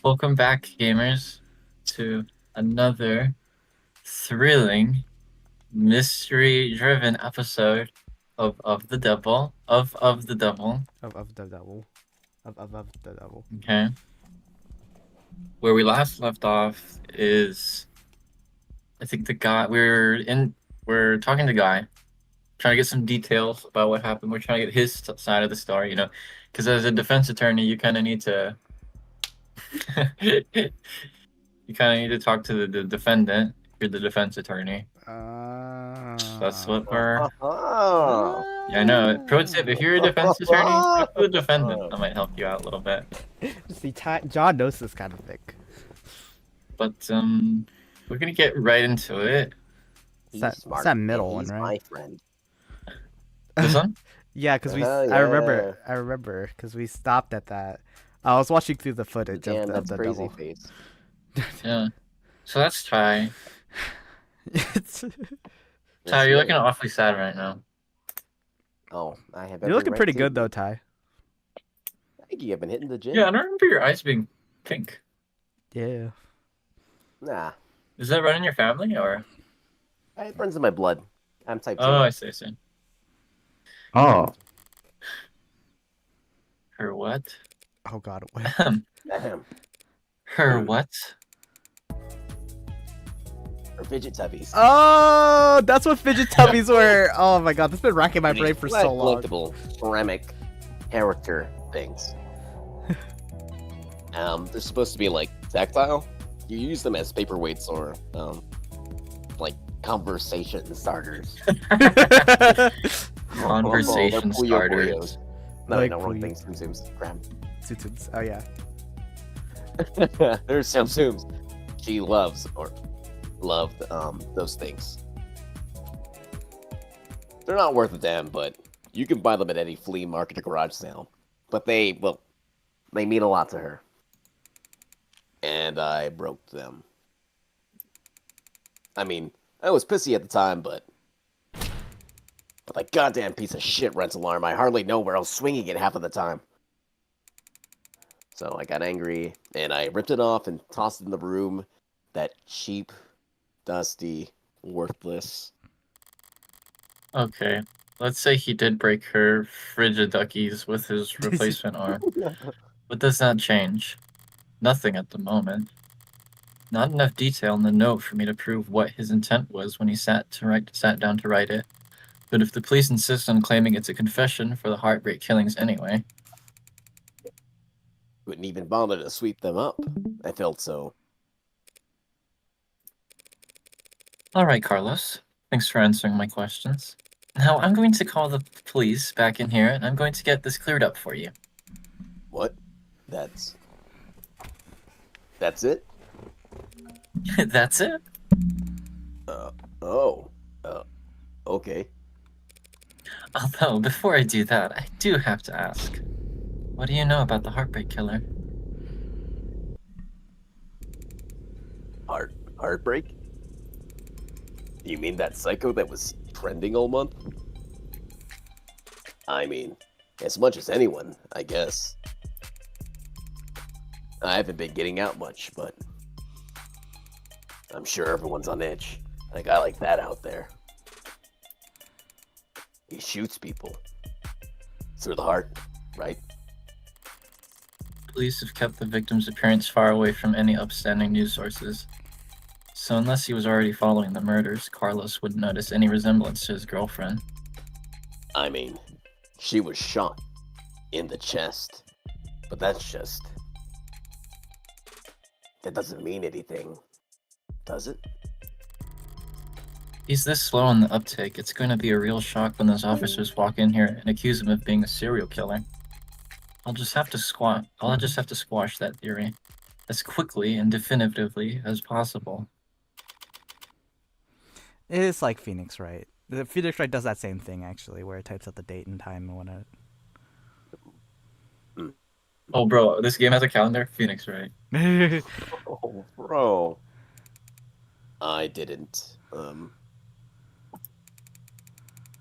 Welcome back, gamers, to another thrilling, mystery-driven episode of the Devil of the Devil. Of the devil. Of the devil. Okay, where we last left off is, I think the guy we're talking to Guy, trying to get some details about what happened. We're trying to get his side of the story, because as a defense attorney, you kind of need to. You kind of need to talk to the defendant. You're the defense attorney. That's what we're. Yeah, I know. Pro tip: if you're a defense attorney, talk to the defendant. That might help you out a little bit. See, John knows this kind of thing. But we're gonna get right into it. It's that middle one, He's right? my friend. This one? Yeah, because Yeah. I remember, because we stopped at that. I was watching through the footage Damn, of that's the crazy devil. face. Yeah. So let's try. It's- Ty, you're looking awfully sad right now. Oh, I have. You're looking pretty good though, Ty. Thank you. I've been hitting the gym. Yeah, I don't remember your eyes being pink. Yeah. Nah, Is that running your family or? it runs in my blood. I'm type 2. Oh, I see. Oh, Her what? Oh God. Ahem. Her what? Or fidget tubbies. Oh, that's what fidget tubbies were. Oh my God, that's been racking my brain for so long. Collectible ceramic character things. They're supposed to be like tactile. You use them as paperweights or like conversation starters. Conversation They're Puyo starters. Puyos. No, Like no, wrong Puyo. thing. Tsum Tsums. Crap. Tutuns. Oh yeah. There's Tsum Tsums. She loves or loved those things. They're not worth a damn, but you can buy them at any flea market or garage sale. But they mean a lot to her. And I broke them. I mean, I was pissy at the time, but like goddamn piece of shit rental arm, I hardly know where I was swinging it half of the time. So I got angry, and I ripped it off and tossed it in the room. That cheap, dusty, worthless. Okay. Let's say he did break her frigid duckies with his replacement arm. What does that change? Nothing at the moment. Not enough detail in the note for me to prove what his intent was when he sat down to write it. But if the police insist on claiming it's a confession for the heartbreak killings anyway. Wouldn't even bother to sweep them up. I felt so. All right, Carlos. Thanks for answering my questions. Now I'm going to call the police back in here, and I'm going to get this cleared up for you. What? That's it? That's it? Oh. Okay. Although, before I do that, I do have to ask. What do you know about the heartbreak killer? Heartbreak? You mean that psycho that was trending all month? I mean, as much as anyone, I guess. I haven't been getting out much, but I'm sure everyone's on edge. A guy like that out there. He shoots people. Through the heart, right? Police have kept the victim's appearance far away from any upstanding news sources. So unless he was already following the murders, Carlos wouldn't notice any resemblance to his girlfriend. I mean, she was shot in the chest. But that's just... That doesn't mean anything, does it? He's this slow on the uptake, it's going to be a real shock when those officers walk in here and accuse him of being a serial killer. I'll just have to squash that theory as quickly and definitively as possible. It is like Phoenix Wright. The Phoenix Wright does that same thing actually, where it types out the date and time and whatnot. Oh, bro, this game has a calendar? Phoenix, right? Oh, bro. I didn't.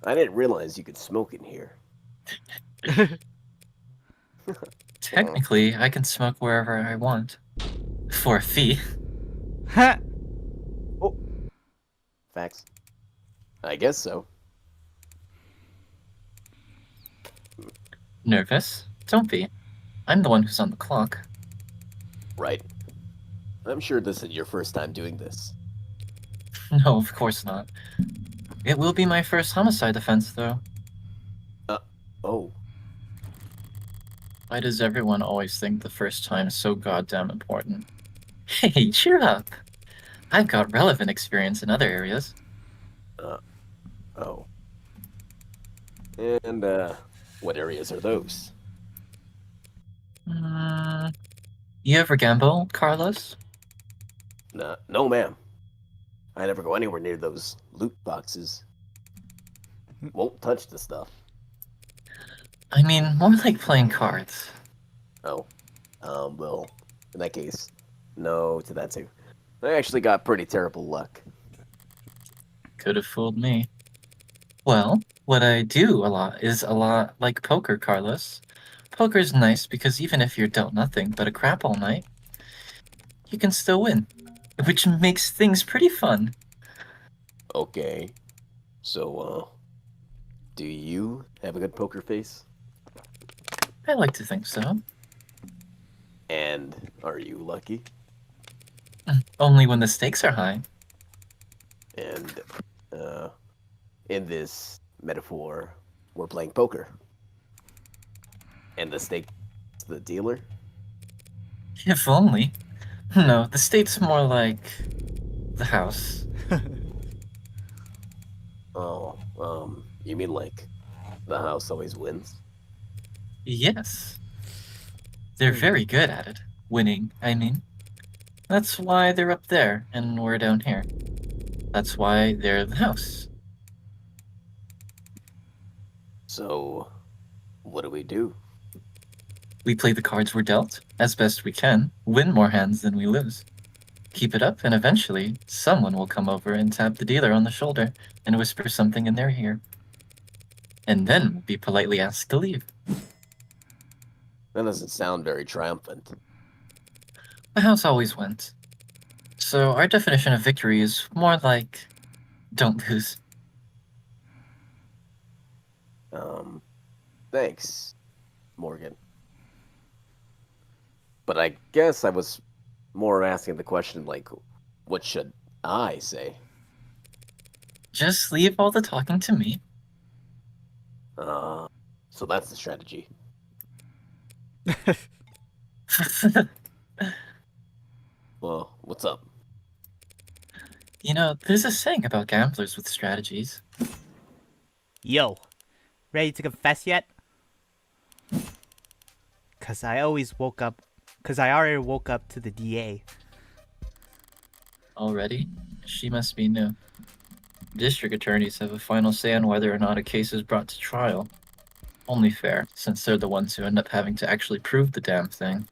I didn't realize you could smoke in here. Technically, I can smoke wherever I want. For a fee. Ha! Oh, facts. I guess so. Nervous? Don't be. I'm the one who's on the clock. Right. I'm sure this isn't your first time doing this. No, of course not. It will be my first homicide offense, though. Oh, Why does everyone always think the first time is so goddamn important? Hey, cheer up! I've got relevant experience in other areas. oh. And, what areas are those? You ever gamble, Carlos? Nah, no, ma'am. I never go anywhere near those loot boxes. Won't touch the stuff. I mean, more like playing cards. Oh, well, in that case, no to that too. I actually got pretty terrible luck. Could have fooled me. Well, what I do a lot is a lot like poker, Carlos. Poker's nice because even if you're dealt nothing but a crap all night, you can still win, which makes things pretty fun. Okay, so, do you have a good poker face? I like to think so. And are you lucky? Only when the stakes are high. And, in this metaphor, we're playing poker. And the stake, the dealer? If only. No, the state's more like the house. Oh, you mean like the house always wins? Yes. They're very good at it. Winning, I mean. That's why they're up there and we're down here. That's why they're the house. So, what do we do? We play the cards we're dealt, as best we can, win more hands than we lose. Keep it up, and eventually, someone will come over and tap the dealer on the shoulder and whisper something in their ear. And then we'll be politely asked to leave. That doesn't sound very triumphant. The house always wins. So our definition of victory is more like, don't lose. Thanks, Morgan. But I guess I was more asking the question, like, what should I say? Just leave all the talking to me. So that's the strategy. Well, what's up? You know, there's a saying about gamblers with strategies. Yo, ready to confess yet? Cause I already woke up to the DA. Already? She must be new. District attorneys have a final say on whether or not a case is brought to trial. Only fair, since they're the ones who end up having to actually prove the damn thing.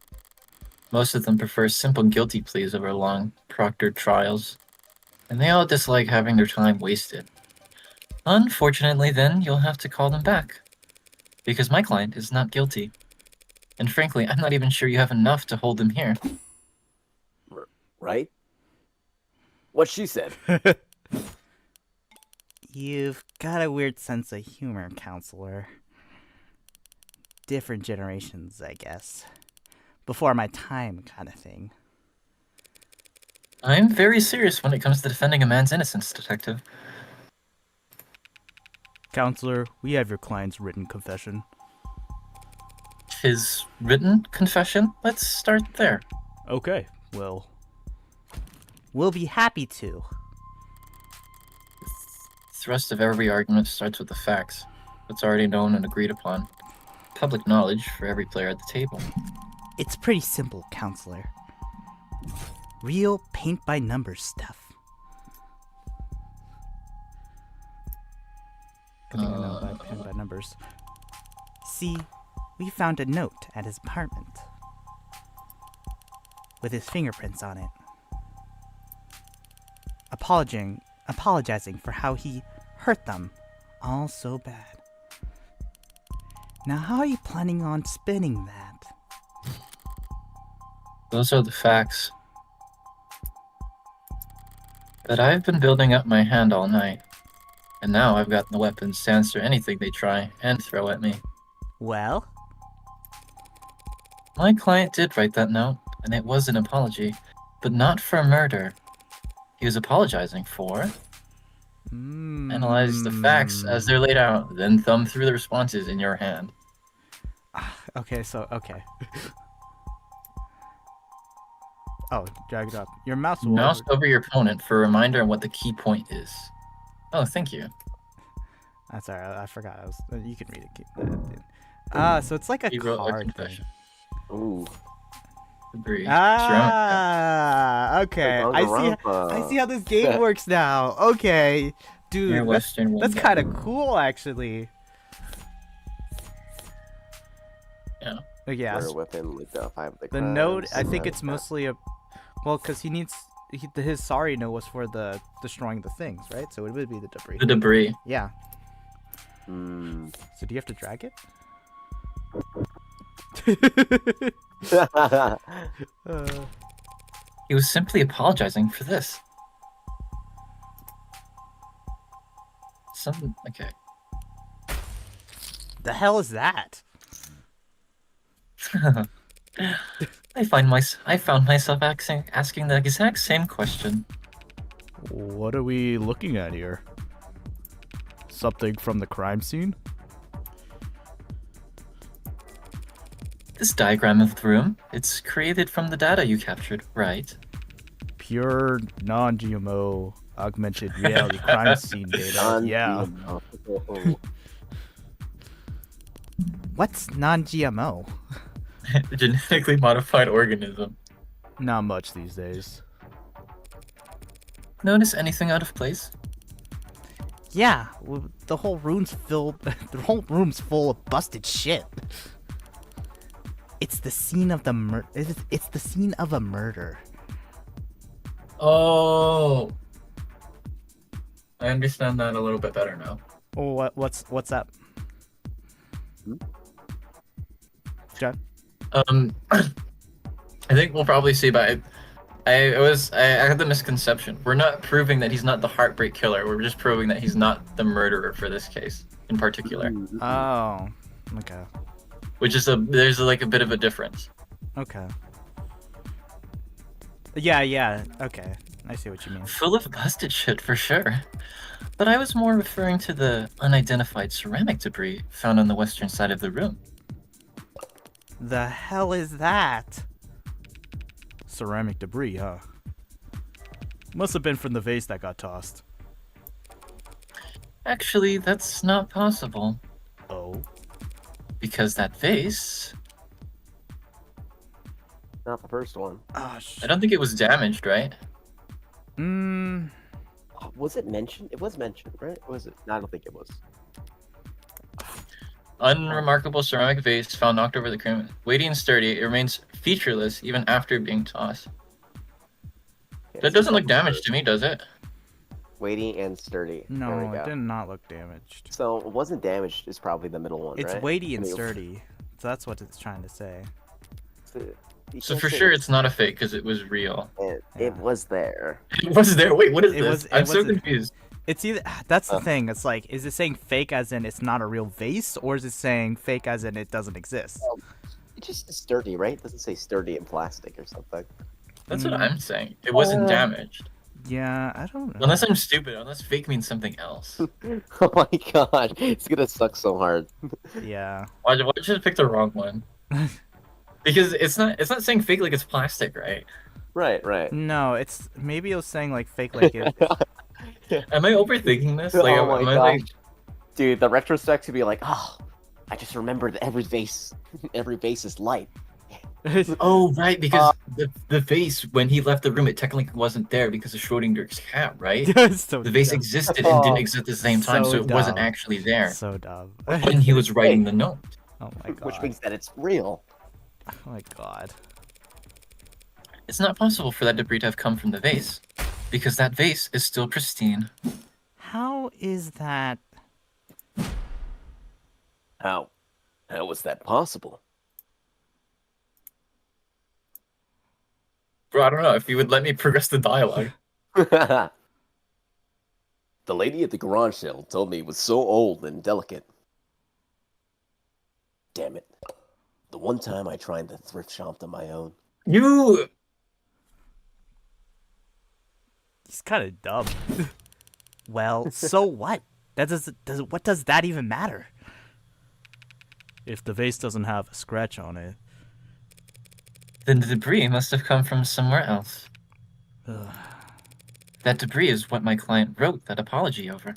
Most of them prefer simple guilty pleas over long, proctored trials, and they all dislike having their time wasted. Unfortunately, then, you'll have to call them back. Because my client is not guilty. And frankly, I'm not even sure you have enough to hold him here. Right? What she said. You've got a weird sense of humor, counselor. Different generations, I guess. Before my time, kind of thing. I'm very serious when it comes to defending a man's innocence, Detective. Counselor, we have your client's written confession. His written confession? Let's start there. Okay, well, we'll be happy to. Thrust of every argument starts with the facts. It's already known and agreed upon. Public knowledge for every player at the table. It's pretty simple, counselor. Real paint-by-numbers stuff. Good thing I know about paint-by-numbers. See, we found a note at his apartment. With his fingerprints on it. Apologizing for how he hurt them all so bad. Now how are you planning on spinning that? Those are the facts. But I've been building up my hand all night, and now I've got the weapons to answer anything they try and throw at me. Well, My client did write that note, and it was an apology, but not for murder. He was apologizing for analyze the facts as they're laid out, then thumb through the responses in your hand. Okay, so okay. Oh, drag it up. Your mouse will. Mouse over your opponent for a reminder on what the key point is. Oh, thank you. That's alright. I forgot. You can read it. So it's like a He wrote a card thing. confession. Ooh. Agreed. Okay. I see how this game works now. Okay, dude, Near western that's window. kind of cool, actually. Yeah. Yeah. Murder weapon, like the 5 of the The crimes, note, I think and it's mostly a, well, because his sorry note was for the destroying the things, right? So it would be the debris. The debris. Yeah. Hmm. So do you have to drag it? He was simply apologizing for this. Okay. The hell is that? I found myself asking the exact same question. What are we looking at here? Something from the crime scene? This diagram of the room, it's created from the data you captured, right? Pure non-GMO augmented reality crime scene data. Yeah. What's non-GMO? Genetically modified organism. Not much these days. Notice anything out of place? Yeah, the whole room's filled. The whole room's full of busted shit. It's the scene of the It's the scene of a murder. Oh, I understand that a little bit better now. Oh, what's that? John? I think we'll probably see, but I had the misconception. We're not proving that he's not the heartbreak killer. We're just proving that he's not the murderer for this case in particular. Oh, okay. Which is there's like a bit of a difference. Okay. Yeah, okay. I see what you mean. Full of busted shit for sure. But I was more referring to the unidentified ceramic debris found on the western side of the room. The hell is that? Ceramic debris, huh? Must have been from the vase that got tossed. Actually, that's not possible. Oh. Because that vase, Not the first one. Oh, I don't think it was damaged, right? Was it mentioned? It was mentioned, right? Was it? No, I don't think it was. Unremarkable ceramic vase found knocked over the crime. Weighty and sturdy, it remains featureless even after being tossed. Yeah, That doesn't look damaged to me, does it? Weighty and sturdy. There No, we it go. did not look damaged. So it wasn't damaged. Is probably the middle one, It's right? weighty I and mean, sturdy. So that's what it's trying to say. you So can't for say sure it's not a fake because it was real. It Yeah. was there. It was there. Wait, what is It this? was- it I'm so wasn't- confused. It's either that's the thing. It's like, is it saying fake as in it's not a real vase, or is it saying fake as in it doesn't exist? It just is sturdy, right? It doesn't say sturdy in plastic or something. That's what I'm saying. It wasn't damaged. Yeah, I don't know. Unless I'm stupid. Unless fake means something else. Oh my god, it's gonna suck so hard. Yeah. Why did you pick the wrong one? Because it's not saying fake like it's plastic, right? Right. No, it's maybe it was saying like fake like it. Am I overthinking this? Like, Oh my am I gosh. like, Dude, the retrospect would be like, oh, I just remembered that every vase is light. oh right, because the vase when he left the room, it technically wasn't there because of Schrodinger's cat, right? So The vase dumb. existed and didn't exist at the same time, So so it wasn't dumb. actually there So dumb. when he was writing the note. Oh my god. Which means that it's real. Oh my god. It's not possible for that debris to have come from the vase, because that vase is still pristine. How is that? How was that possible? Bro, I don't know if you would let me progress the dialogue. The lady at the garage sale told me it was so old and delicate. Damn it. The one time I tried to thrift shop on my own. You. He's kind of dumb. Well, so what? What does that even matter? If the vase doesn't have a scratch on it. Then the debris must have come from somewhere else. Ugh. That debris is what my client wrote that apology over.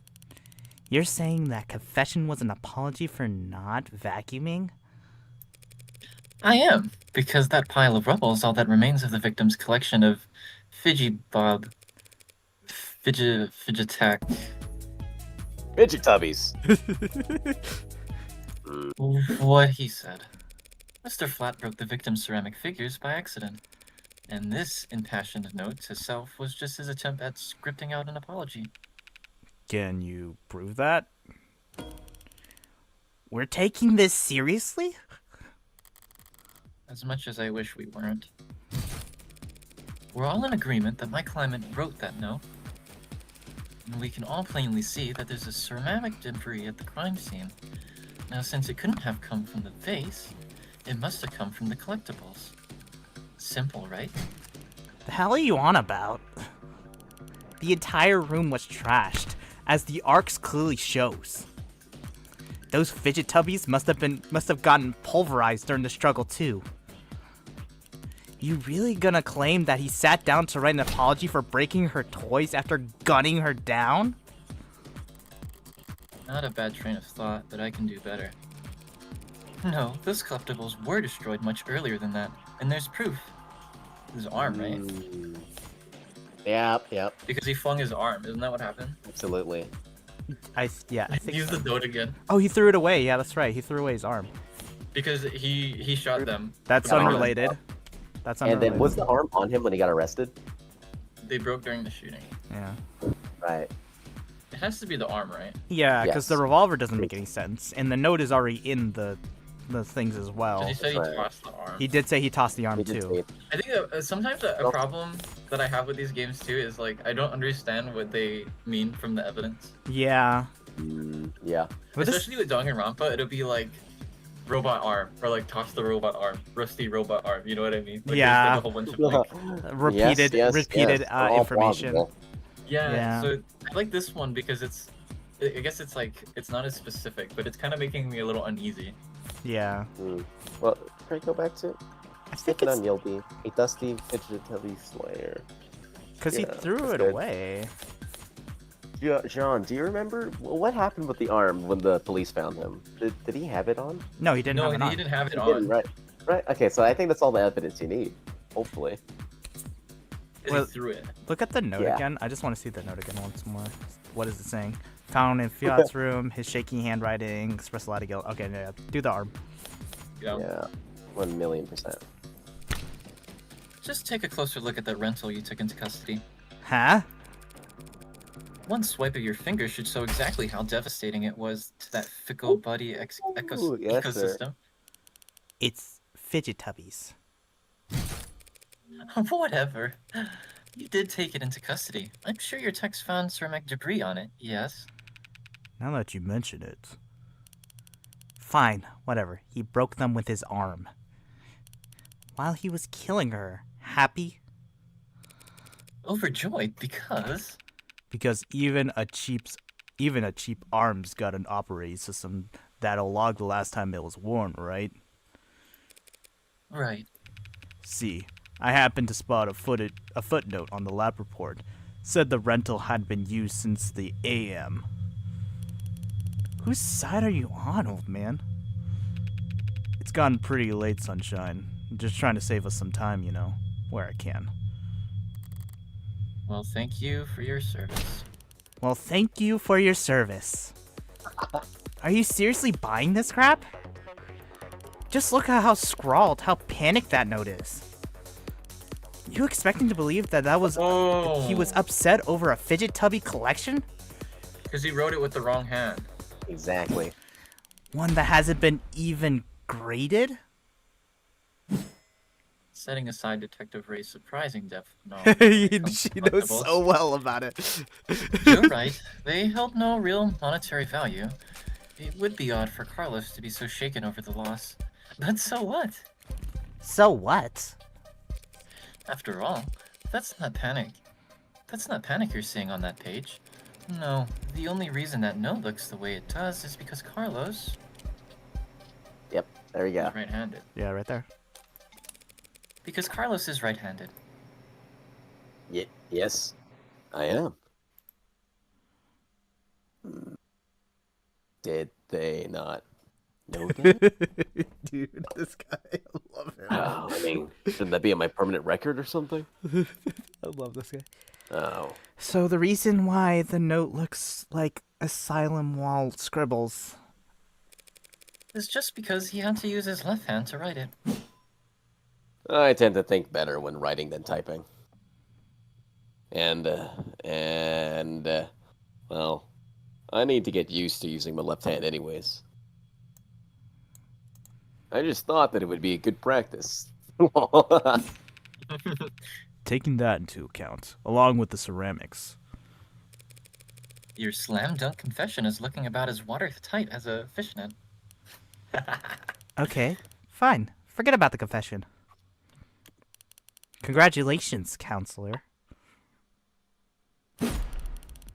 You're saying that confession was an apology for not vacuuming? I am, because that pile of rubble is all that remains of the victim's collection of Fidget Fidgetac. Fidget Tubbies. What he said. Mr. Flat broke the victim's ceramic figures by accident, and this impassioned note to self was just his attempt at scripting out an apology. Can you prove that? We're taking this seriously? As much as I wish we weren't. We're all in agreement that my client wrote that note, and we can all plainly see that there's a ceramic debris at the crime scene. Now, since it couldn't have come from the vase, it must have come from the collectibles. Simple, right? The hell are you on about? The entire room was trashed, as the arcs clearly shows. Those fidget tubbies must have gotten pulverized during the struggle too. You really gonna claim that he sat down to write an apology for breaking her toys after gunning her down? Not a bad train of thought, but I can do better. No, those collectibles were destroyed much earlier than that, and there's proof. His arm, right? Yep. Because he flung his arm, isn't that what happened? Absolutely. I think Use so. the note again. Oh, he threw it away. Yeah, that's right. He threw away his arm. Because he shot them. That's with the arm. unrelated. That's And unrelated. then was the arm on him when he got arrested? They broke during the shooting. Yeah. Right. It has to be the arm, right? Yeah, because Yes. the revolver doesn't make any sense, and the note is already in the things as well. Did he say he Right. tossed the arm? He did say he tossed the arm He did too. say it. I think sometimes a problem that I have with these games too is like I don't understand what they mean from the evidence. Yeah. Yeah. But this, Especially with Danganronpa, it'll be like robot arm or like toss the robot arm, rusty robot arm. You know what I mean? Like, Yeah. there's, like, a whole bunch of like repeated They're all information. plausible. yeah. So I like this one because I guess it's like it's not as specific, but it's kind of making me a little uneasy. Yeah. Well, can I go back to I think Sticking it's on Yelby, a dusty fidget tubby slayer. because he Yeah, threw that's it good. away. Yeah, John, do you remember what happened with the arm when the police found him? Did he have it on? No, he didn't No, have it on. he didn't have it He didn't, on. right? Right. Okay, so I think that's all the evidence you need. Hopefully. 'Cause Well- he threw it. Look at the note Yeah. again. I just want to see the note again once more. What is it saying? Found in Fiat's room, his shaky handwriting, expressed a lot of guilt. Okay, yeah, do the arm. Yeah. Yeah. 1,000,000%. Just take a closer look at that rental you took into custody. Huh? One swipe of your finger should show exactly how devastating it was to that fickle buddy Ooh, yes, sir. ecosystem. It's fidget tubbies. Whatever. You did take it into custody. I'm sure your text found ceramic debris on it, yes? Now that you mention it. Fine, whatever. He broke them with his arm. While he was killing her. Happy? Overjoyed because... Because even a cheap arm's got an operating system that'll log the last time it was worn, right? Right. See, I happened to spot a footnote on the lab report. Said the rental had been used since the AM. Whose side are you on, old man? It's gotten pretty late, Sunshine. I'm just trying to save us some time, you know, where I can. Well, thank you for your service. Well, thank you for your service. Are you seriously buying this crap? Just look at how scrawled, how panicked that note is. You expecting to believe that he was upset over a fidget tubby collection? Because he wrote it with the wrong hand. Exactly. One that hasn't been even graded? setting aside Detective Ray's surprising depth of knowledge. She knows so well about it. You're right. They held no real monetary value. It would be odd for Carlos to be so shaken over the loss. But so what? So what? After all, that's not panic. That's not panic you're seeing on that page. No, the only reason that note looks the way it does is because Carlos Yep, there we go. is right-handed. Yeah, right there. Because Carlos is right-handed. Yes, I am. Did they not know that? Dude, this guy, I love him. Oh, I mean, shouldn't that be on my permanent record or something? I love this guy. Oh. So the reason why the note looks like asylum wall scribbles. It's just because he had to use his left hand to write it. I tend to think better when writing than typing. Well, I need to get used to using my left hand anyways. I just thought that it would be a good practice. Taking that into account, along with the ceramics. Your slam dunk confession is looking about as watertight as a fishnet. Okay, fine. Forget about the confession. Congratulations, counselor.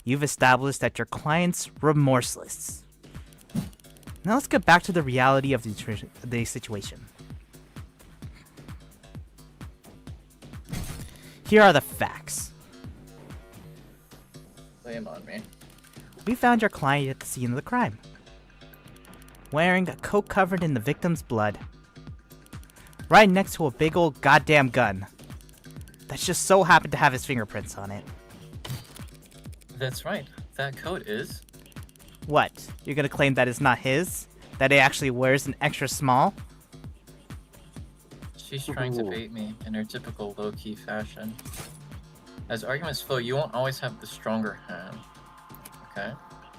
You've established that your client's remorseless. Now let's get back to the reality of the situation. Here are the facts. Lay him on me. We found your client at the scene of the crime, wearing a coat covered in the victim's blood, right next to a big old goddamn gun that just so happened to have his fingerprints on it. That's right. That coat is... What? You're gonna claim that it's not his? That he actually wears an extra small? She's trying to bait me in her typical low-key fashion. As arguments flow, you won't always have the stronger hand. Okay?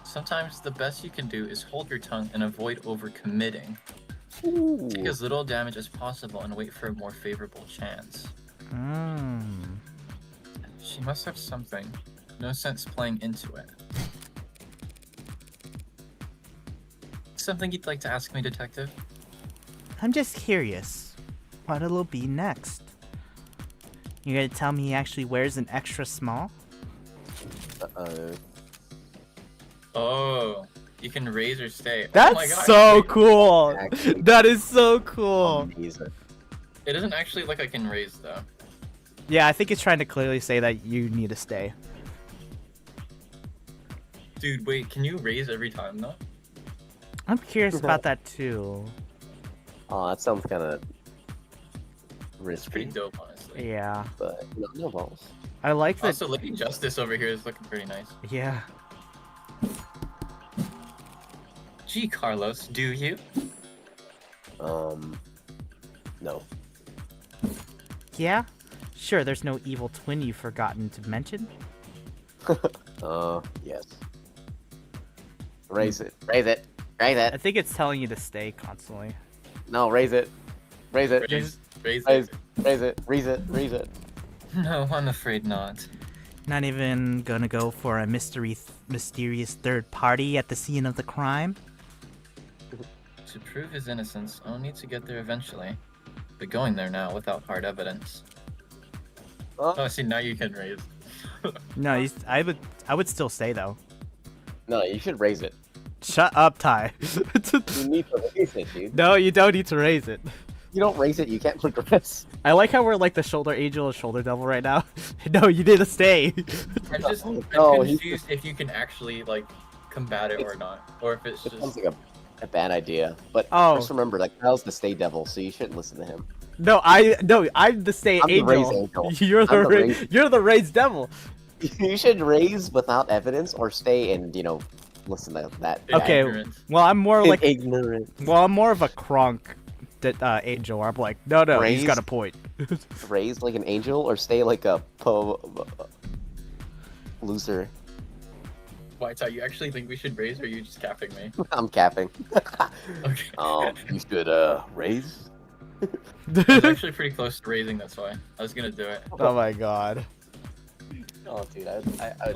Sometimes the best you can do is hold your tongue and avoid overcommitting. Take as little damage as possible and wait for a more favorable chance. She must have something. No sense playing into it. Something you'd like to ask me, Detective? I'm just curious. What it'll be next? You gonna tell me he actually wears an extra small? Oh, you can raise or stay. That's oh my God, so wait. cool! Actually, That is so cool! amazing. It doesn't actually look like I can raise, though. Yeah, I think it's trying to clearly say that you need to stay. Dude, wait, can you raise every time, though? I'm curious about that too. Oh, that sounds kind of It's pretty risky, dope, honestly. Yeah. but no balls. I like that. Also, Lady Justice over here is looking pretty nice. Yeah. Gee, Carlos, do you? No. Yeah? Sure, there's no evil twin you've forgotten to mention. Yes. Raise it. Raise it. Raise I it. think it's telling you to stay constantly. No, raise it. Raise it. Raise, raise Raise, it. raise it. Raise it. Raise it. No, I'm afraid not. Not even gonna go for a mysterious third party at the scene of the crime? To prove his innocence, I'll need to get there eventually. But going there now without hard evidence. Oh, see, now you can raise. No, I would still stay though. No, you should raise it. Shut up, Ty. You need to raise it, dude. No, you don't need to raise it. You don't raise it, you can't progress. I like how we're like the shoulder angel and shoulder devil right now. No, you need to stay. I'm No, he's confused if you can actually, like, combat it or not. Or if it's It sounds just... like a bad idea. But Oh. just remember, like, Kyle's the stay devil, so you shouldn't listen to him. No, I'm the stay I'm the angel. raise angel. You're the I'm the raise- you're the raised devil. You should raise without evidence or stay and, listen to that. guy. Okay, Ignorant. well I'm more like Ignorant. I'm more of a Kronk angel. Where I'm like, no, he's Raised? got a point. Raise like an angel or stay like a loser. Why, Ty, you actually think we should raise, or are you just capping me? I'm capping. Okay. You should raise. I was actually pretty close to raising, that's why. I was gonna do it. Oh my god. Oh, dude, I would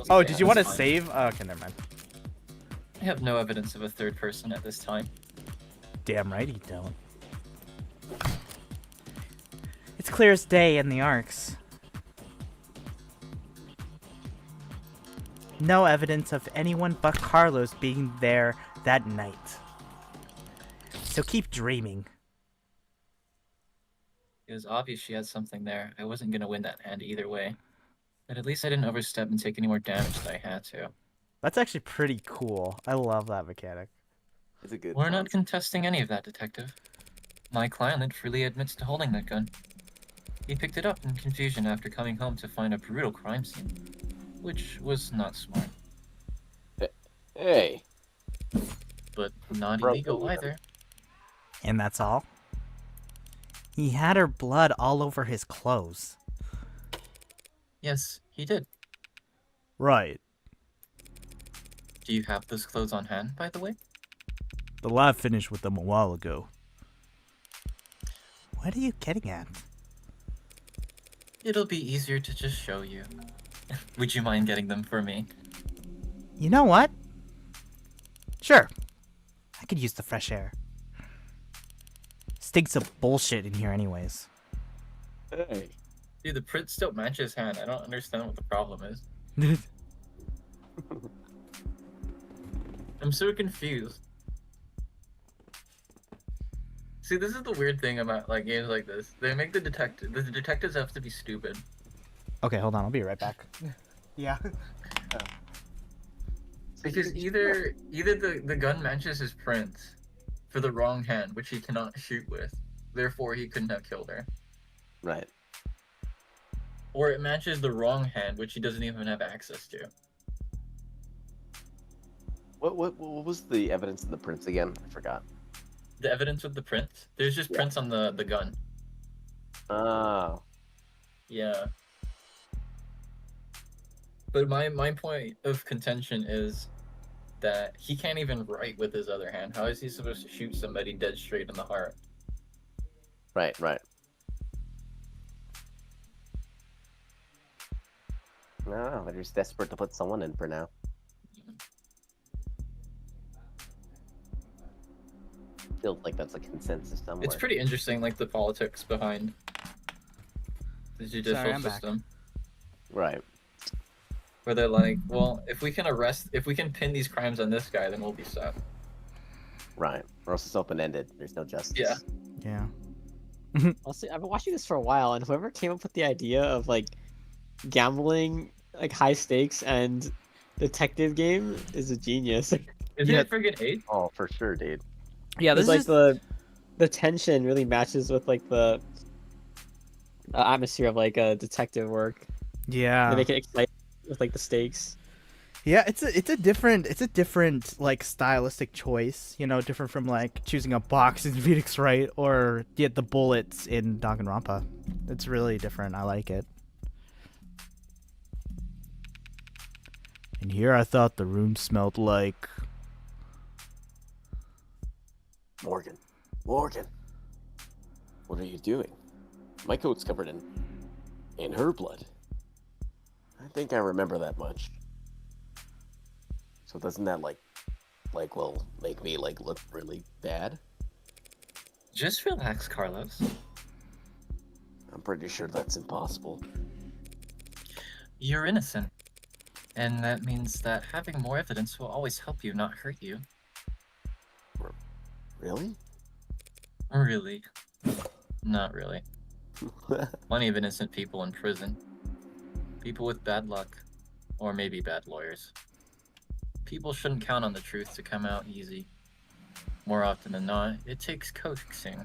Oh, be did down. you want to fine. save? Oh, okay, never mind. I have no evidence of a third person at this time. Damn right you don't. It's clear as day in the arcs. No evidence of anyone but Carlos being there that night. So keep dreaming. It was obvious she had something there. I wasn't gonna win that hand either way. But at least I didn't overstep and take any more damage than I had to. That's actually pretty cool. I love that mechanic. It's a good We're not concept. contesting any of that, Detective. My client freely admits to holding that gun. He picked it up in confusion after coming home to find a brutal crime scene, which was not smart, Hey, but not Bro, illegal yeah. either. And that's all? He had her blood all over his clothes. Yes, he did. Right. Do you have those clothes on hand, by the way? The lab finished with them a while ago. What are you getting at? It'll be easier to just show you. Would you mind getting them for me? You know what? Sure. I could use the fresh air. Stinks of bullshit in here anyways. hey. Dude, the prints don't match his hand. I don't understand what the problem is. I'm so confused. See, this is the weird thing about like games like this. They make the detectives have to be stupid. Okay, hold on. I'll be right back. Yeah. Because either the gun matches his prints for the wrong hand, which he cannot shoot with, therefore he couldn't have killed her. Right. Or it matches the wrong hand, which he doesn't even have access to. What was the evidence in the prints again? I forgot. The evidence with the prints? There's just prints on the gun. Oh. Yeah. But my point of contention is that he can't even write with his other hand. How is he supposed to shoot somebody dead straight in the heart? Right, right. No, they're just desperate to put someone in for now. Feels like that's a consensus somewhere. It's pretty interesting, like the politics behind the judicial Sorry, I'm back. system. Right. Where they're like, well, if we can pin these crimes on this guy, then we'll be set. Right. Or else it's open-ended. There's no justice. Yeah. Yeah. Honestly, I've been watching this for a while, and whoever came up with the idea of like gambling, like high stakes and detective game is a genius. Isn't Yeah. it friggin' 8? Oh, for sure, dude. Yeah, It's this like is the tension really matches with like the atmosphere of like detective work. yeah. They make it exciting with like the stakes. Yeah, it's a different like stylistic choice, you know, different from like choosing a box in Phoenix Wright or the bullets in Danganronpa. It's really different. I like it. And here I thought the room smelled like Morgan. Morgan. What are you doing? My coat's covered in her blood. I think I remember that much. So doesn't that well make me like look really bad? Just relax, Carlos. I'm pretty sure that's impossible. You're innocent. And that means that having more evidence will always help you, not hurt you. Really? Really. Not really. Plenty of innocent people in prison. People with bad luck. Or maybe bad lawyers. People shouldn't count on the truth to come out easy. More often than not, it takes coaxing.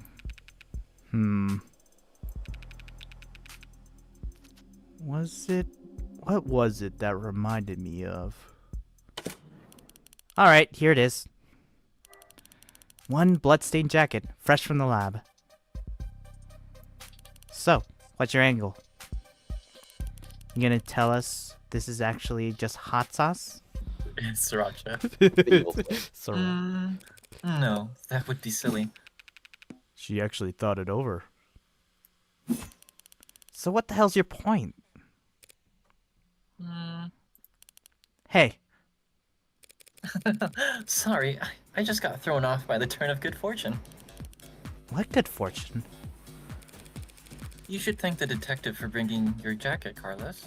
What was it that reminded me of? Alright, here it is. One bloodstained jacket, fresh from the lab. So, what's your angle? You gonna tell us this is actually just hot sauce? Sriracha. So, No, that would be silly. she actually thought it over. So what the hell's your point? Hmm. Hey, Sorry, I just got thrown off by the turn of good fortune. what good fortune? You should thank the detective for bringing your jacket, Carlos.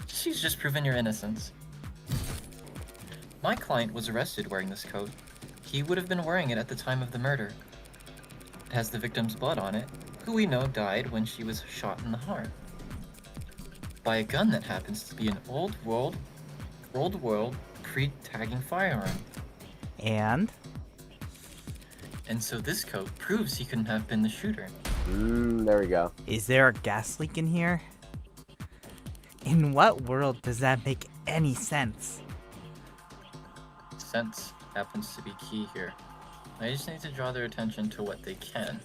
She's just proven your innocence. My client was arrested wearing this coat. He would have been wearing it at the time of the murder. It has the victim's blood on it, who we know died when she was shot in the heart. By a gun that happens to be an old world pre-tagging firearm. And? And so this coat proves he couldn't have been the shooter. There we go. Is there a gas leak in here? In what world does that make any sense? Sense happens to be key here. I just need to draw their attention to what they can.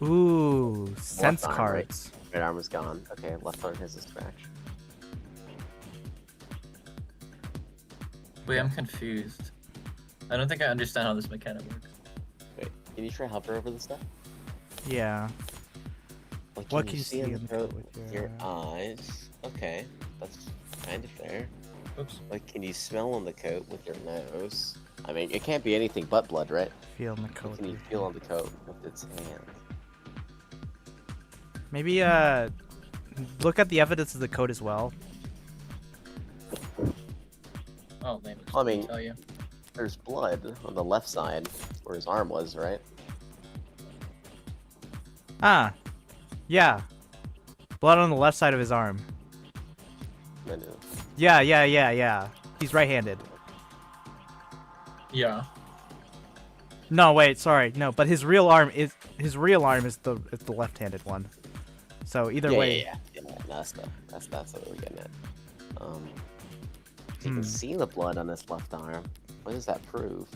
Ooh, sense arm, cards. Right arm is gone. Okay, left arm has a scratch. Wait, I'm confused. I don't think I understand how this mechanic works. Wait, can you try hover over the stuff? Yeah. Like, What can you see in in the coat with your your eyes? Okay, that's kind of fair. Oops. Like, can you smell on the coat with your nose? I mean, it can't be anything but blood, right? feel in the What coat? can you with feel your- on the coat with its hand? Maybe look at the evidence of the coat as well. Oh, let me I mean- tell you. There's blood on the left side where his arm was, right? Ah, yeah. Blood on the left side of his arm. Then, Yeah. He's right-handed. Yeah. No, wait, sorry, no. But his real arm is the left-handed one. So either way, yeah. No, that's what we're getting at. You Hmm. can see the blood on his left arm. What does that prove?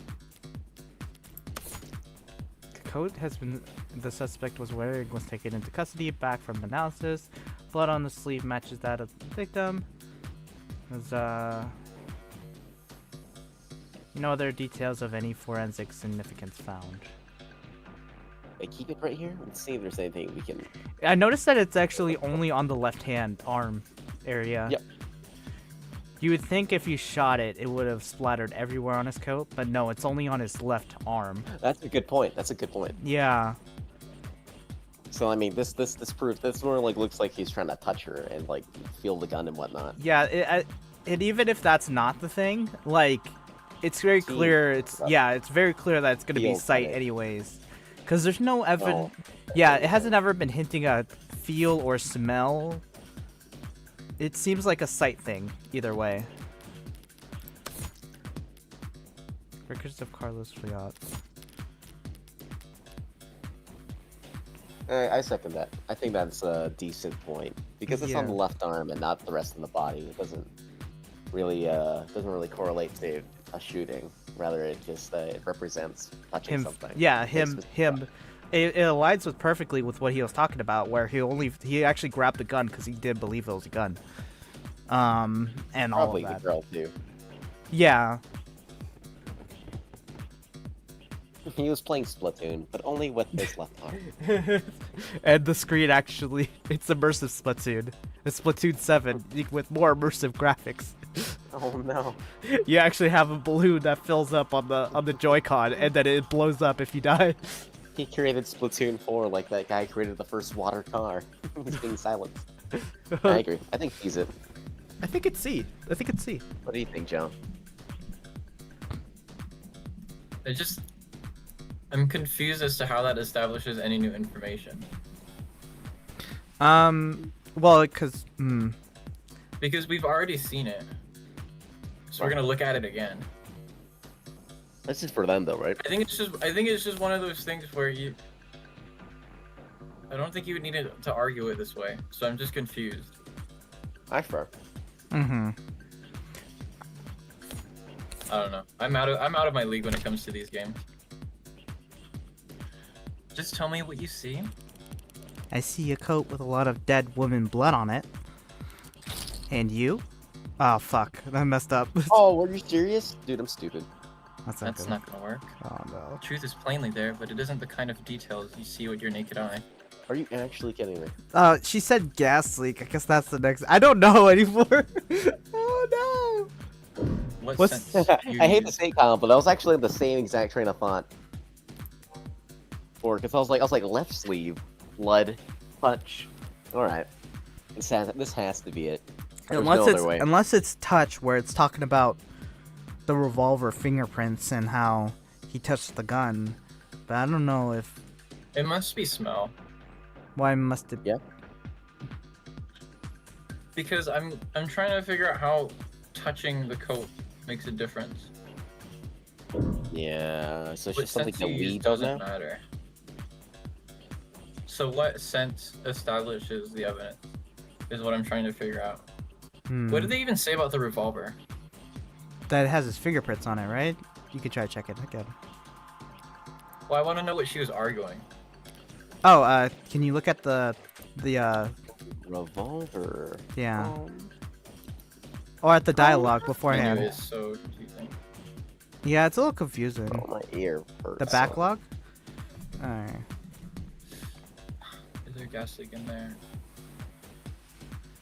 the coat the suspect was wearing was taken into custody, back from analysis. Blood on the sleeve matches that of the victim. There's no other details of any forensic significance found. Like, keep it right here. Let's see if there's anything we can. I noticed that it's actually only on the left-hand arm area. Yep. You would think if you shot it, it would have splattered everywhere on his coat, but no, it's only on his left arm. That's a good point. Yeah. So I mean, this proves this more like looks like he's trying to touch her and like feel the gun and whatnot. Yeah, and even if that's not the thing, like, it's very See, clear, it's very clear that it's going to be Feels sight on it. anyways. Because there's no evidence. No. Yeah, it hasn't ever been hinting at feel or smell. It seems like a sight thing, either way. Records of Carlos Friot. I second that. I think that's a decent point because it's on Yeah. the left arm and not the rest of the body. It doesn't really correlate to a shooting. Rather, it just it represents touching Him, something. yeah, Like, him. It aligns with perfectly with what he was talking about, where he actually grabbed the gun because he did believe it was a gun. And all Probably of the that. girl too. Yeah. He was playing Splatoon, but only with his left arm. And the screen actually, it's immersive Splatoon. It's Splatoon 7 with more immersive graphics. Oh no. You actually have a balloon that fills up on the Joy-Con, and then it blows up if you die. He created Splatoon 4 like that guy created the first water car. He's being silenced. I agree. I think he's it. I think it's C. What do you think, Joe? I'm confused as to how that establishes any new information. Well, because Because we've already seen it. So we're gonna look at it again. This is for them though, right? I think it's just one of those things where I don't think you would need to argue it this way. So I'm just confused. I prefer. mm-hmm. I don't know. I'm out of my league when it comes to these games. Just tell me what you see. I see a coat with a lot of dead woman blood on it. And you? Oh fuck, I messed up. Oh, were you serious? Dude, I'm stupid. That's not gonna work. Oh no. Truth is plainly there, but it isn't the kind of details you see with your naked eye. Are you actually kidding me? She said gas leak. I guess that's the next. I don't know anymore. Oh What What's- sense you I hate to use? say, Colin, but I was actually in the same exact train of thought. Because I was like left sleeve, blood, touch. All right, this has to be it. no! There's no other way. Unless it's touch, where it's talking about the revolver fingerprints and how he touched the gun. But I don't know if It must be smell. why must it. Yeah. Because I'm trying to figure out how touching the coat makes a difference. Yeah, so it's What just something sense that you we use don't doesn't know. matter. So what sense establishes the evidence is what I'm trying to figure out. What did they even say about the revolver? That has his fingerprints on it, right? You could try to check it again. Well, I want to know what she was arguing. Oh, can you look at the Revolver. yeah, or at the dialogue Menu beforehand? is so confusing. Yeah, it's a little confusing. Oh, my ear hurts. The backlog. Alright. Is there a gas leak in there?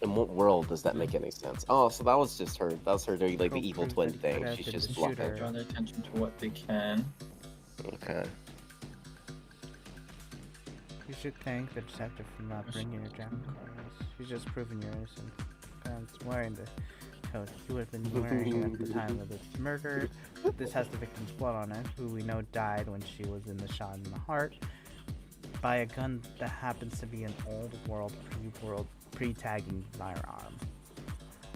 In what world does that make any sense? Oh, so that was just her. That was her doing like the Cool evil proof twin that thing. could have She's been just the bluffing. shooter. Draw their attention to what they can. Okay. You should thank the detective for not bringing your jam cars. He's just proving you're innocent. Guns wearing the coat you would have been wearing at the time of the murder. This has the victim's blood on it, who we know died when she was in the shot in the heart by a gun that happens to be an old world pre-tagging firearm.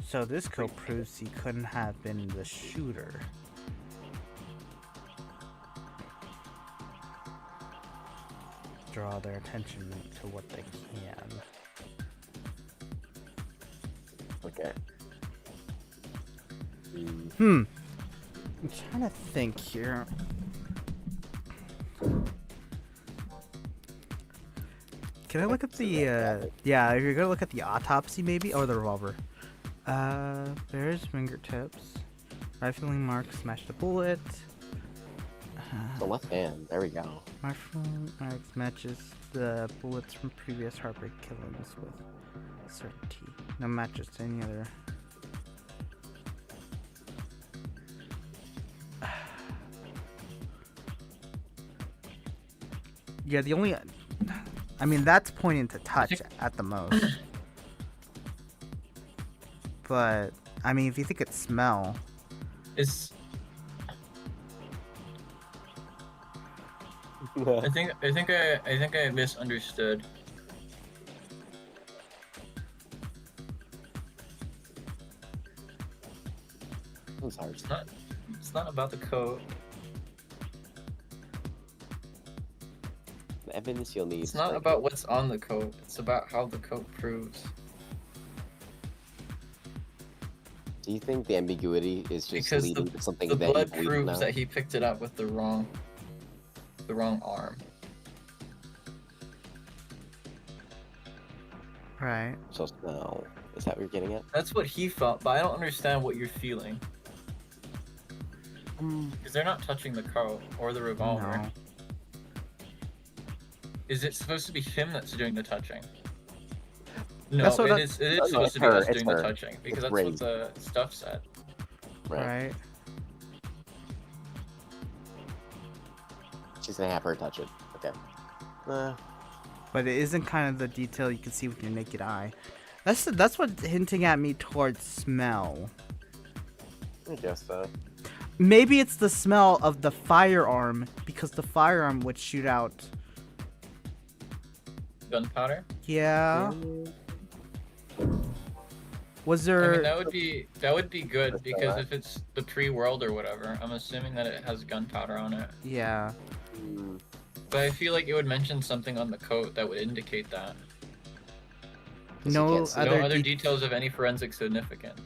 So this coat proves he couldn't have been the shooter. Draw their attention to what they can. Okay. I'm trying to think here. Can I look at the, yeah, if you're gonna look at the autopsy maybe, or the revolver. There's fingertips. Rifling marks smashed a bullet. The left hand. There we go. Rifling marks matches the bullets from previous heartbreak killings with certainty. No matches to any other. Yeah, the only, I mean, that's pointing to touch at the most. But I mean, if you think it's smell, Is I think I misunderstood. I'm sorry. It's not about the coat. The evidence you'll need. It's not about what's on the coat. It's about how the coat proves. Do you think the ambiguity is just Because leading to something The that blood you believe proves now? that he picked it up with the wrong arm. right? So no, is that what you're getting at? That's what he felt, but I don't understand what you're feeling. Because they're not touching the coat or the revolver. No. Is it supposed to be him that's doing the touching? No, That's what it I- is No, supposed to be it's us her, doing it's the her. touching. Because It's that's Ray. what the stuff said. Right. She's gonna have her touch it. Okay. But it isn't kind of the detail you can see with your naked eye. That's what's hinting at me towards smell. I guess so. Maybe it's the smell of the firearm, because the firearm would shoot out. Gunpowder? Yeah. Was I there? mean, that would be good That's because alright. if it's the pre-world or whatever, I'm assuming that it has gunpowder on it. Yeah. But I feel like it would mention something on the coat that would indicate that. You No can't see. No other. other details of any forensic significance.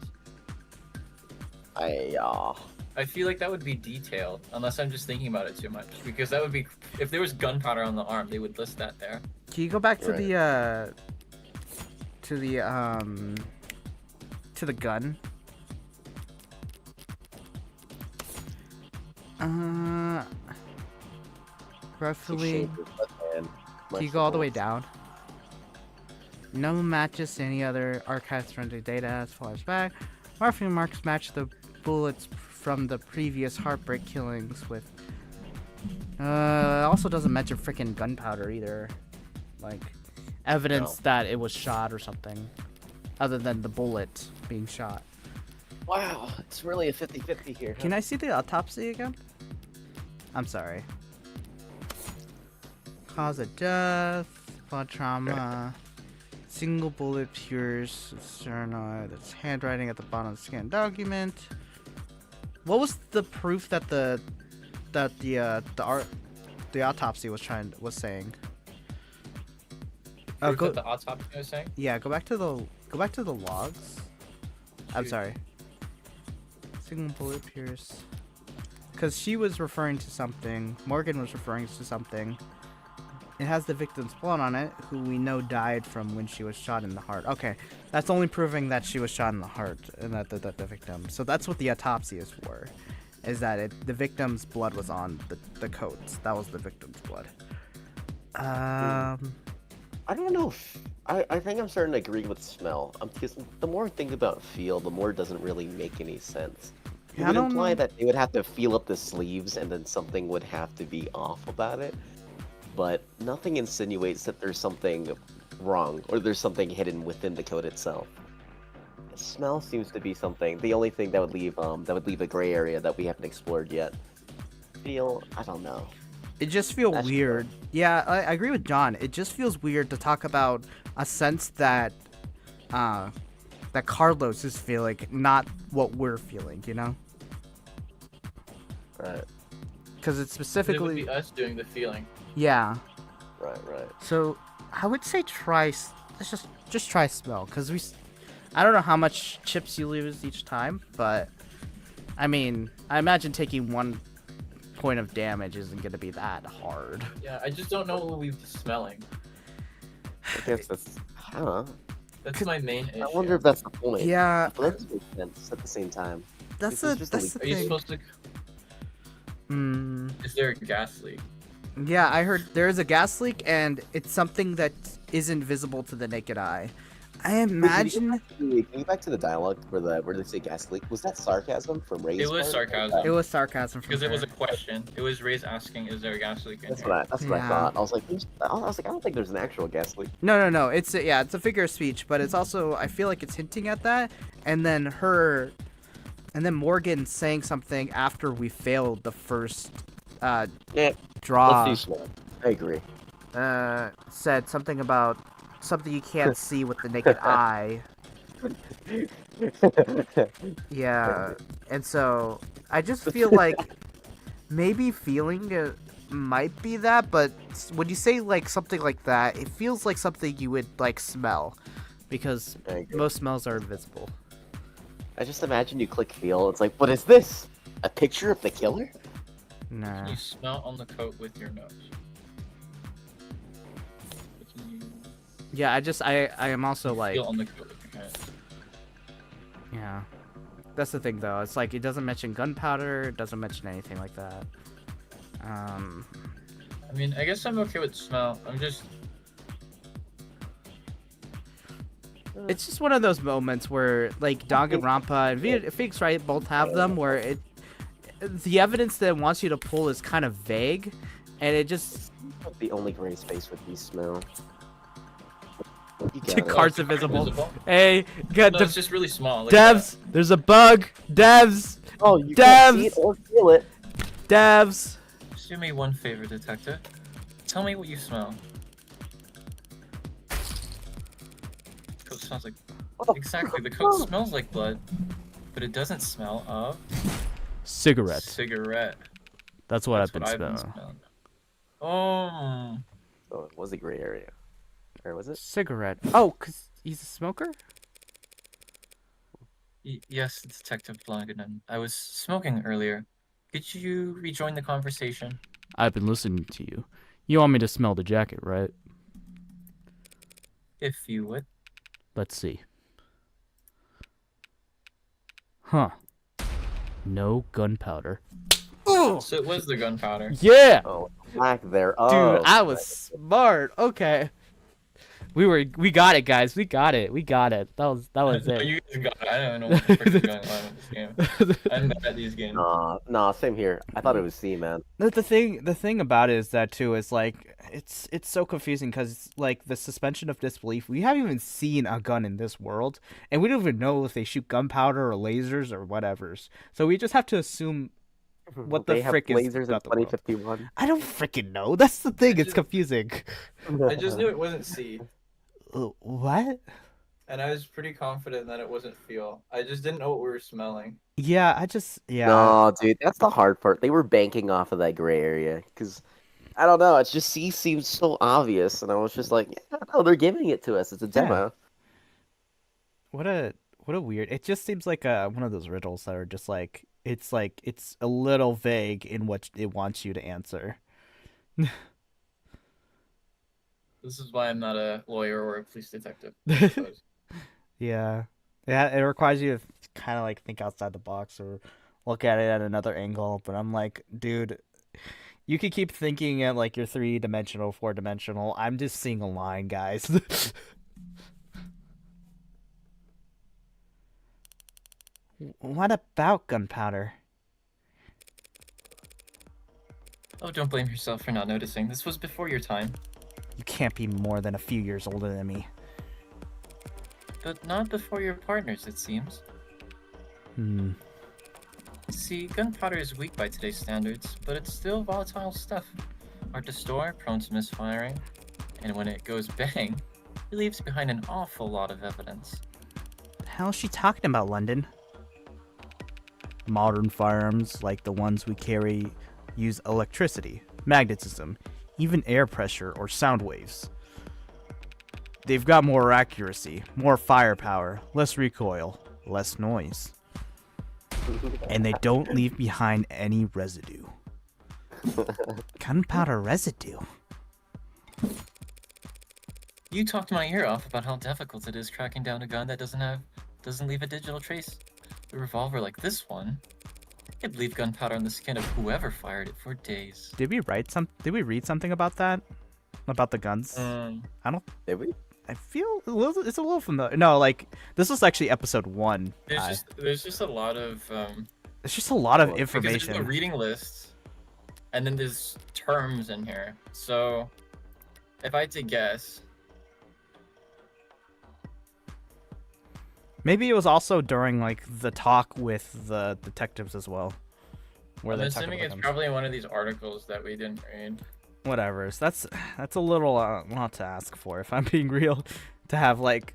I feel like that would be detailed, unless I'm just thinking about it too much. Because that would be, if there was gunpowder on the arm, they would list that there. Can you go back to Right. the to the gun? Roughly. Shaped as a man. Can you go all the way down? No matches to any other archives forensic data as far as back. Morphine marks match the bullets from the previous heartbreak killings with. It also doesn't mention freaking gunpowder either. Like, evidence that it was shot or something. Other than the bullet being shot. Wow, it's really a 50-50 here. Can I see the autopsy again? I'm sorry. Cause of death, blood trauma, single bullet pierce, sternum, that's handwriting at the bottom of the scanned document. What was the proof that the autopsy was saying? Proof that the autopsy was saying? Yeah, go back to the logs. I'm sorry. Single bullet pierce. Because she was referring to something. Morgan was referring to something. It has the victim's blood on it, who we know died from when she was shot in the heart. Okay, that's only proving that she was shot in the heart and that the victim. So that's what the autopsy is for, is that the victim's blood was on the coats. That was the victim's blood. I don't know. I think I'm starting to agree with smell. Because the more I think about feel, the more it doesn't really make any sense. It Yeah, would I don't imply know. that they would have to feel up the sleeves and then something would have to be off about it. But nothing insinuates that there's something wrong or there's something hidden within the coat itself. The smell seems to be something. The only thing that would leave a gray area that we haven't explored yet. Feel, I don't know. It just feels That's weird. Yeah, I agree with John. It just feels weird to talk about a sense that that Carlos is feeling, not what we're feeling, you know? Right, Because it's It would specifically... be us doing the feeling. Yeah. right. So, I would say let's just try smell, because I don't know how much chips you lose each time, but, I mean, I imagine taking 1 point of damage isn't going to be that hard. Yeah, I just don't know what we'll be smelling. I guess that's, I don't know. That's my main issue. I wonder if that's the point. Yeah, But that doesn't make sense at the same time. that's This is the just a that's the Are you thing. supposed to... Is there a gas leak? Yeah, I heard there is a gas leak, and it's something that isn't visible to the naked eye. I imagine Can you go back to the dialogue where they say gas leak? Was that sarcasm from Ray's It was part? sarcasm. it was sarcasm from Because it was her. a question. It was Ray's asking, is there a gas leak in That's here? what I Yeah. thought. I was like, I don't think there's an actual gas leak. No. It's a figure of speech, but it's also, I feel like it's hinting at that, and then Morgan saying something after we failed the first Yeah, draw. let's do small. I agree. Said something about something you can't see with the naked eye. Yeah, and so I just feel like maybe feeling might be that, but when you say like something like that, it feels like something you would like smell, because I agree. most smells are invisible. I just imagine you click feel. It's like, what is this? A picture of the killer? Nah. You smell on the coat with your nose. Can you Yeah, I am also like, feel on the coat with your head? yeah. That's the thing though. It's like it doesn't mention gunpowder. It doesn't mention anything like that. I mean, I guess I'm okay with smell. I'm just... It's just one of those moments where, like, Danganronpa and Phoenix Wright both have them, where the evidence that it wants you to pull is kind of vague, and it just... The only gray space would be smell. You The got it. cards invisible. Hey, good. No, it's just really small. Look at Devs, there's a bug. Devs, Oh, you can't see Devs! it or feel it. devs. that. Just do me one favor, detective. Tell me what you smell. Coat smells like... What the Exactly, the coat smells like blood, but it doesn't smell of... Cigarette. Cigarette. That's what That's what I've been smelling. Oh... Oh, it was a gray area. Or was it? Cigarette. Oh, cause he's a smoker. Yes, Detective Blaganen. I was smoking earlier. Could you rejoin the conversation? I've been listening to you. You want me to smell the jacket, right? If you would. Let's see. Huh. No gunpowder. Ooh, So it was the gunpowder. yeah, Oh, black there. dude, Oh, I was smart. Okay, we got it, guys. We got it. That was No, it. you guys got it. I don't know what the frick is going on with this game. I'm bad at these games. Nah, same here. I thought it was C, man. The thing about it is that too is like it's so confusing because like the suspension of disbelief. We haven't even seen a gun in this world, and we don't even know if they shoot gunpowder or lasers or whatever's. So we just have to assume what the They have frick is lasers in about the world. 2051. I don't freaking know. That's the thing. It's confusing. I just knew it wasn't C, What? and I was pretty confident that it wasn't fuel. I just didn't know what we were smelling. Yeah. No, dude, that's the hard part. They were banking off of that gray area because I don't know. It's just C seems so obvious, and I was just like, yeah, no, they're giving it to us. It's a demo. What a weird. It just seems like one of those riddles that are just like it's a little vague in what it wants you to answer. This is why I'm not a lawyer or a police detective. I suppose. Yeah. It requires you to kind of like think outside the box or look at it at another angle. But I'm like, dude, you could keep thinking at like you're 3-dimensional, 4-dimensional. I'm just seeing a line, guys. What about gunpowder? Oh, don't blame yourself for not noticing. This was before your time. You can't be more than a few years older than me. But not before your partners, it seems. See, gunpowder is weak by today's standards, but it's still volatile stuff. Hard to store, prone to misfiring, and when it goes bang, it leaves behind an awful lot of evidence. The hell is she talking about, London? Modern firearms, like the ones we carry, use electricity, magnetism, even air pressure or sound waves. They've got more accuracy, more firepower, less recoil, less noise. And they don't leave behind any residue. Gunpowder residue? You talked my ear off about how difficult it is tracking down a gun that doesn't leave a digital trace. A revolver like this one, it'd leave gunpowder on the skin of whoever fired it for days. Did we read something about that? About the guns? I don't. Did we? I feel it's a little familiar. No, like this was actually episode 1. There's just a lot of It's just a lot of because there's information. a reading list, and then there's terms in here. So, if I had to guess, Maybe it was also during like the talk with the detectives as well. Where I'm they talk assuming about it's guns. probably one of these articles that we didn't read. Whatever. So that's a little lot to ask for, if I'm being real, to have like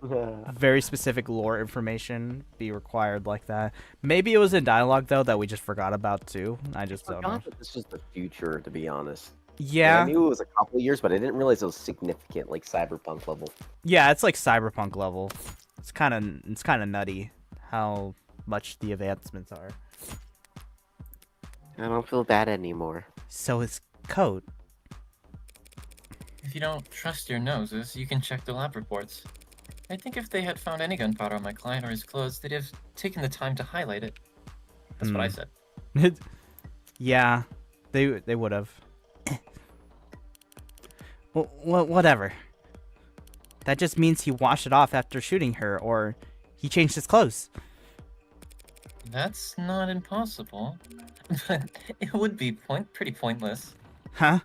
very specific lore information be required like that. Maybe it was in dialogue though that we just forgot about too. I just don't know. forgot that this was the future, to be honest. Like, Yeah, I knew it was a couple years, but I didn't realize it was significant, like cyberpunk level. yeah, it's like cyberpunk level. It's kind of nutty how much the advancements are. I don't feel bad anymore. So is code. If you don't trust your noses, you can check the lab reports. I think if they had found any gunpowder on my client or his clothes, they'd have taken the time to highlight it. That's what I said. Yeah, they would have. Well, whatever. That just means he washed it off after shooting her, or he changed his clothes. That's not impossible, but it would be pretty pointless. Huh?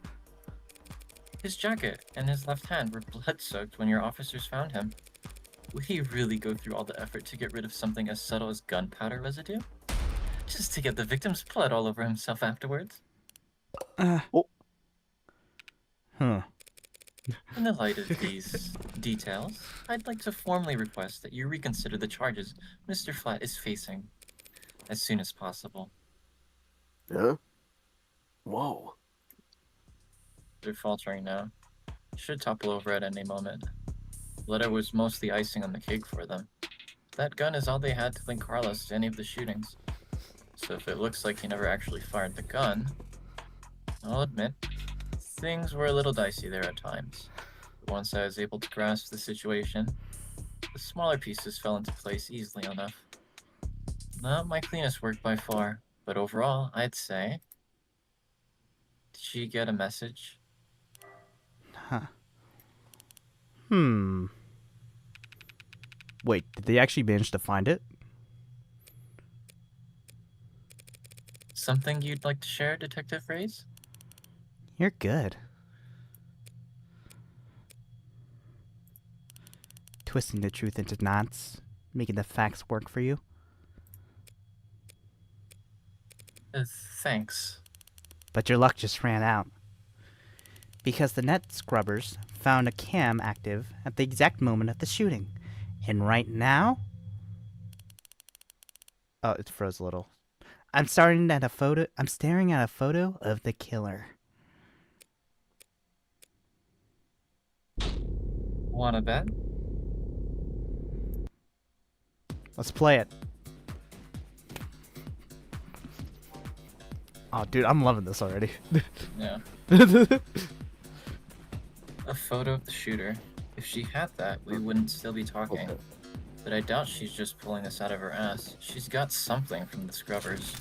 His jacket and his left hand were blood-soaked when your officers found him. Would he really go through all the effort to get rid of something as subtle as gunpowder residue? Just to get the victim's blood all over himself afterwards? Huh. In the light of these details, I'd like to formally request that you reconsider the charges Mr. Flat is facing as soon as possible. Huh? Whoa. They're faltering now. Should topple over at any moment. The letter was mostly icing on the cake for them. That gun is all they had to link Carlos to any of the shootings. So if it looks like he never actually fired the gun, I'll admit, things were a little dicey there at times. But once I was able to grasp the situation, the smaller pieces fell into place easily enough. Not my cleanest work by far, But overall, I'd say, did she get a message? Huh. Wait, did they actually manage to find it? Something you'd like to share, Detective Reyes? You're good. Twisting the truth into knots, making the facts work for you. Thanks. But your luck just ran out. Because the net scrubbers found a cam active at the exact moment of the shooting. And right now... Oh, it froze a little. I'm staring at a photo of the killer. Wanna bet? Let's play it. Oh, dude, I'm loving this already. Yeah. A photo of the shooter. If she had that, we wouldn't still be talking. But I doubt she's just pulling this out of her ass. She's got something from the scrubbers.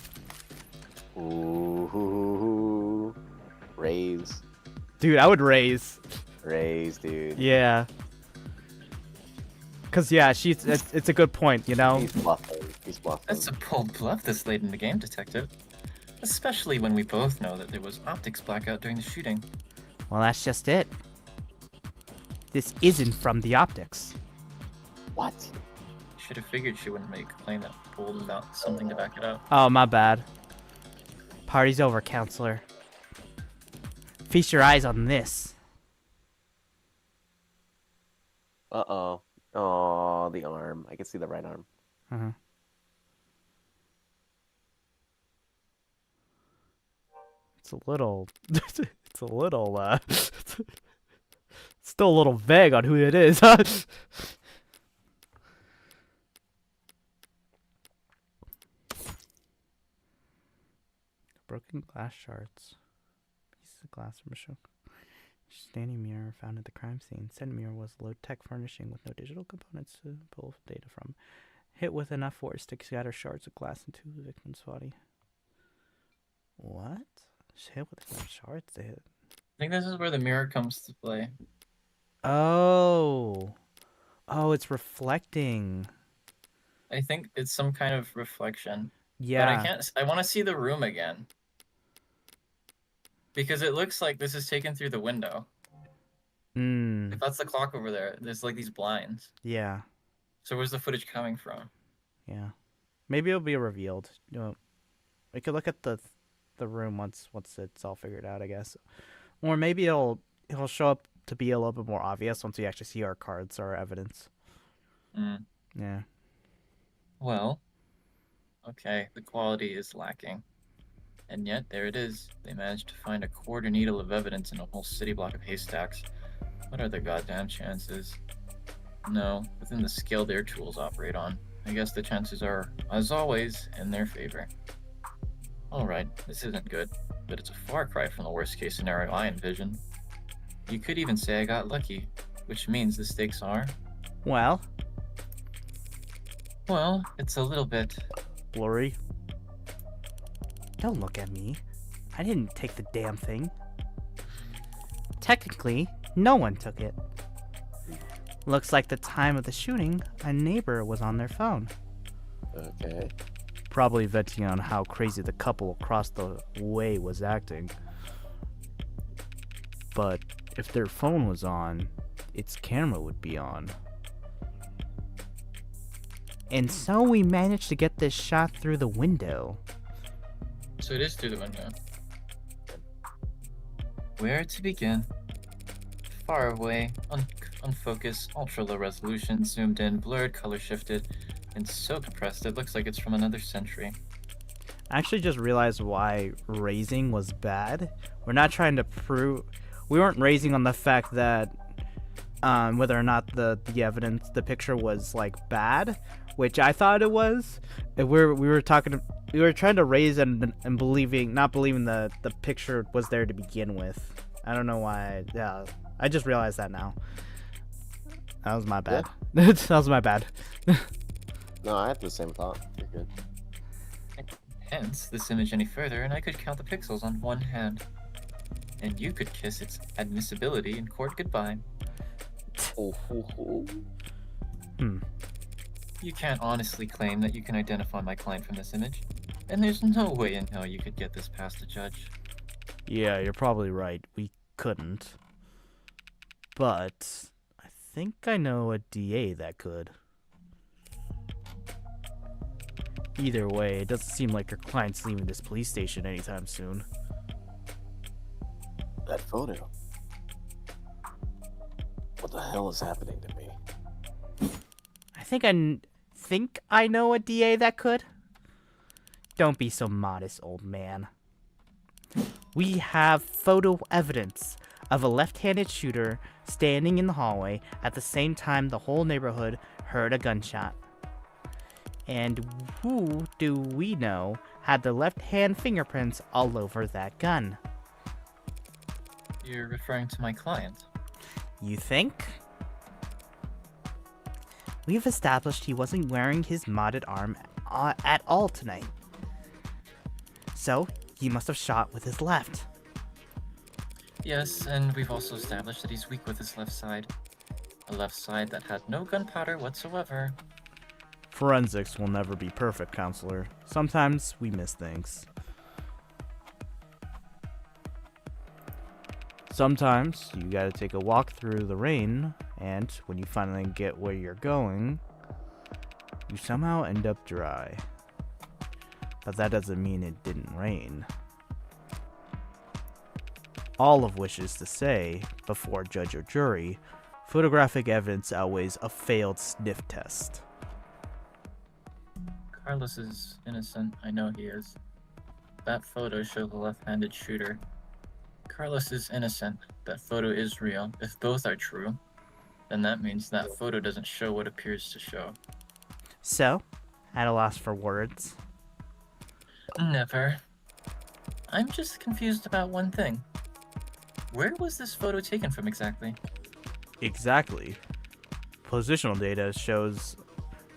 Ooh, raise, Dude, I would raise. dude. Yeah. Cause yeah, it's a good point, you know. He's bluffing. That's a bold bluff this late in the game, Detective. Especially when we both know that there was optics blackout during the shooting. Well, that's just it. This isn't from the optics. What? Should have figured she wouldn't make a claim that bold without something to back it up. Oh, my bad. Party's over, counselor. Feast your eyes on this. Uh-oh. Oh, the arm. I can see the right arm. Uh-huh. It's a little... it's a little, still a little vague on who it is, huh? Broken glass shards. Pieces of glass from a show. Standing mirror found at the crime scene. Said mirror was low-tech furnishing with no digital components to pull data from. Hit with enough force to scatter shards of glass into the victim's body. What? Hit with enough shards to hit. I think this is where the mirror comes to play. Oh. Oh, it's reflecting. I think it's some kind of reflection. Yeah. But I can't. I want to see the room again. Because it looks like this is taken through the window. If that's the clock over there, there's like these blinds. Yeah. So where's the footage coming from? Yeah. Maybe it'll be revealed. You know, we could look at the room once it's all figured out, I guess. Or maybe it'll show up to be a little bit more obvious once we actually see our cards or evidence. Yeah. Well, okay, the quality is lacking. And yet, there it is. They managed to find a quarter needle of evidence in a whole city block of haystacks. What are the goddamn chances? No, within the scale their tools operate on, I guess the chances are, as always, in their favor. Alright, this isn't good, but it's a far cry from the worst case scenario I envisioned. You could even say I got lucky, which means the stakes are... Well, it's a little bit... Lori. Don't look at me. I didn't take the damn thing. Technically, no one took it. Looks like the time of the shooting, a neighbor was on their phone. Okay. Probably venting on how crazy the couple across the way was acting. But if their phone was on, its camera would be on. And so we managed to get this shot through the window. So it is through the window. Where to begin? Far away, unfocused, ultra low resolution, zoomed in, blurred, color shifted, and so compressed it looks like it's from another century. I actually just realized why raising was bad. We're not trying to prove... We weren't raising on the fact that whether or not the evidence, the picture was like bad, which I thought it was. We were trying to raise and not believing the picture was there to begin with. I don't know why. Yeah, I just realized that now. That was my bad. Yeah. That was my bad. No, I had the same thought. You're good. enhance this image any further, and I could count the pixels on one hand. And you could kiss its admissibility in court goodbye. Ho, ho, ho. You can't honestly claim that you can identify my client from this image, and there's no way in hell you could get this past a judge. Yeah, you're probably right. We couldn't. But I think I know a DA that could. Either way, it doesn't seem like your client's leaving this police station anytime soon. That photo. What the hell is happening to me? I think I know a DA that could. Don't be so modest, old man. We have photo evidence of a left-handed shooter standing in the hallway at the same time the whole neighborhood heard a gunshot. And who do we know had the left-hand fingerprints all over that gun? You're referring to my client. You think? We've established he wasn't wearing his modded arm at all tonight. So, he must have shot with his left. Yes, and we've also established that he's weak with his left side. A left side that had no gunpowder whatsoever. Forensics will never be perfect, counselor. Sometimes we miss things. Sometimes you gotta take a walk through the rain, and when you finally get where you're going, you somehow end up dry. But that doesn't mean it didn't rain. All of which is to say, before judge or jury, photographic evidence outweighs a failed sniff test. Carlos is innocent, I know he is. That photo showed the left-handed shooter. Carlos is innocent. That photo is real. If both are true, then that means that photo doesn't show what appears to show. So, at a loss for words. Never. I'm just confused about one thing. Where was this photo taken from exactly? Exactly. Positional data shows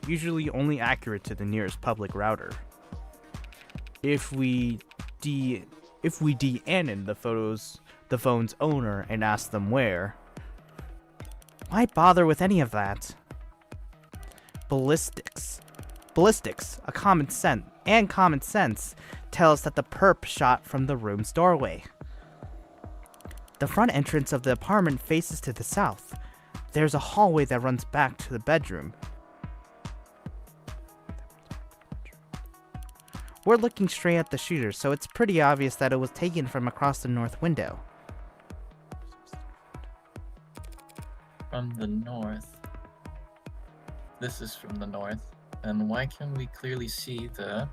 usually only accurate to the nearest public router. If we de-anon the phone's owner and ask them where, why bother with any of that? Ballistics, a common sense tell us that the perp shot from the room's doorway. The front entrance of the apartment faces to the south. There's a hallway that runs back to the bedroom. We're looking straight at the shooter, so it's pretty obvious that it was taken from across the north window. From the north. This is from the north. And why can we clearly see the...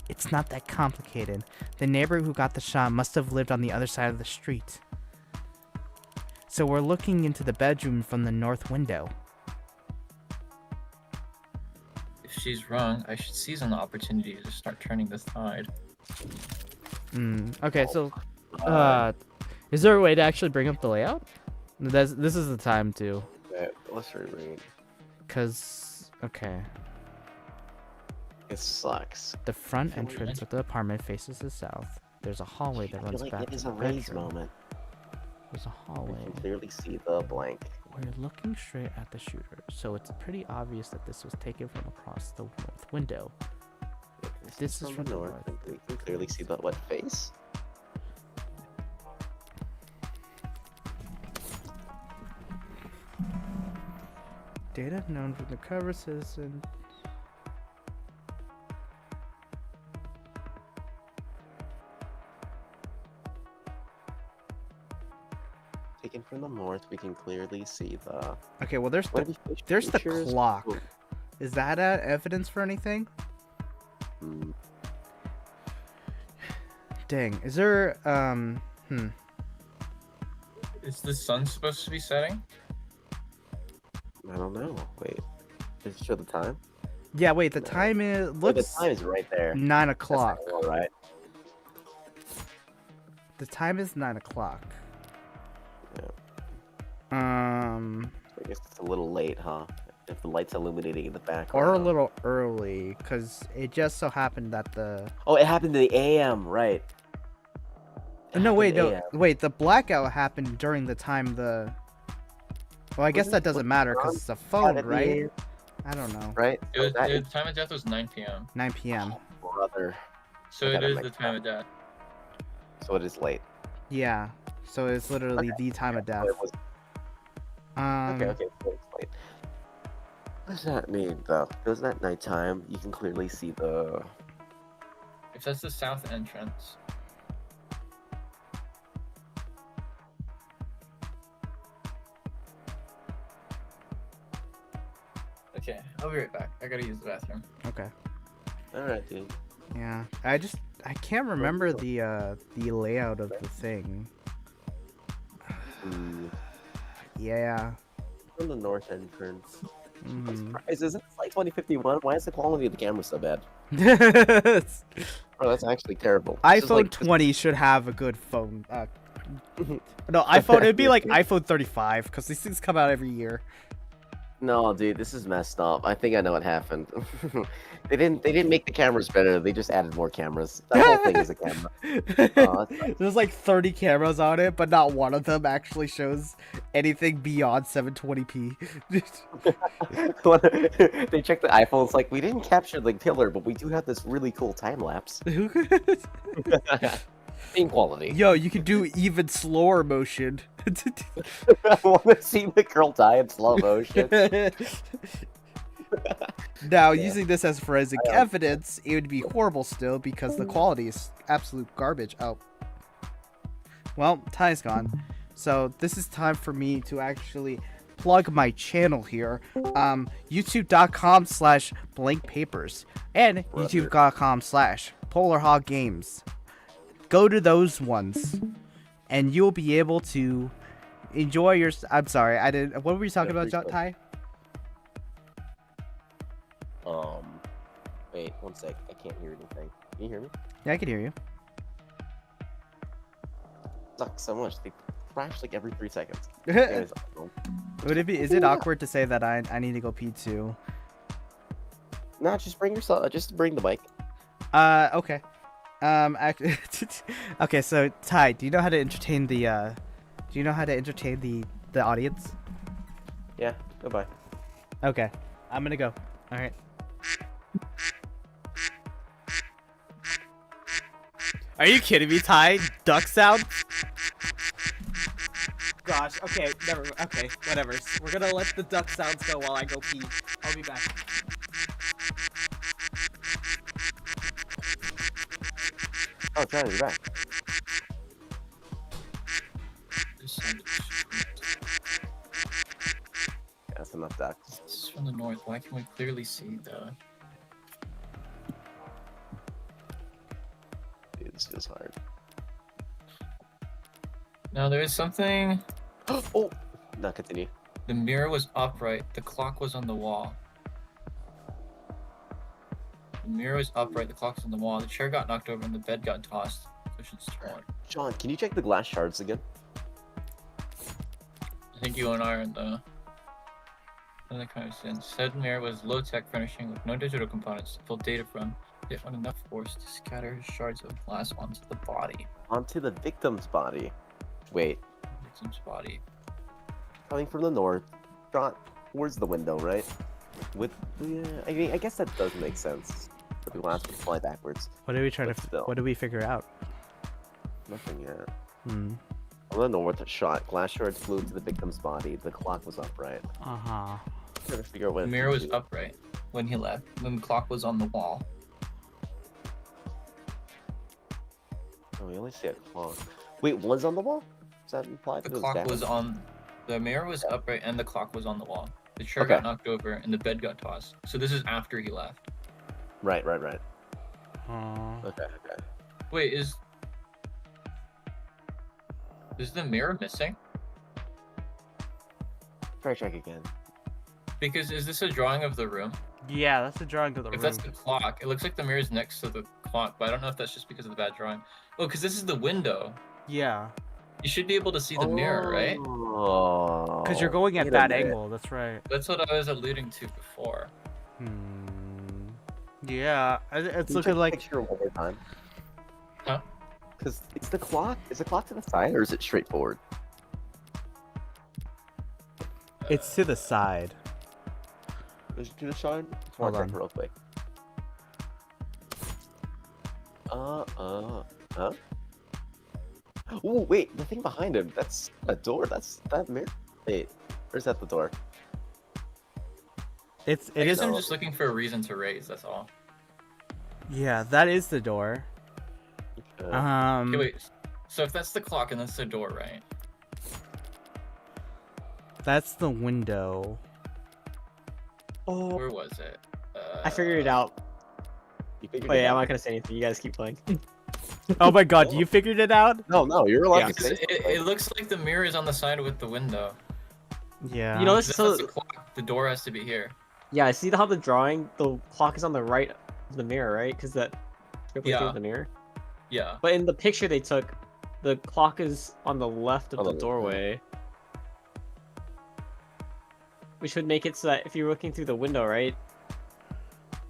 It's not that complicated. The neighbor who got the shot must have lived on the other side of the street. So we're looking into the bedroom from the north window. If she's wrong, I should seize on the opportunity to start turning this tide. Okay, so, is there a way to actually bring up the layout? This is the time to. Okay, let's reread. Okay. It sucks. The front entrance of the apartment faces the south. There's a hallway that I runs feel like back it is to a the raise bedroom. moment. There's a You hallway. can clearly see the blank. We're looking straight at the shooter, so it's pretty obvious that this was taken from across the north window. This is from the north. You can clearly see the what face? Data known from the cover citizen. Taken from the north, we can clearly see the. Okay, well there's What the are these there's the features? clock. Oh, Is that evidence for anything? hmm. Dang. Is there Is the sun supposed to be setting? I don't know. Wait. Does it show the time? Yeah, wait, the No. time is Oh, the looks time is right there. 9 That's o'clock. all right. The time is 9 o'clock. Yeah. Um I guess it's a little late, huh? if the light's illuminating in the background. Or a little early, because it just so happened that the... Oh, it happened in the AM, right. No, wait, no, AM. wait, the blackout happened during the time the... Well, I guess that doesn't matter, because it's a phone, right? I don't know. Right? The time of death was 9 p.m. 9 p.m. Oh, brother. So I it gotta is make the time of death. So it is late. Yeah, so it's literally the time of death. It was, Um, okay, so it's late. What does that mean, though? Because at nighttime, you can clearly see the... If that's the south entrance. Okay, I'll be right back. I gotta use the bathroom. okay. Alright, dude. Yeah, I can't remember the layout of the thing. Yeah. From the north entrance. Mhm. Surprise, isn't this like 2051? Why is the quality of the camera so bad? Oh, that's actually terrible. It's just iPhone like- 20 should have a good phone. No, iPhone. It'd be like iPhone 35 because these things come out every year. No, dude, this is messed up. I think I know what happened. They didn't make the cameras better. They just added more cameras. That whole thing is a camera. There's like 30 cameras on it, but not one of them actually shows anything beyond 720p. They checked the iPhone. It's like we didn't capture the killer, but we do have this really cool time lapse. Same quality. Yo, you can do even slower motion. I want to see the girl die in slow motion. Now, using this as forensic evidence, it would be horrible still because the quality is absolute garbage. Oh. Well, Ty's gone. So this is time for me to actually plug my channel here. YouTube.com/blankpapers and YouTube.com/polarhoggames. Go to those ones and you'll be able to enjoy your... I'm sorry, I didn't... What were we talking about, Ty? Wait, one sec. I can't hear anything. Can you hear me? Yeah, I can hear you. Sucks so much. They crash like every 3 seconds. Would it be? Is it awkward to say that I need to go pee too? No, just bring yourself. Just bring the mic. Okay. Actually, okay. So Ty, do you know how to entertain the? Do you know how to entertain the audience? Yeah. Goodbye. Okay, I'm gonna go. All right. Are you kidding me, Ty? Duck sound? Gosh, okay, never, okay, whatever. We're gonna let the duck sounds go while I go pee. I'll be back. Oh, Charlie, you're back. That's enough ducks. This is from the north. Why can we clearly see the... Dude, this feels hard. Now there is something... Oh! No, continue. The mirror was upright. The clock was on the wall. The mirror was upright. The clock was on the wall. The chair got knocked over and the bed got tossed. Cushions torn. John, can you check the glass shards again? I think you and I are in the... That kind of sense. Said mirror was low-tech furnishing with no digital components to pull data from. It had enough force to scatter shards of glass onto the body. Onto the victim's body. Wait, Victim's body. coming from the north, shot towards the window, right? With, yeah, I mean, I guess that does make sense. But the glass would fly backwards. What are we trying But to? still. What do we figure out? Nothing yet. Hmm. On the north, shot. Glass shards flew into the victim's body. The clock was upright. Uh huh. Trying to figure out what The it mirror could was be. upright when he left. Then the clock was on the wall. Oh, we only see a clock. Wait, was on the wall? Does that imply The that it clock down? was on... The mirror was upright and the clock was on the wall. The chair Okay. got knocked over and the bed got tossed. So this is after he left. Right. Uh, Okay. Wait, is the mirror missing? Try check again. Because is this a drawing of the room? yeah, that's the drawing of the If room. that's the clock, it looks like the mirror's next to the clock, but I don't know if that's just because of the bad drawing. Oh, because this is the window. Yeah. You should be able to see the mirror, right? Oh. Because you're going at wait a that minute. angle. That's right. That's what I was alluding to before. Yeah, it's Can you check looking the like picture one more time. Huh? Because is the clock to the side or is it straightforward? it's to the side. Is it to the side? Hold Check on. real quick. Huh? Oh wait, the thing behind him. That's a door. That's that mirror. Wait, where's that the door? I It guess is. I'm just looking for a reason to raise. That's all. Yeah, that is the door. Okay, wait. So if that's the clock and that's the door, right? That's the window. Oh, Where was it? I figured it out. You figured Wait, it I'm out? not gonna say anything. You guys keep playing. Oh my god, you figured it out? No, you're allowed Yeah. to 'Cause say it looks like the mirror is on the side with the window. Yeah. You know, 'Cause it's if that's so the clock, the door has to be here. yeah. I see how the drawing, the clock is on the right of the mirror, right? Because that Yeah. of the mirror. Yeah. But in the picture they took, the clock is on the left of On the the left, doorway. Which would make it so that if you're looking through the window, right?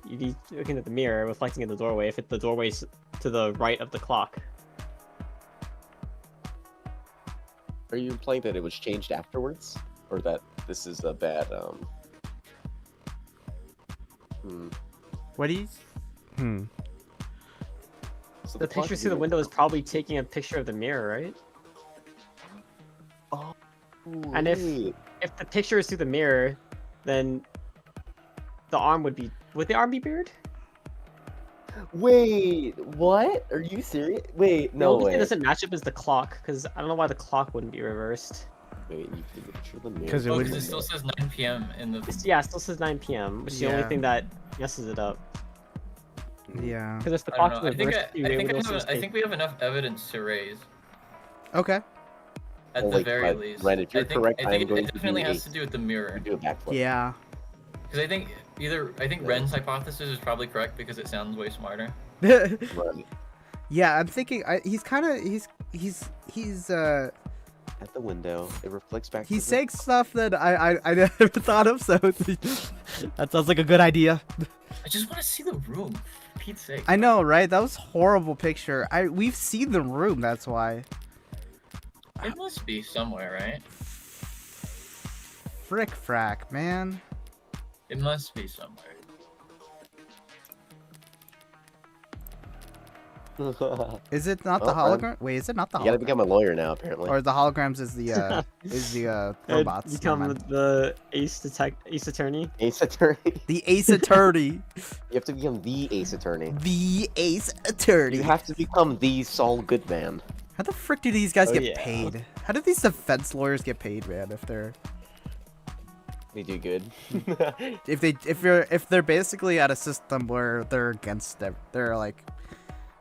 You'd be looking at the mirror reflecting in the doorway if the doorway's to the right of the clock. Are you implying that it was changed afterwards, or that this is a bad What do you? So The clock picture is through the in window is probably taking a picture of the mirror, right? Oh, And if- wait. If the picture is through the mirror, then the arm would be. Would the arm be mirrored? Wait, what? Are you serious? Wait, The no only way. thing that doesn't match up is the clock, because I don't know why the clock wouldn't be reversed. Wait, you did the picture of the mirror. 'Cause it Oh, would- because it still says 9 p.m. in the. Yeah, it still says 9 p.m., which is the only Yeah. thing that messes it up. Yeah. Because if the I don't clock's know. I think reversed, you I would think also I think we have enough evidence to raise Okay. at Well, the like, very least. Ren, if you're I think, correct, I I'm think going it to definitely do has eight. to do with the mirror. Do a backflip. Yeah. Because I think I think Ren's hypothesis is probably correct because it sounds way smarter. Run Yeah, I'm thinking. He's kind of. He's at the window. It reflects back. He's to the- saying stuff that I never thought of. So that sounds like a good idea. I just want to see the room. For Pete's sake. I know, right? That was a horrible picture. We've seen the room. That's why. It must be somewhere, right? Frick frack, man. It must be somewhere. Is it not the Well, hologram? Wait, is it not the You gotta hologram? become a lawyer now, apparently. Or the holograms is the robots? Never Become mind. the ace attorney. Ace attorney. The ace attorney. You have to become the ace attorney. The ace attorney. You have to become the Saul Goodman. How the frick do these guys Oh, get yeah. paid? How do these defense lawyers get paid, man? If they're They do good. if they're basically at a system where they're against them, they're like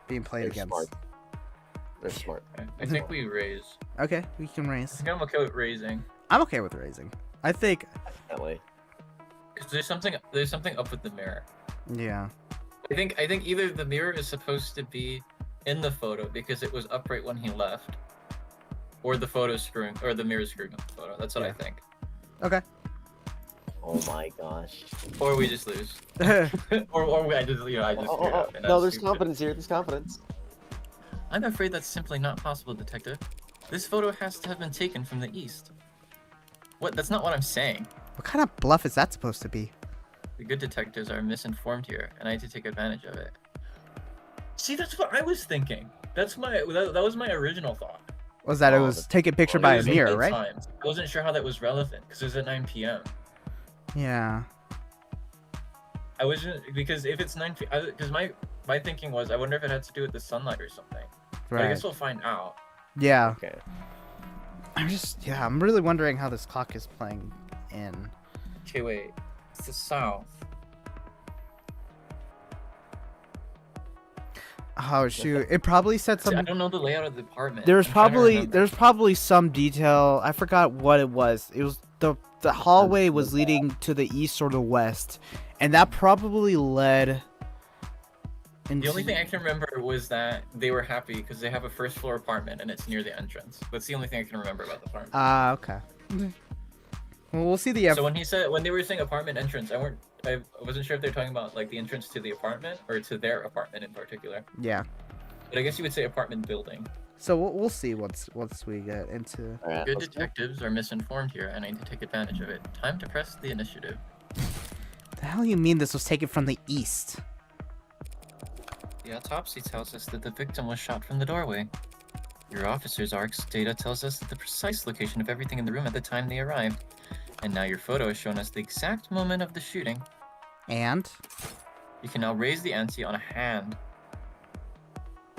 being played They're against. smart. They're smart. Okay. I think we raise. Okay, we can I raise. think I'm okay with raising. I'm okay with raising. I think, Definitely. Because there's something up with the mirror. yeah. I think either the mirror is supposed to be in the photo because it was upright when he left, or the photo's screwing, or the mirror's screwing up the photo. That's what I Yeah. think. Okay. Oh my gosh. Or we just lose. or I just I just screwed up. And No, that's there's stupid. confidence here. There's confidence. I'm afraid that's simply not possible, detective. This photo has to have been taken from the east. What? That's not what I'm saying. What kind of bluff is that supposed to be? The good detectives are misinformed here, and I had to take advantage of it. See, that's what I was thinking. That was my original thought. Was that it Oh, was that's- taken picture It by a was in mirror, right? daytime. I wasn't sure how that was relevant because it was at 9 p.m. Yeah. I wasn't because if it's 9 p.m. Because my thinking was I wonder if it had to do with the sunlight or something. But I Right. guess we'll find out. Yeah. Okay. I'm really wondering how this clock is playing in. Okay, wait. It's the south. Oh shoot! It probably said See, I some. don't know the layout of the apartment. There's I'm trying to probably remember. some detail. I forgot what it was. It was the hallway was leading to the east or the west, and that probably led And The only thing I can remember was that they were happy because they have a first floor apartment and it's near the entrance. That's the only thing I can remember about the apartment. Okay. Well, we'll see the. So when they were saying apartment entrance, I wasn't sure if they're talking about like the entrance to the apartment or to their apartment in particular. Yeah. But I guess you would say apartment building. So we'll see once we get into. All right, Good let's go. detectives are misinformed here, and I need to take advantage of it. Time to press the initiative. The hell you mean this was taken from the east? The autopsy tells us that the victim was shot from the doorway. Your officer's ARC's data tells us the precise location of everything in the room at the time they arrived. And now your photo has shown us the exact moment of the shooting. And You can now raise the ante on a hand.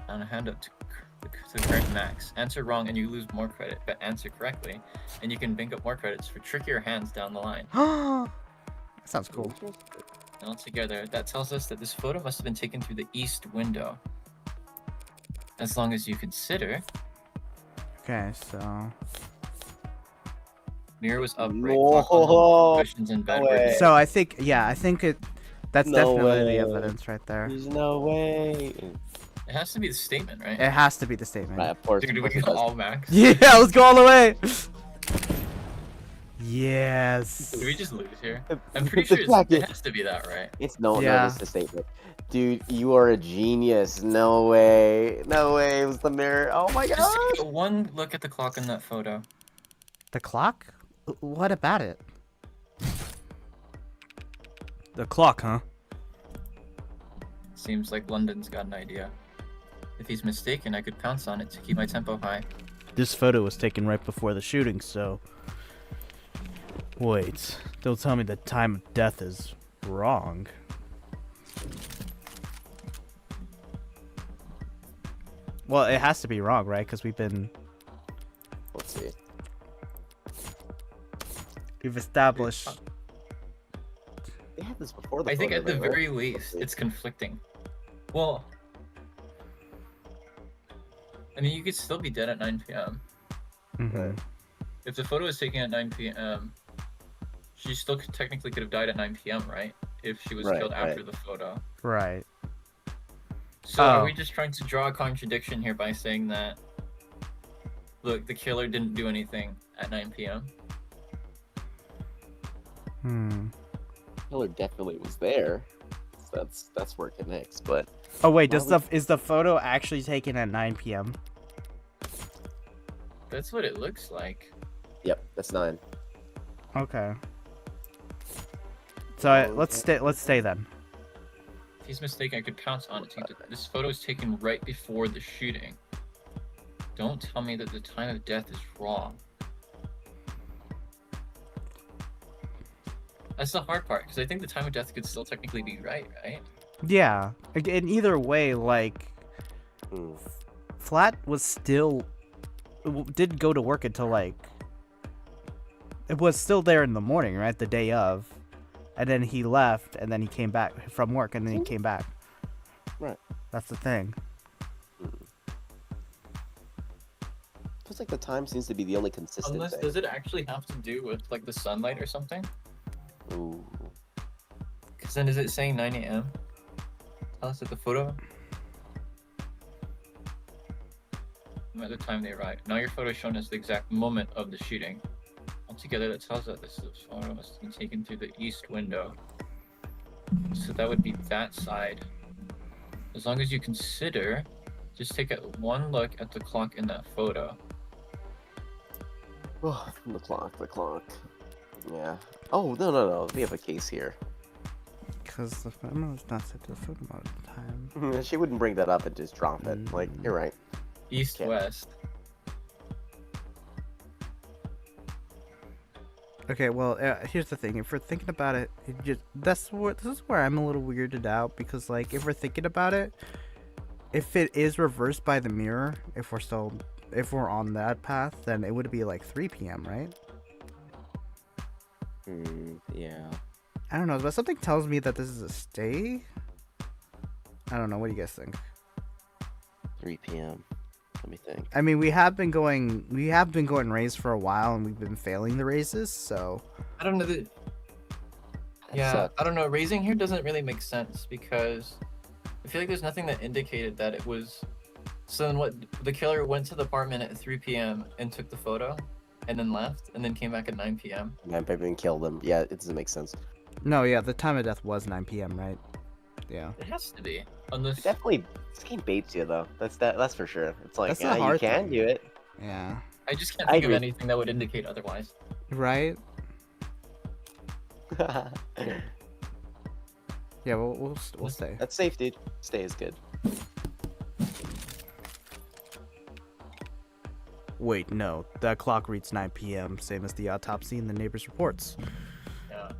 Up to the current max. Answer wrong and you lose more credit, but answer correctly, and you can bank up more credits for trickier hands down the line. that sounds cool. Altogether, that tells us that this photo must have been taken through the east window. As long as you consider, Okay, so mirror was upright, No clock on the cushions in bed. way. I think that's No definitely the way. evidence right there. There's no way. It has to be the statement, right? It has to be the statement. Right, of course. Dude, do of we course it go does. all max? Yeah, let's go all the way. Yes. Did we just lose here? I'm The pretty sure it jacket. has to be that, right? It's no, Yeah. it's the statement. Dude, you are a genius. No way. No way. It was the mirror. Oh my Just god. take one look at the clock in that photo. The clock? What about it? The clock, huh? Seems like London's got an idea. If he's mistaken, I could pounce on it to keep my tempo high. This photo was taken right before the shooting, so... Wait, don't tell me the time of death is wrong. Well, it has to be wrong, right? Because we've Let's see. established... They had this before the I think photo, at the though, right? very least, it's conflicting. Well, I mean, you could still be dead at 9 p.m. Mhm. If the photo was taken at 9 p.m., she still technically could have died at 9 p.m., right? If she was Right, killed after right. the photo. Right. So are Oh. we just trying to draw a contradiction here by saying that, look, the killer didn't do anything at 9 p.m.? Hmm. Killer definitely was there. So that's where it connects. But Oh wait, Why is the photo actually taken at 9 p.m.? That's what it looks like. yep, that's 9. Okay. So let's stay then. If he's mistaken, I could pounce on it. This photo was taken right before the shooting. Don't tell me that the time of death is wrong. That's the hard part, because I think the time of death could still technically be right? Yeah. In either way, like Hmm. Flat was still didn't go to work until like it was still there in the morning, right? The day of. And then he left and then he came back from work and then he came back. Right. That's the thing. Feels like the time seems to be the only consistent Unless, thing. does it actually have to do with, like, the sunlight or something? Ooh. Because then is it saying 9 a.m.? Tell us at the photo. At the time they arrived. Now your photo showing us the exact moment of the shooting. Altogether, that tells us this photo must have been taken through the east window. So that would be that side. As long as you consider, just take one look at the clock in that photo. Oh, the clock. Yeah. Oh, no. We have a case here. Because the photo was not set to the photo mode at the time. She wouldn't bring that up and just drop it. Like, you're right. East, Okay. west. Okay, well, here's the thing. If we're thinking about it, this is where I'm a little weirded out because, like, if we're thinking about it, if it is reversed by the mirror, if we're on that path, then it would be like 3 p.m., right? Yeah. I don't know, but something tells me that this is a stay. I don't know. What do you guys think? 3 p.m. Let me think. I mean, we have been going raise for a while, and we've been failing the raises, so. I don't know that. Yeah, Sucks. I don't know. Raising here doesn't really make sense because I feel like there's nothing that indicated that it was. So then what? The killer went to the apartment at 3 p.m. and took the photo, and then left, and then came back at 9 p.m. Man, Pippin and killed him. Yeah, it doesn't make sense. No, yeah, the time of death was 9 p.m., right? Yeah. It has to be. Unless It definitely, this game baits you though. That's for sure. It's like, That's the yeah, you hard can thing. do it. Yeah. I just can't I think of agree. anything that would indicate otherwise. Right? Yeah, we'll stay. That's safe, dude. Stay is good. Wait, no. That clock reads 9 p.m., same as the autopsy and the neighbors' reports. Yeah.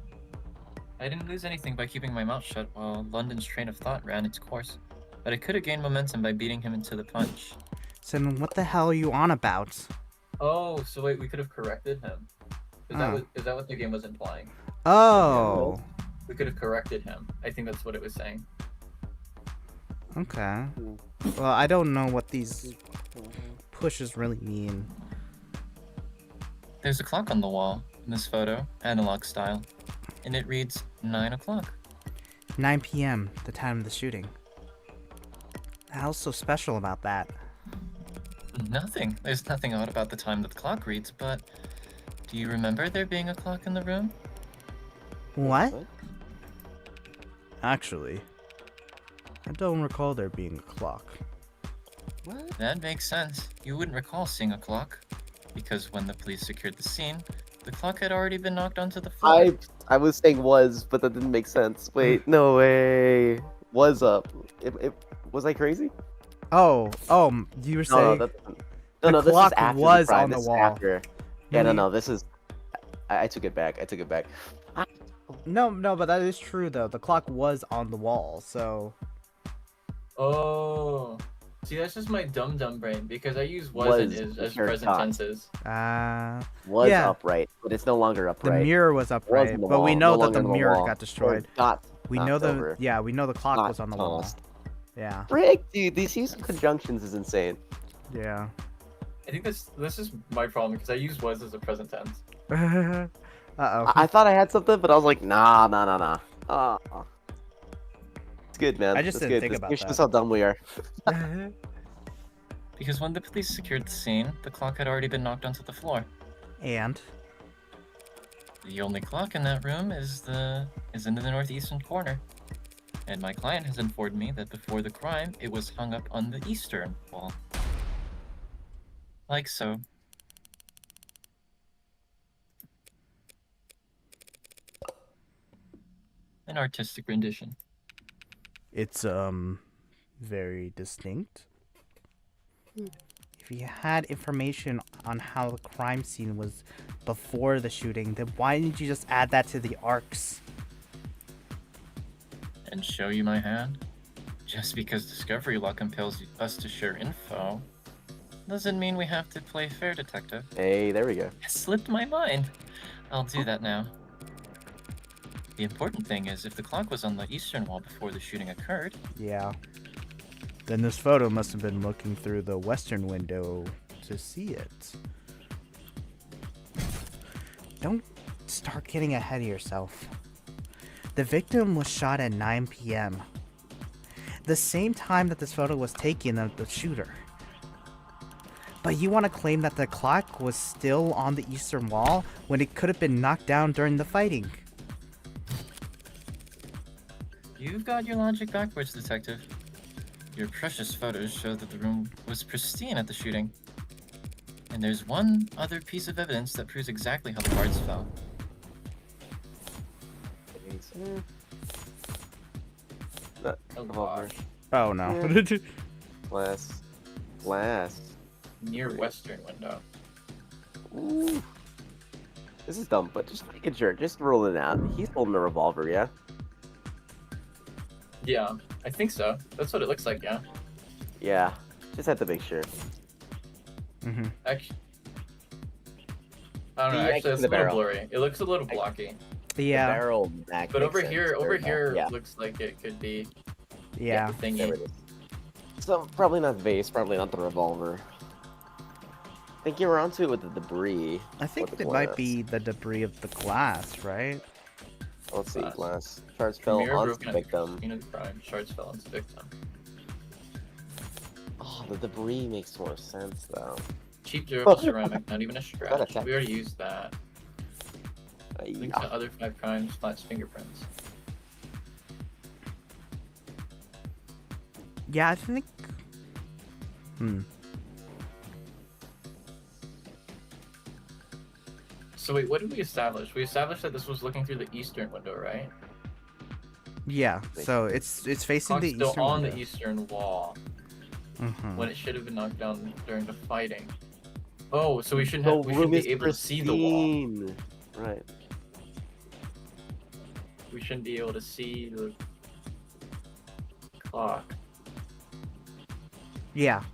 I didn't lose anything by keeping my mouth shut while London's train of thought ran its course, but I could have gained momentum by beating him into the punch. So then what the hell are you on about? Oh, so wait, we could have corrected him. Is that what the game was implying? Oh. We could have corrected him. I think that's what it was saying. Okay. Well, I don't know what these pushes really mean. There's a clock on the wall in this photo, analog style, and it reads 9 o'clock. 9 p.m., the time of the shooting. How's so special about that? Nothing. There's nothing odd about the time that the clock reads, but do you remember there being a clock in the room? What? Actually, I don't recall there being a clock. What? That makes sense. You wouldn't recall seeing a clock, because when the police secured the scene, the clock had already been knocked onto the floor. I was saying was, but that didn't make sense. Wait, no way. Was up. Was I crazy? Oh, you were No, saying no, the no, this is clock after was the crime. on the This is wall. After. Yeah, No, no, this is. I took it back. I took it back. No, but that is true though. The clock was on the wall, so Oh. See, that's just my dumb brain, because I use was and Was is as your present thought. tenses. Was Yeah. upright, but it's no longer the upright. mirror was Was upright. on the But we wall, know no that longer the on the mirror wall. got destroyed. We We know over. we know the clock Got was on the wall. tossed. Yeah. Frick, dude, these use of conjunctions is insane. Yeah. I think this is my problem, because I use was as a present tense. Uh-oh. I thought I had something, but I was like, nah. It's good, man. I just It's didn't good. think This about game shows that. how dumb we are. Because when the police secured the scene, the clock had already been knocked onto the floor. And The only clock in that room is in the northeastern corner. And my client has informed me that before the crime, it was hung up on the eastern wall. Like so. An artistic rendition. it's very distinct. If you had information on how the crime scene was before the shooting, then why didn't you just add that to the arcs? And show you my hand? Just because discovery law compels us to share info, doesn't mean we have to play fair, detective. Hey, there we go. It slipped my mind. I'll do that now. The important thing is, if the clock was on the eastern wall before the shooting occurred, Yeah. Then this photo must have been looking through the western window to see it. Don't start getting ahead of yourself. The victim was shot at 9 p.m. The same time that this photo was taken of the shooter. But you want to claim that the clock was still on the eastern wall when it could have been knocked down during the fighting. you've got your logic backwards, detective. Your precious photos show that the room was pristine at the shooting. And there's one other piece of evidence that proves exactly how the cards fell. Oh gosh. Oh no. Glass. Near western window. Ooh. This is dumb, but just make it sure. Just roll it out. He's holding a revolver, yeah? Yeah, I think so. That's what it looks like, yeah. Yeah. Just had to make sure. Mm-hmm. Actually, I don't know. The Actually, X in it's the a little barrel. blurry. It looks a little blocky. Yeah. The barrel back But makes over sense. here, Yeah. looks like it could be Yeah. the thingy. There it is. So, probably not vase, probably not the revolver. I think you were onto it with the debris. I think or the it might glass. be the debris of the glass, right? Let's see, Glass. glass. Shards The fell mirror onto broke the at the victim. scene of the crime. Shards fell onto the victim. Oh, the debris makes more sense though. Cheap durable ceramic, not even a that a scratch. tech? We already used that. Links to other 5 crimes, Flat's fingerprints. Yeah, I think. So wait, what did we establish? We established that this was looking through the eastern window, right? Yeah. So it's facing Clock's the still eastern on window. the eastern wall when it should have been knocked down during the fighting. Oh, so we shouldn't have, we shouldn't be able to see the wall. Right. We shouldn't be able to see the clock. Yeah.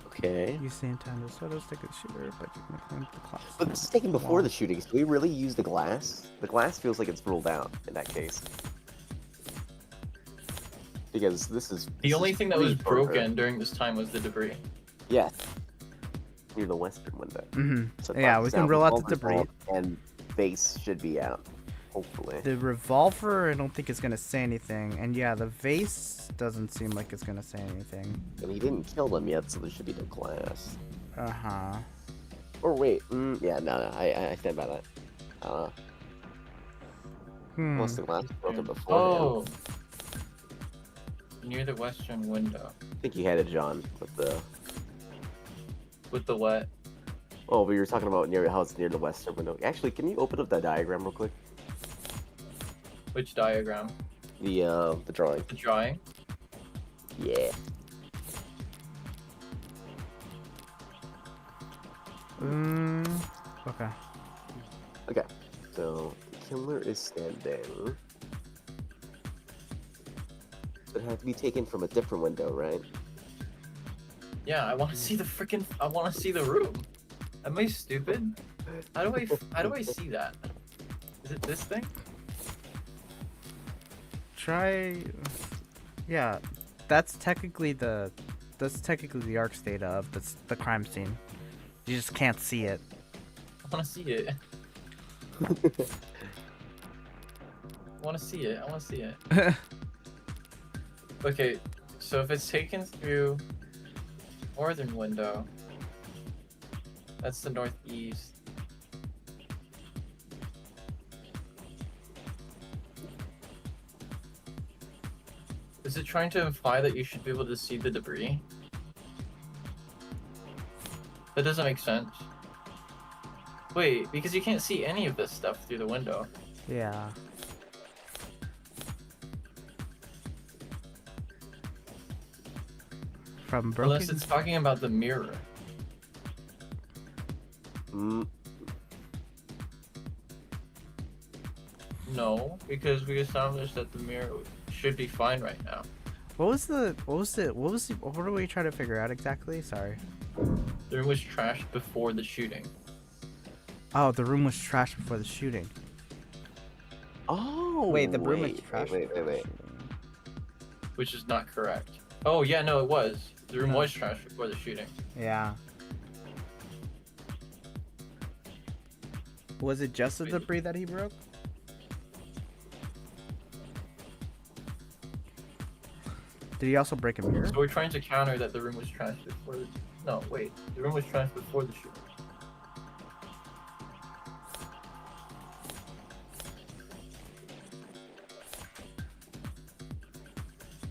Okay. You same time as photos take a shooter, but you can climb the clock. But this is taken before the shooting. So we really use the glass? The glass feels like it's ruled out in that case. Because this is... The only thing that was pre-burger. broken during this time was the debris. Yeah. Near the western window. So Yeah, we can rule out the debris. And base should be out. Hopefully. The revolver, I don't think is gonna say anything, and yeah, the vase doesn't seem like it's gonna say anything. And he didn't kill them yet, so there should be no glass. Or wait, yeah, no, I stand by that. Unless the glass was broken before. Oh! Near the western window. I think you had it, John, with the... With the what? Oh, but you were talking about near how it's near the western window. Actually, can you open up that diagram real quick? Which diagram? The drawing. The drawing? Yeah. Okay. Okay. So the killer is standing. It had to be taken from a different window, right? Yeah, I want to see the freaking. I want to see the room. Am I stupid? How do I see that? Is it this thing? Try. Yeah, that's technically the arc's data of the crime scene. You just can't see it. I want to see it. I want to see it. I want to see it. Okay, so if it's taken through northern window, that's the northeast. Is it trying to imply that you should be able to see the debris? That doesn't make sense. Wait, because you can't see any of this stuff through the window. Yeah. From broken. Unless it's talking about the mirror. No, because we established that the mirror should be fine right now. What are we trying to figure out exactly? Sorry. The room was trashed before the shooting. Oh, the room was trashed before the shooting. Oh, Wait, the room was trashed. Wait. Which is not correct. Oh yeah, no, it was. The room No. was trashed before the shooting. Yeah. Was it just the Wait. debris that he broke? Did he also break a mirror? So we're trying to counter that the room was trashed before the... No, wait. The room was trashed before the shooting.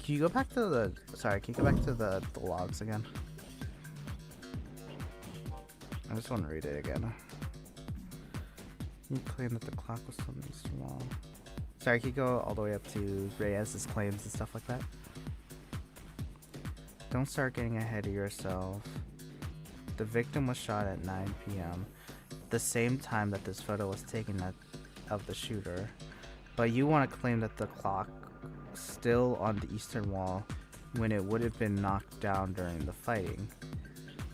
Can you go back to the... Sorry, can you go back to the logs again? I just want to read it again. You claim that the clock was still in the eastern wall. Sorry, can you go all the way up to Reyes's claims and stuff like that? Don't start getting ahead of yourself. The victim was shot at 9 p.m. the same time that this photo was taken of the shooter. But you want to claim that the clock still on the eastern wall when it would have been knocked down during the fighting.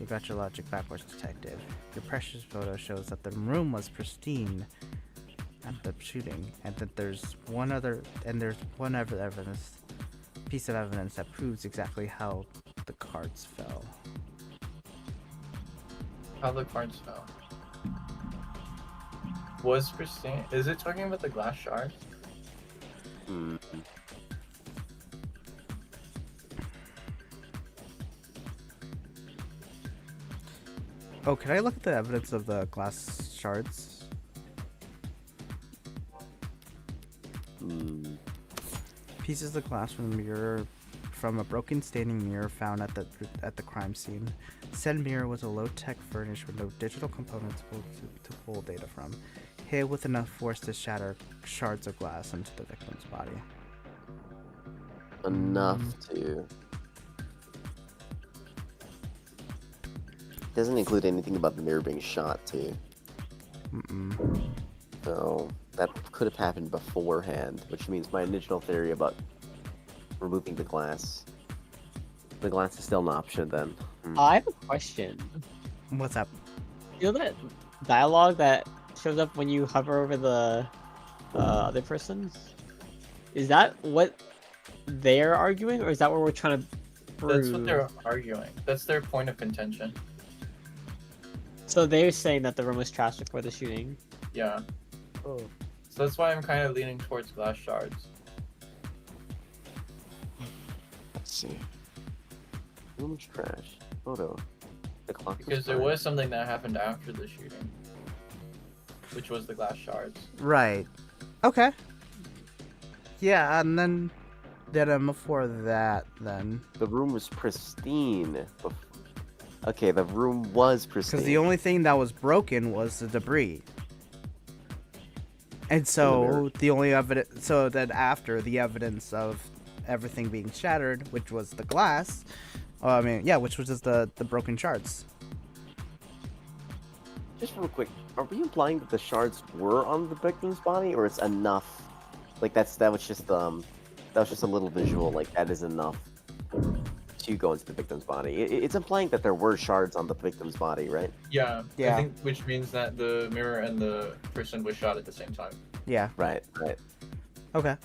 You got your logic backwards, detective. Your precious photo shows that the room was pristine at the shooting, and that there's one other piece of evidence that proves exactly how the cards fell. How the cards fell. was pristine. Is it talking about the glass shards? Hmm. Oh, can I look at the evidence of the glass shards? Hmm. Pieces of glass from the mirror, from a broken standing mirror found at the crime scene. Said mirror was a low-tech furnished with no digital components to pull data from. Hit with enough force to shatter shards of glass into the victim's body. Enough to. Doesn't include anything about the mirror being shot too. So that could have happened beforehand, which means my initial theory about removing the glass. The glass is still an option then. I have a question. What's up? You know that dialogue that shows up when you hover over the other person? Is that what they're arguing, or is that what we're trying to prove? That's what they're arguing. That's their point of contention. So they're saying that the room was trashed before the shooting. Yeah. Oh. So that's why I'm kind of leaning towards glass shards. Let's see. Room's trash. Photo. The clock Because there was something that happened after the shooting. Which was the glass shards. Right. Okay. Yeah, and then before that, then. The room was pristine. Okay, the room was pristine. Because the only thing that was broken was the debris. And so the only evidence, so then after the evidence of everything being shattered, which was the glass, which was just the broken shards. Just real quick, are we implying that the shards were on the victim's body, or it's enough? Like that was just a little visual. Like that is enough to go into the victim's body. It's implying that there were shards on the victim's body, right? Yeah. Yeah. I think, which means that the mirror and the person was shot at the same time. Yeah. Right. Okay.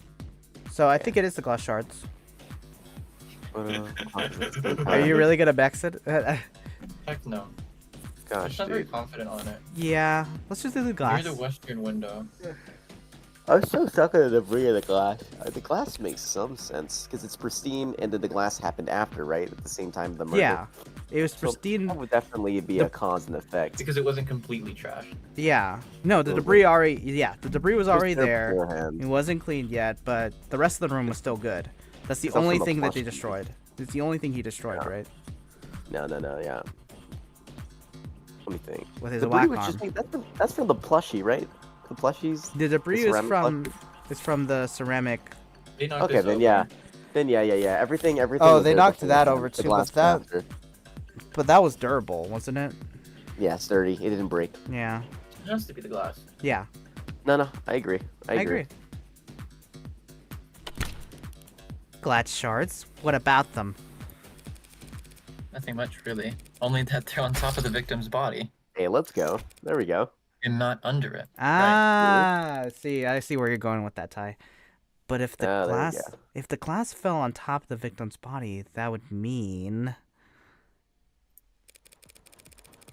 So I think it is the glass shards. Are you really gonna back it? Heck no. I'm Gosh, not very dude. confident on it. Yeah. Let's just do the glass. Near the western window. I'm so stuck on the debris of the glass. The glass makes some sense because it's pristine, and then the glass happened after, right? At the same time the murder. Yeah. It was So pristine. that would definitely be a cause and effect. Because it wasn't completely trashed. Yeah. No, the debris already. Yeah, the debris was already Just there. beforehand. It wasn't cleaned yet, but the rest of the room was still good. That's the Except only for the thing that they plushie. destroyed. It's the only thing he destroyed, Yeah. right? No, yeah. Let me think. With his Debris whack was arm. just that's from the plushie, right? The plushies. The debris is ceramic from. It's from the ceramic. They knocked Okay, this then over. yeah. Then yeah. Everything. Oh, was they there knocked before that the over too, glass but that- after. But that was durable, wasn't it? Yeah, sturdy. It didn't break. Yeah. It has to be the glass. Yeah. No, I agree. I agree. Glass shards. What about them? Nothing much, really. Only that they're on top of the victim's body Hey, let's go. There we go. and not under it. Ah, I see where you're going with that, Ty. But if the Ah, there we glass, go. if the glass fell on top of the victim's body, that would mean.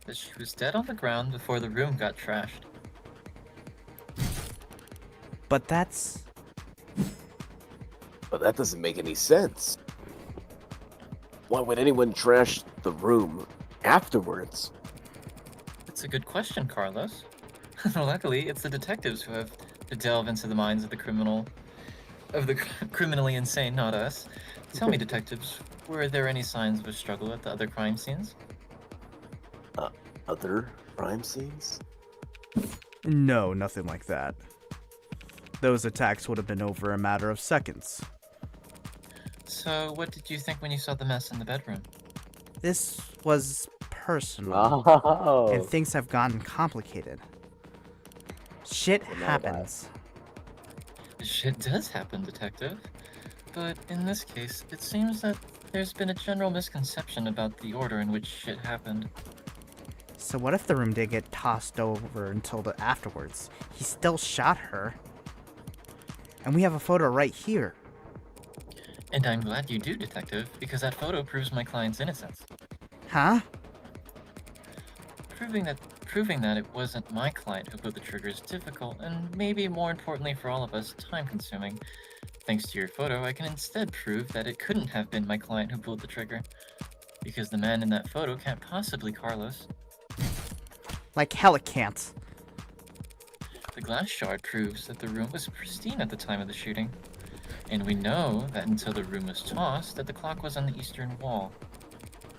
But she was dead on the ground before the room got trashed. But that's. But that doesn't make any sense. Why would anyone trash the room afterwards? That's a good question, Carlos. Luckily, it's the detectives who have to delve into the minds of the criminally insane, not us. Tell me, detectives, were there any signs of a struggle at the other crime scenes? Other crime scenes? No, nothing like that. Those attacks would have been over a matter of seconds. So, what did you think when you saw the mess in the bedroom? This was personal, Oh. and things have gotten complicated. Shit Well, now happens. Shit does happen, detective. But in this case, it seems that there's been a general misconception about the order in which shit happened. So what if the room did get tossed over until afterwards? He still shot her. And we have a photo right here. And I'm glad you do, detective, because that photo proves my client's innocence. Huh? Proving proving that it wasn't my client who pulled the trigger is difficult, and maybe more importantly for all of us, time-consuming. Thanks to your photo, I can instead prove that it couldn't have been my client who pulled the trigger, because the man in that photo can't possibly Carlos. Like hell it can't. The glass shard proves that the room was pristine at the time of the shooting, and we know that until the room was tossed, that the clock was on the eastern wall,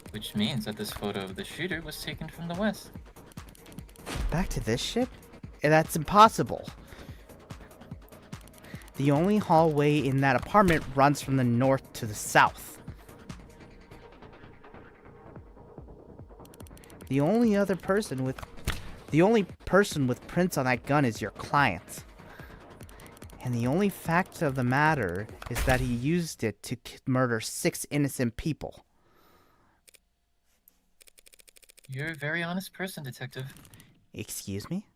which means that this photo of the shooter was taken from the west. Back to this shit? That's impossible. The only hallway in that apartment runs from the north to the south. The only person with prints on that gun is your client. And the only fact of the matter is that he used it to murder 6 innocent people. You're a very honest person, Detective. Excuse me?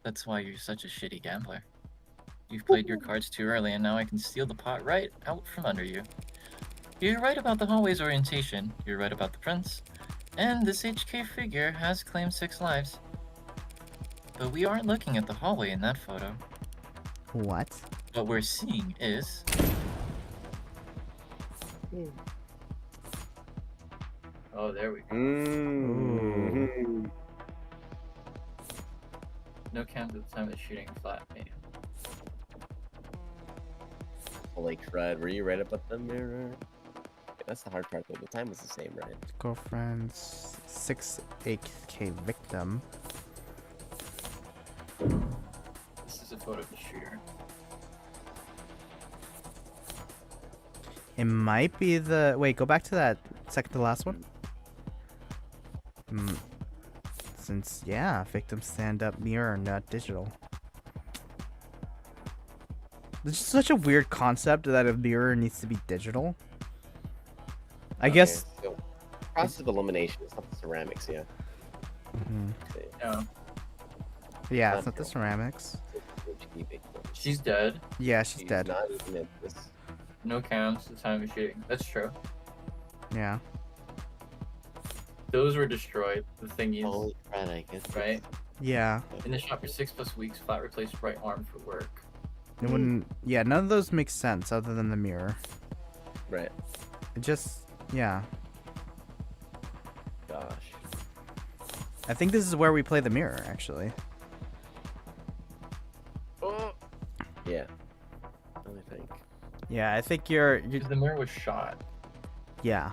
That's why you're such a shitty gambler. You've played your cards too early, and now I can steal the pot right out from under you. You're right about the hallway's orientation, you're right about the prints, and this HK figure has claimed 6 lives. But we aren't looking at the hallway in that photo. What? What we're seeing is... Oh, there we go. Mm. No count at the time of the shooting, flat medium. Holy crud, were you right about the mirror? That's the hard part though, the time was the same, right? Girlfriend's 6 AK victim. This is a photo of the shooter. It might be the... Wait, go back to that second to last one. Since, yeah, victim stand-up mirror, not digital. It's just such a weird concept that a mirror needs to be digital. I guess... So, process of elimination, it's not the ceramics, yeah. No, Yeah, it's not the ceramics. she's dead. Yeah, she's dead. Not even in this. No counts at the time of shooting. That's true. Yeah. Those were destroyed. The thingies, Holy crud, I guess. right? Yeah. In the shop for 6+ weeks, flat replaced right arm for work. It wouldn't... Yeah, none of those make sense other than the mirror. Right. It just... Yeah. Gosh. I think this is where we play the mirror, actually. Oh! Yeah. I think. Yeah, I think you're... Because the mirror was shot. Yeah.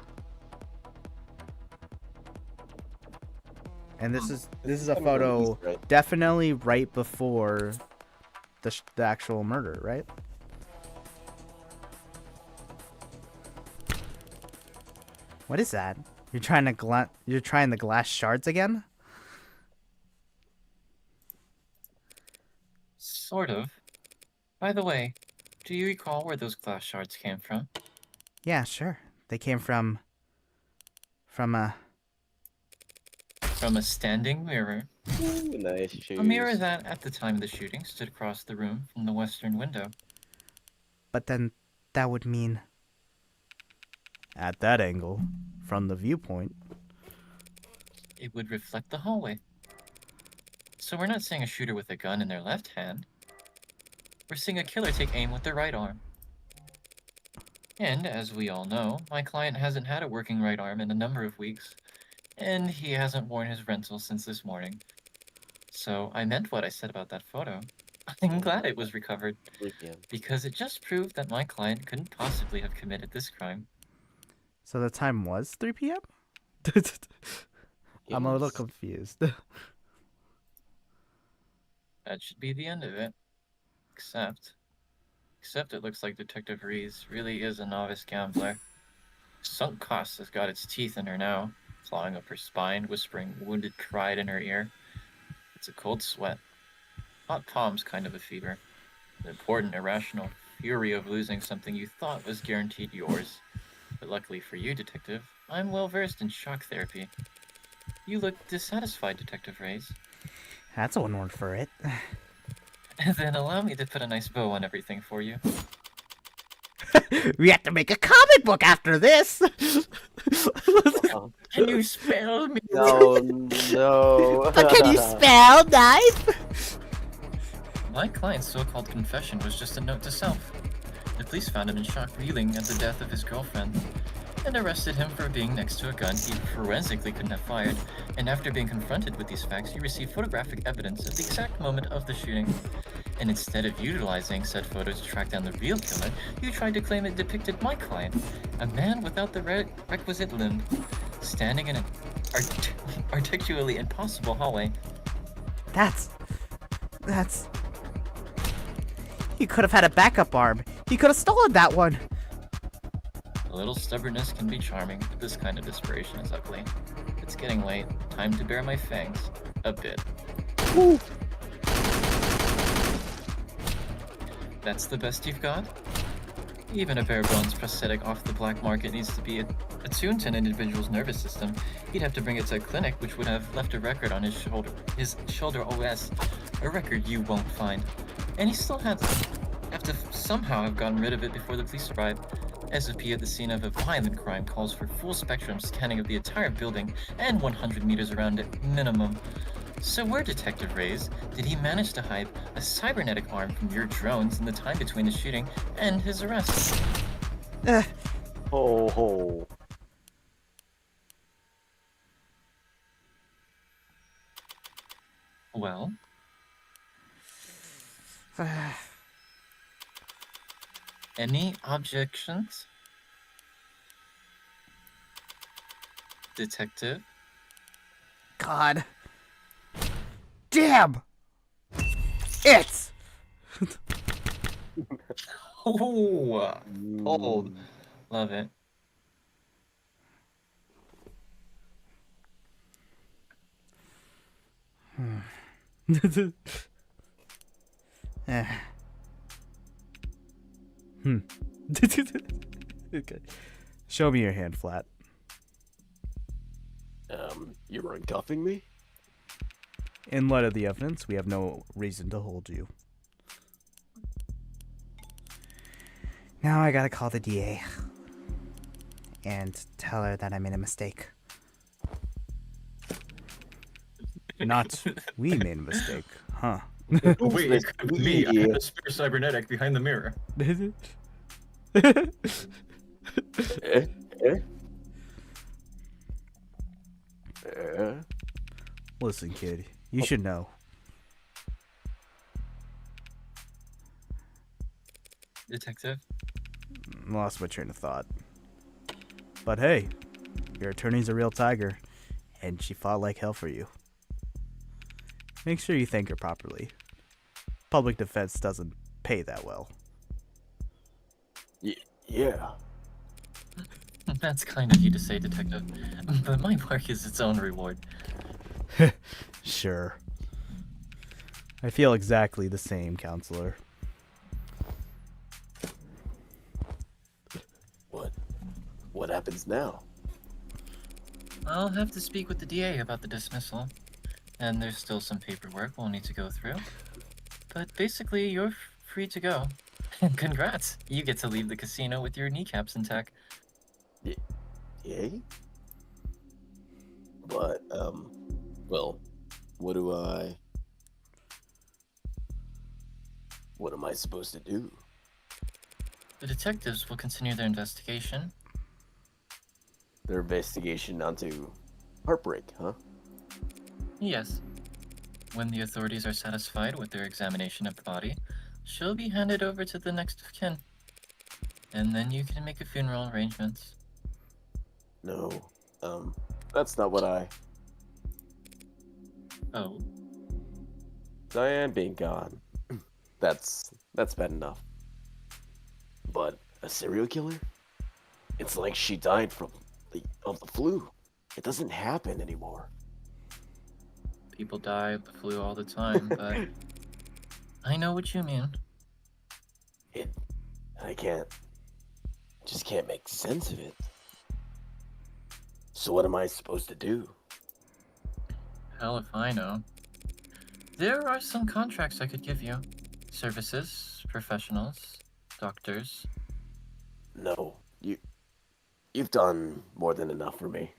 And this is a photo Right. definitely right before the actual murder, right? What is that? You're trying the glass shards again? Sort of. By the way, do you recall where those glass shards came from? Yeah, sure. They came from a... From a standing mirror. Ooh, nice shoes. A mirror that, at the time of the shooting, stood across the room from the western window. But then that would mean... At that angle, from the viewpoint... It would reflect the hallway. So we're not seeing a shooter with a gun in their left hand. We're seeing a killer take aim with their right arm. And, as we all know, my client hasn't had a working right arm in a number of weeks, and he hasn't worn his rental since this morning. So I meant what I said about that photo. I'm glad it was recovered, because it just proved that my client couldn't possibly have committed this crime. So the time was 3 p.m.? I'm a little confused. That should be the end of it. Except it looks like Detective Reese really is a novice gambler. Sunk Cost has got its teeth in her now, clawing up her spine, whispering wounded pride in her ear. It's a cold sweat. Hot palms kind of a fever. An important, irrational fury of losing something you thought was guaranteed yours. But luckily for you, Detective, I'm well versed in shock therapy. You look dissatisfied, Detective Reyes. That's one word for it. And then allow me to put a nice bow on everything for you. We have to make a comic book after this! Can you spare me? No, no. But can you spell knife? My client's so-called confession was just a note to self. The police found him in shock, reeling at the death of his girlfriend, and arrested him for being next to a gun he forensically couldn't have fired. And after being confronted with these facts, he received photographic evidence of the exact moment of the shooting. And instead of utilizing said photos to track down the real killer, you tried to claim it depicted my client, a man without the requisite limb, standing in an articulately impossible hallway. That's... He could have had a backup arm. He could have stolen that one. A little stubbornness can be charming, but this kind of desperation is ugly. It's getting late. Time to bare my fangs. A bit. Ooh. That's the best you've got? Even a bare-bones prosthetic off the black market needs to be attuned to an individual's nervous system. He'd have to bring it to a clinic, which would have left a record on his shoulder OS. A record you won't find. And he still have to somehow have gotten rid of it before the police arrive. SOP at the scene of a violent crime calls for full spectrum scanning of the entire building and 100 meters around it minimum. So where, Detective Reyes, did he manage to hide a cybernetic arm from your drones in the time between the shooting and his arrest? Oh. Well? Any objections? Detective? God. Damn! It's... Oh, old. Love it. Okay. Show me your hand flat. You were uncuffing me? In light of the evidence, we have no reason to hold you. Now I gotta call the DA. And tell her that I made a mistake. Not we made a mistake, huh? Wait, it could be me. I had a spare cybernetic behind the mirror. Listen, kid, you should know. Detective? Lost my train of thought. But hey, your attorney's a real tiger, and she fought like hell for you. Make sure you thank her properly. Public defense doesn't pay that well. Yeah. That's kind of you to say, Detective. But my work is its own reward. Sure. I feel exactly the same, counselor. What happens now? I'll have to speak with the DA about the dismissal. And there's still some paperwork we'll need to go through. But basically, you're free to go. And congrats! You get to leave the casino with your kneecaps intact. Yay? But, well, what am I supposed to do? The detectives will continue their investigation. Their investigation onto Heartbreak, huh? Yes. When the authorities are satisfied with their examination of the body, she'll be handed over to the next of kin. And then you can make a funeral arrangements. No, that's not what Oh. Diane being gone. That's bad enough. But a serial killer? It's like she died of the flu. It doesn't happen anymore. People die of the flu all the time, but I know what you mean. I just can't make sense of it. So what am I supposed to do? Hell if I know. There are some contracts I could give you. Services, professionals, doctors. No, you've done more than enough for me.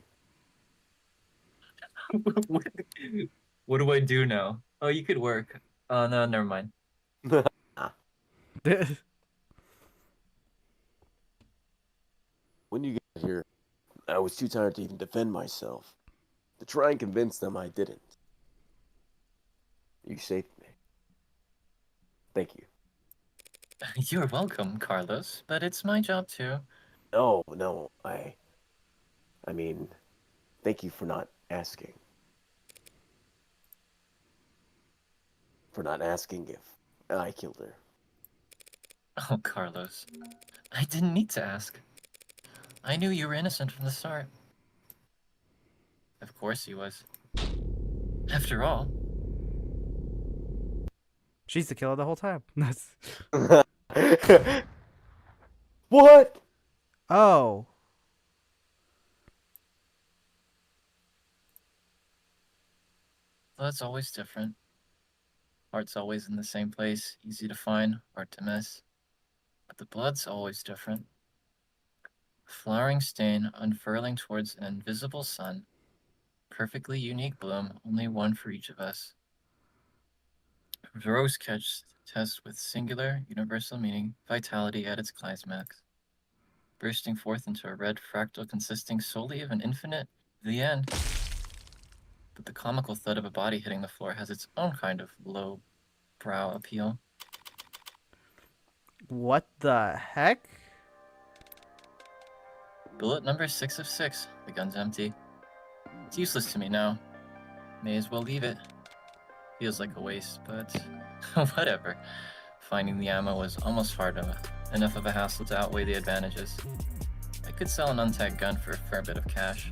What do I do now? Oh, you could work. Oh, no, never mind. When you got here, I was too tired to even defend myself. To try and convince them I didn't. You saved me. Thank you. You're welcome, Carlos, but it's my job too. No, I mean, thank you for not asking. For not asking if I killed her. Oh, Carlos. I didn't need to ask. I knew you were innocent from the start. Of course he was. After all, She's the killer the whole time. That's... What? Oh. blood's always different. Heart's always in the same place, easy to find, hard to miss. But the blood's always different. Flowering stain unfurling towards an invisible sun. Perfectly unique bloom, only one for each of us. Rose catch test with singular, universal meaning, vitality at its climax. Bursting forth into a red fractal consisting solely of an infinite, the end. But the comical thud of a body hitting the floor has its own kind of low brow appeal. What the heck? Bullet number 6 of 6. The gun's empty. It's useless to me now. May as well leave it. Feels like a waste, but whatever. Finding the ammo was almost enough of a hassle to outweigh the advantages. I could sell an untagged gun for a fair bit of cash,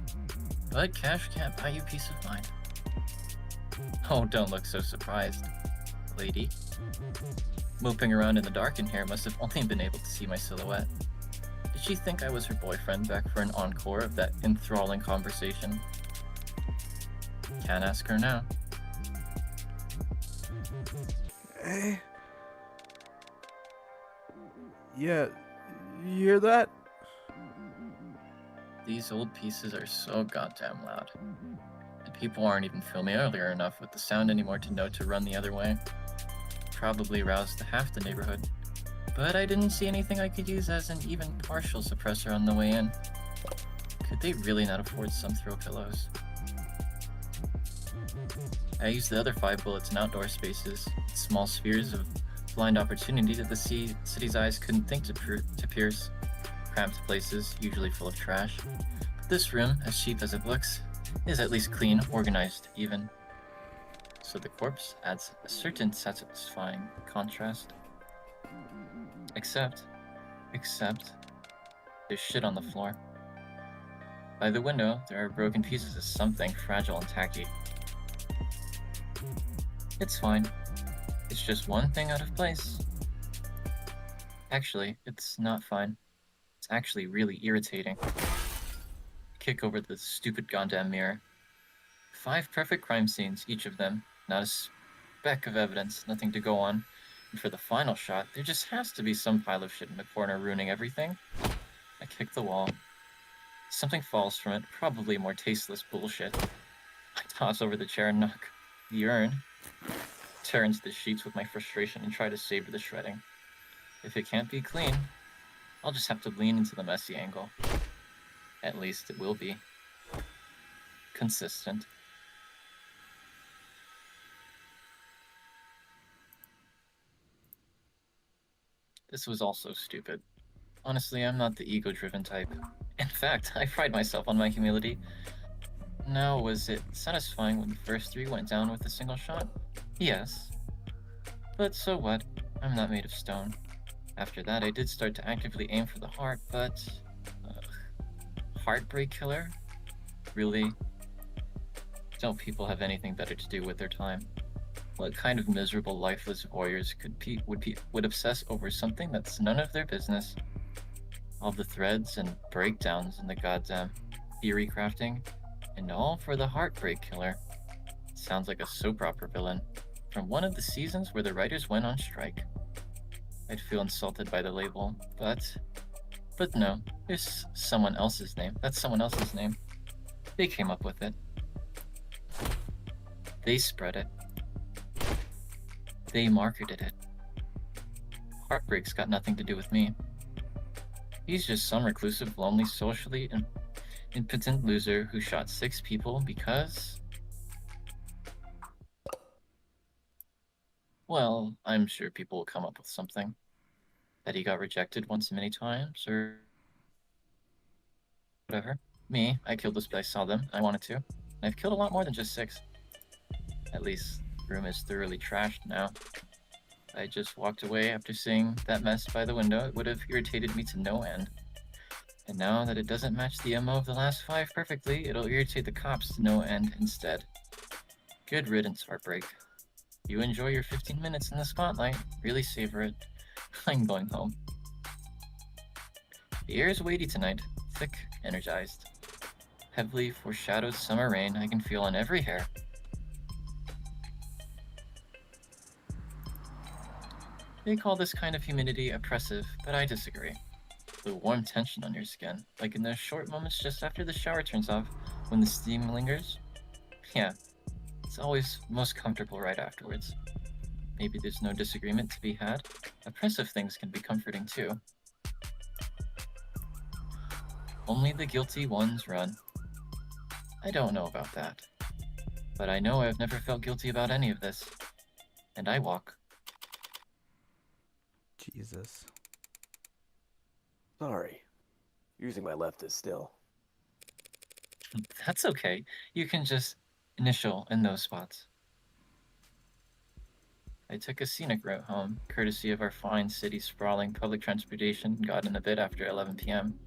but cash can't buy you peace of mind. Oh, don't look so surprised, lady. Moping around in the dark in here must have only been able to see my silhouette. Did she think I was her boyfriend back for an encore of that enthralling conversation? Can't ask her now. Hey. Yeah, you hear that? These old pieces are so goddamn loud. And people aren't even familiar enough with the sound anymore to know to run the other way. Probably roused half the neighborhood. But I didn't see anything I could use as an even partial suppressor on the way in. Could they really not afford some throw pillows? I used the other 5 bullets in outdoor spaces, small spheres of blind opportunity that the city's eyes couldn't think to pierce. Cramped places, usually full of trash. But this room, as cheap as it looks, is at least clean, organized, even. So the corpse adds a certain satisfying contrast. Except, there's shit on the floor. By the window, there are broken pieces of something fragile and tacky. It's fine. It's just one thing out of place. Actually, it's not fine. It's actually really irritating. Kick over the stupid goddamn mirror. 5 perfect crime scenes, each of them. Not a speck of evidence, nothing to go on. And for the final shot, there just has to be some pile of shit in the corner ruining everything. I kick the wall. Something falls from it, probably more tasteless bullshit. I toss over the chair and knock the urn. Tear into the sheets with my frustration and try to savor the shredding. If it can't be clean, I'll just have to lean into the messy angle. At least it will be consistent. This was also stupid. Honestly, I'm not the ego-driven type. In fact, I pride myself on my humility. Now, was it satisfying when the first 3 went down with a single shot? Yes. But so what? I'm not made of stone. After that, I did start to actively aim for the heart, but... heartbreak killer? Really? Don't people have anything better to do with their time? What kind of miserable, lifeless warriors would obsess over something that's none of their business? All the threads and breakdowns in the goddamn theory crafting, and all for the heartbreak killer. Sounds like a soap opera villain from one of the seasons where the writers went on strike. I'd feel insulted by the label, but no, there's someone else's name. That's someone else's name. They came up with it. They spread it. They marketed it. Heartbreak's got nothing to do with me. He's just some reclusive, lonely, socially impotent loser who shot 6 people because... Well, I'm sure people will come up with something. That he got rejected once many times, or whatever. Me, I killed this because I saw them, I wanted to. And I've killed a lot more than just 6. At least, the room is thoroughly trashed now. I just walked away after seeing that mess by the window. It would have irritated me to no end. And now that it doesn't match the MO of the last 5 perfectly, it'll irritate the cops to no end instead. Good riddance, Heartbreak. You enjoy your 15 minutes in the spotlight. Really savor it. I'm going home. The air is weighty tonight, thick, energized. Heavily foreshadowed summer rain I can feel on every hair. They call this kind of humidity oppressive, but I disagree. The warm tension on your skin, like in those short moments just after the shower turns off, when the steam lingers. Yeah, it's always most comfortable right afterwards. Maybe there's no disagreement to be had. Oppressive things can be comforting too. Only the guilty ones run. I don't know about that. But I know I've never felt guilty about any of this. And I walk. Jesus. Sorry. Using my left is still. That's okay. You can just initial in those spots. I took a scenic route home, courtesy of our fine city sprawling public transportation, and got in a bit after 11 p.m.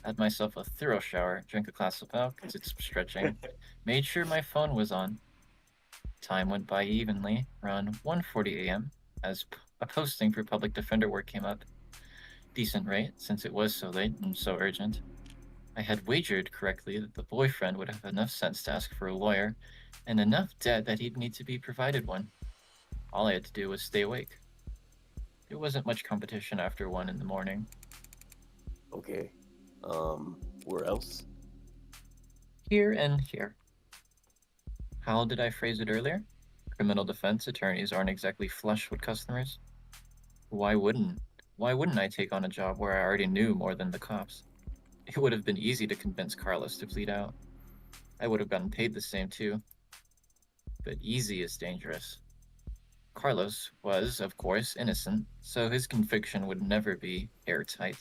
Had myself a thorough shower, drank a glass of milk, did some stretching, made sure my phone was on. Time went by evenly, around 1:40 a.m., as a posting for public defender work came up. Decent rate, since it was so late and so urgent. I had wagered correctly that the boyfriend would have enough sense to ask for a lawyer, and enough debt that he'd need to be provided one. All I had to do was stay awake. There wasn't much competition after 1 in the morning. Okay. Where else? Here and here. How did I phrase it earlier? Criminal defense attorneys aren't exactly flush with customers. Why wouldn't I take on a job where I already knew more than the cops? It would have been easy to convince Carlos to plead out. I would have gotten paid the same too. But easy is dangerous. Carlos was, of course, innocent, so his conviction would never be airtight.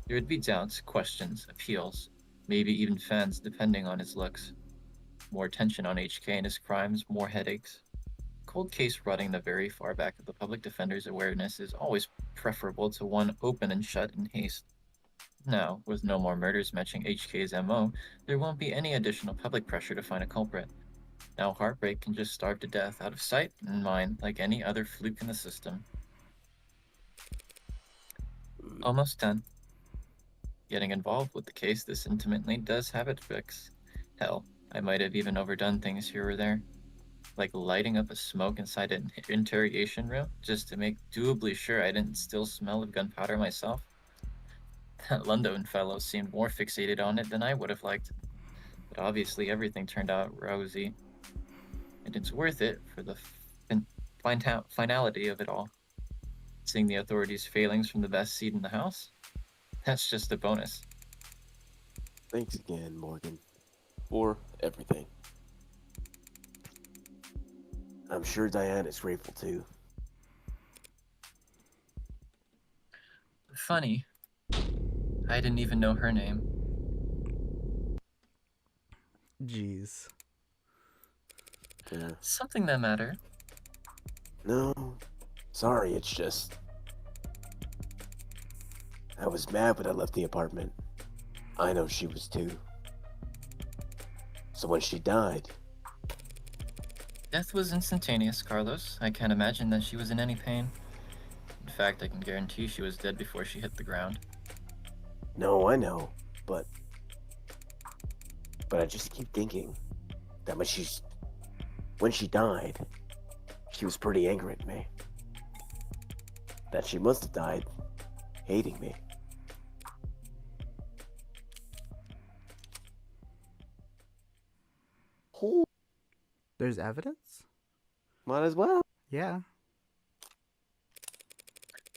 There would be doubts, questions, appeals, maybe even fans depending on his looks. More tension on HK and his crimes, more headaches. Cold case rotting the very far back of the public defender's awareness is always preferable to one open and shut in haste. Now, with no more murders matching HK's MO, there won't be any additional public pressure to find a culprit. Now Heartbreak can just starve to death out of sight and mind like any other fluke in the system. Almost done. Getting involved with the case this intimately does have its fix. Hell, I might have even overdone things here or there. Like lighting up a smoke inside an interrogation room just to make doubly sure I didn't still smell of gunpowder myself. That London fellow seemed more fixated on it than I would have liked. But obviously everything turned out rosy. And it's worth it for the finality of it all. Seeing the authorities' failings from the best seat in the house? That's just a bonus. Thanks again, Morgan, for everything. I'm sure Diane is grateful too. Funny. I didn't even know her name. Jeez. Yeah. Something that matter. No, sorry, it's just... I was mad when I left the apartment. I know she was too. So when she died... Death was instantaneous, Carlos. I can't imagine that she was in any pain. In fact, I can guarantee she was dead before she hit the ground. No, I know, but I just keep thinking that when she died, she was pretty angry at me. That she must have died hating me. There's evidence? Might as well. Yeah.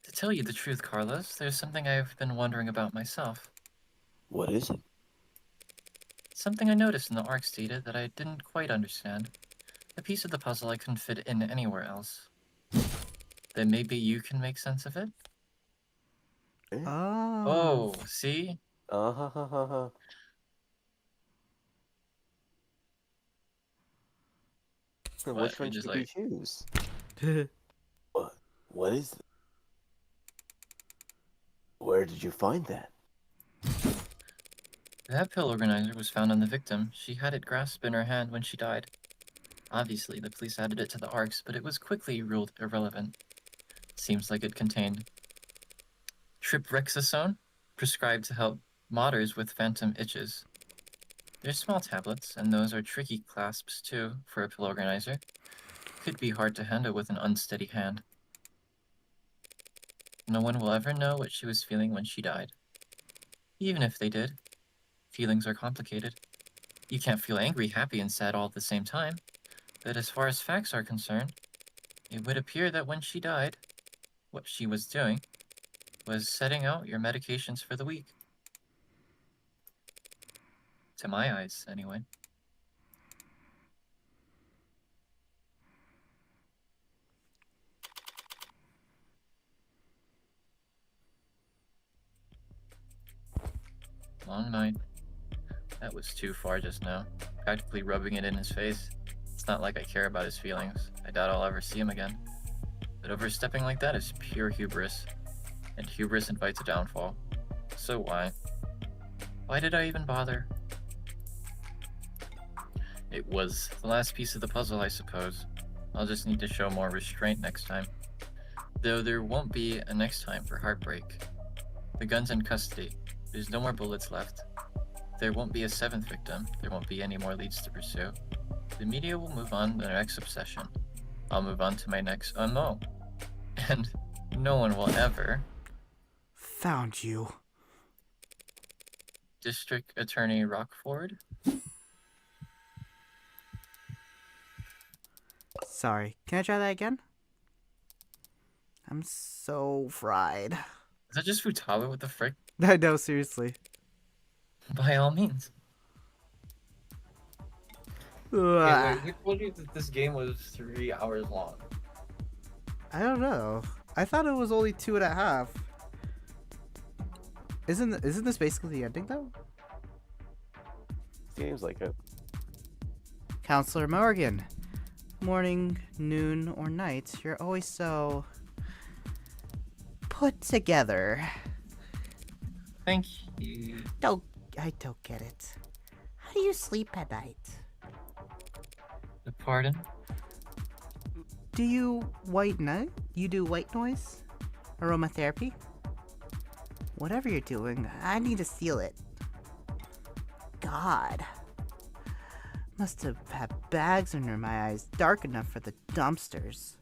To tell you the truth, Carlos, there's something I've been wondering about myself. What is it? Something I noticed in the arcs data that I didn't quite understand. A piece of the puzzle I couldn't fit in anywhere else. Then maybe you can make sense of it? Oh. Oh, see? Uh-huh. What, Which you're one just should we like, choose? What is it? Where did you find that? that pill organizer was found on the victim. She had it grasped in her hand when she died. Obviously, the police added it to the arcs, but it was quickly ruled irrelevant. Seems like it contained triprexazone, prescribed to help modders with phantom itches. They're small tablets, and those are tricky clasps too for a pill organizer. Could be hard to handle with an unsteady hand. No one will ever know what she was feeling when she died. Even if they did, feelings are complicated. You can't feel angry, happy, and sad all at the same time. But as far as facts are concerned, it would appear that when she died, what she was doing was setting out your medications for the week. To my eyes, anyway. Long night. That was too far just now. Practically rubbing it in his face. It's not like I care about his feelings. I doubt I'll ever see him again. But overstepping like that is pure hubris. And hubris invites a downfall. So why? Why did I even bother? It was the last piece of the puzzle, I suppose. I'll just need to show more restraint next time. Though there won't be a next time for Heartbreak. The gun's in custody. There's no more bullets left. There won't be a seventh victim. There won't be any more leads to pursue. The media will move on to their next obsession. I'll move on to my next no. And no one will ever. Found you. District Attorney Rockford? Sorry. Can I try that again? I'm so fried. Is that just Futaba? What the frick? I know, seriously. By all means. Ugh. Who told you that this game was 3 hours long? I don't know. I thought it was only 2.5. Isn't this basically the ending though? Seems like it. Counselor Morgan. Morning, noon, or night, you're always so put together. Thank you. I don't get it. How do you sleep at night? Pardon? Do you white noise? You do white noise? Aromatherapy? Whatever you're doing, I need to steal it. God. Must have had bags under my eyes dark enough for the dumpsters.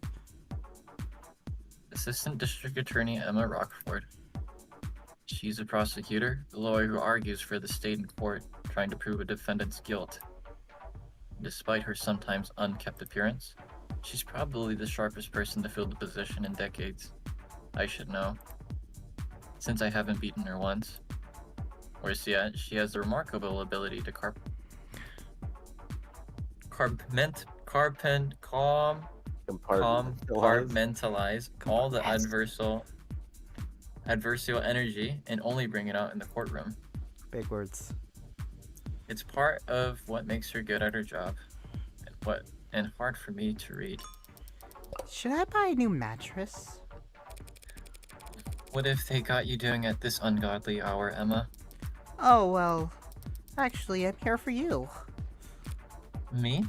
Assistant District Attorney Emma Rockford. She's a prosecutor, the lawyer who argues for the state in court, trying to prove a defendant's guilt. Despite her sometimes unkept appearance, she's probably the sharpest person to fill the position in decades. I should know, since I haven't beaten her once. Worse yet, she has the remarkable ability to compartmentalize all the adversarial energy and only bring it out in the courtroom. Big words. It's part of what makes her good at her job, and hard for me to read. Should I buy a new mattress? What if they got you doing at this ungodly hour, Emma? Oh, well, actually, I'm here for you. Me?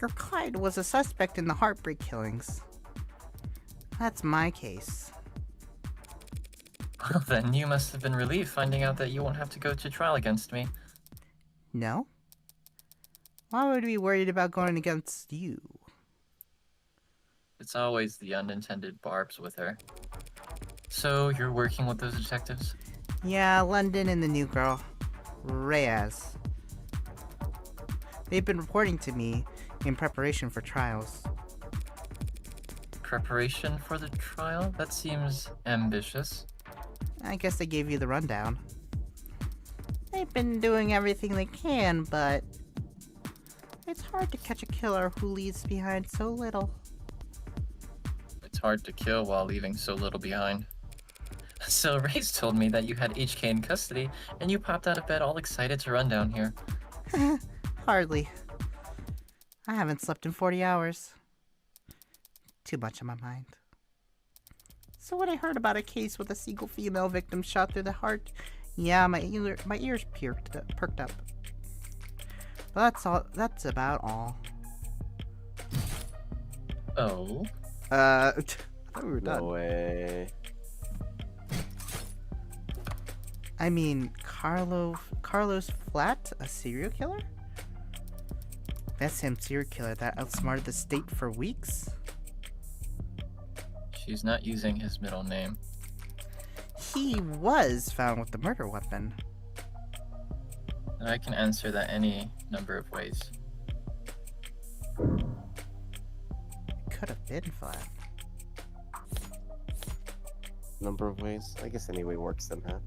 Your client was a suspect in the Heartbreak killings. That's my case. Well then, you must have been relieved finding out that you won't have to go to trial against me. No? Why would we be worried about going against you? It's always the unintended barbs with her. So, you're working with those detectives? Yeah, London and the new girl, Reyes. They've been reporting to me in preparation for trials. Preparation for the trial? That seems ambitious. I guess they gave you the rundown. They've been doing everything they can, but it's hard to catch a killer who leaves behind so little. It's hard to kill while leaving so little behind. So Ray's told me that you had HK in custody, and you popped out of bed all excited to run down here. Hardly. I haven't slept in 40 hours. Too much on my mind. So when I heard about a case with a single female victim shot through the heart, yeah, my ears perked up. But that's all. That's about all. Oh? I thought we were done. No way. I mean, Carlos Flat, a serial killer? That same serial killer that outsmarted the state for weeks? She's not using his middle name. He was found with the murder weapon. And I can answer that any number of ways. It could have been Flat. Number of ways. I guess any way works then, huh?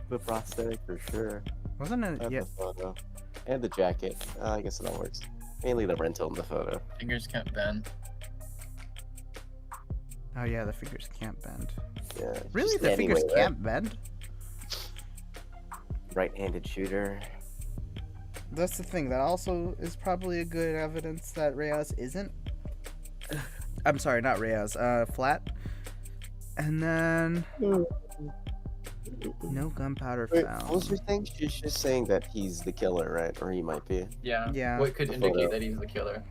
The prosthetic for sure. Wasn't it? And Yeah. the photo. And the jacket. I guess it all works. Mainly the rental and the photo. Fingers can't bend. Oh yeah, the fingers can't bend. Yeah. Really, just the fingers anyway, right? can't bend? Right-handed shooter. That's the thing. That also is probably a good evidence that Reyes isn't. I'm sorry, not Reyes. Flat. And then no gunpowder Wait, found. what was your thing? She's just saying that he's the killer, right? Or he might be. Yeah. Yeah. What could The indicate photo. that he's the killer?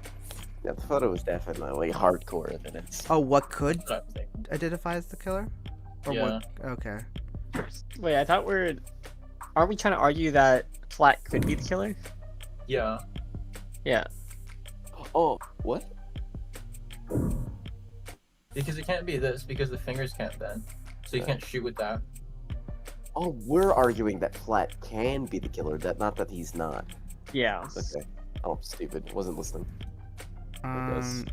Yeah, the photo is definitely hardcore evidence. Oh, what could That's what I'm thinking. identify as the killer? Or Yeah. what? Okay. Wait, I thought aren't we trying to argue that Flat could be the killer? Yeah. Yeah. Oh, what? Because it can't be this, because the fingers can't bend. So you can't shoot with that. Oh, we're arguing that Flat can be the killer, that not that he's not. Yeah. Okay. Oh, stupid. Wasn't listening. guess.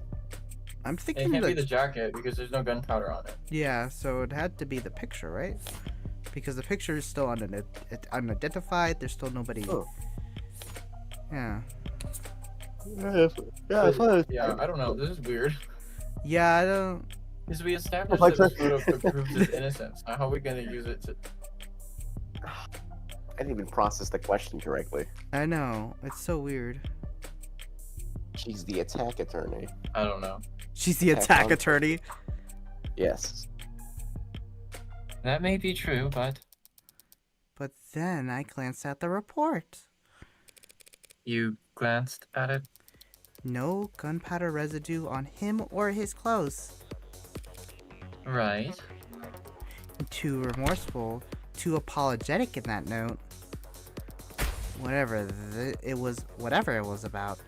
I'm And it thinking can't be that. the jacket because there's no gunpowder on it. Yeah, so it had to be the picture, right? Because the picture is still unidentified. There's still nobody. Oh. Yeah. Yeah, I don't know. This is weird. Yeah, I don't. Because we established Oh, that the photo proves his innocence. Now how are we going to use it to... I didn't even process the question correctly. I know. It's so weird. She's the attack attorney. I don't know. She's the Attack attack on- attorney. Yes. That may be true, but But then I glanced at the report. you glanced at it. No gunpowder residue on him or his clothes. Right. Too remorseful, too apologetic in that note. Whatever it was about.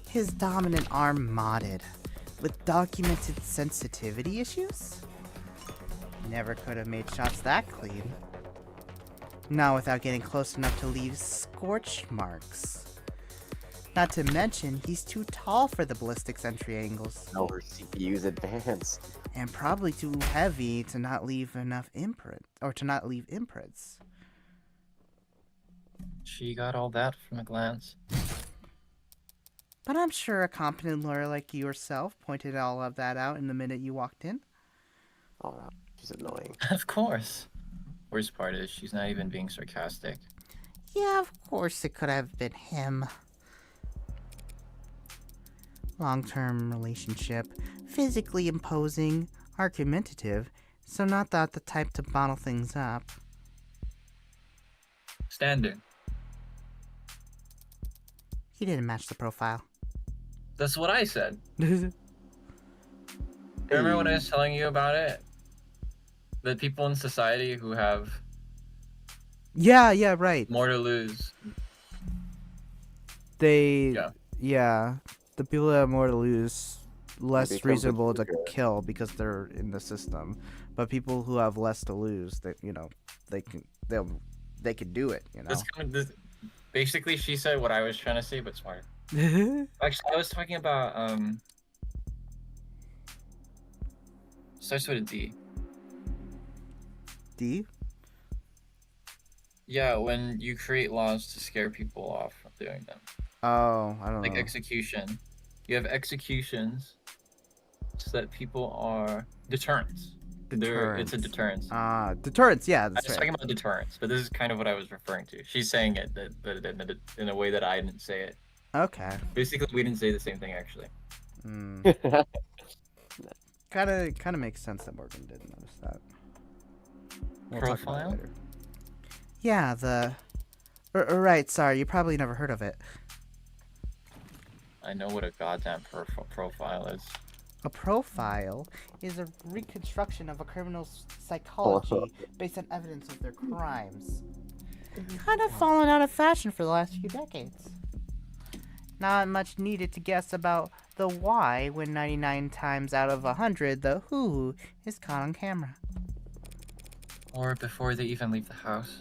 His dominant arm modded, with documented sensitivity issues? Never could have made shots that clean. Not without getting close enough to leave scorch marks. Not to mention, he's too tall for the ballistics entry angles. No, her CPU's advanced. And probably too heavy to not leave enough imprint, or to not leave imprints. She got all that from a glance. But I'm sure a competent lawyer like yourself pointed all of that out in the minute you walked in. Oh, she's annoying. Of course. Worst part is she's not even being sarcastic. Yeah, of course it could have been him. Long-term relationship, physically imposing, argumentative, so not the type to bottle things up. Standing. He didn't match the profile. That's what I said. Remember when I was telling you about it? The people in society who have Yeah, right. more to lose. They, Yeah. yeah, the people that have more to lose, less becomes a reasonable to trigger. kill because they're in the system. But people who have less to lose, they can do it. You know, That's kind of Basically, she said what I was trying to say, but smarter. Actually, I was talking about starts with a D. D? Yeah, when you create laws to scare people off from doing them, Oh, I don't like know. execution. You have executions so that people are deterrents. It's a deterrence. Deterrence, yeah, I that's was right. talking about deterrence, but this is kind of what I was referring to. She's saying it in a way that I didn't say it. Okay. Basically, we didn't say the same thing actually. Kind of makes sense that Morgan didn't notice that. We'll talk about it Profile? later. Yeah, right, sorry, you probably never heard of it. I know what a goddamn profile is. A profile is a reconstruction of a criminal's psychology based on evidence of their crimes. Kind of fallen out of fashion for the last few decades. Not much needed to guess about the why when 99 times out of 100 the who is caught on camera. Or before they even leave the house.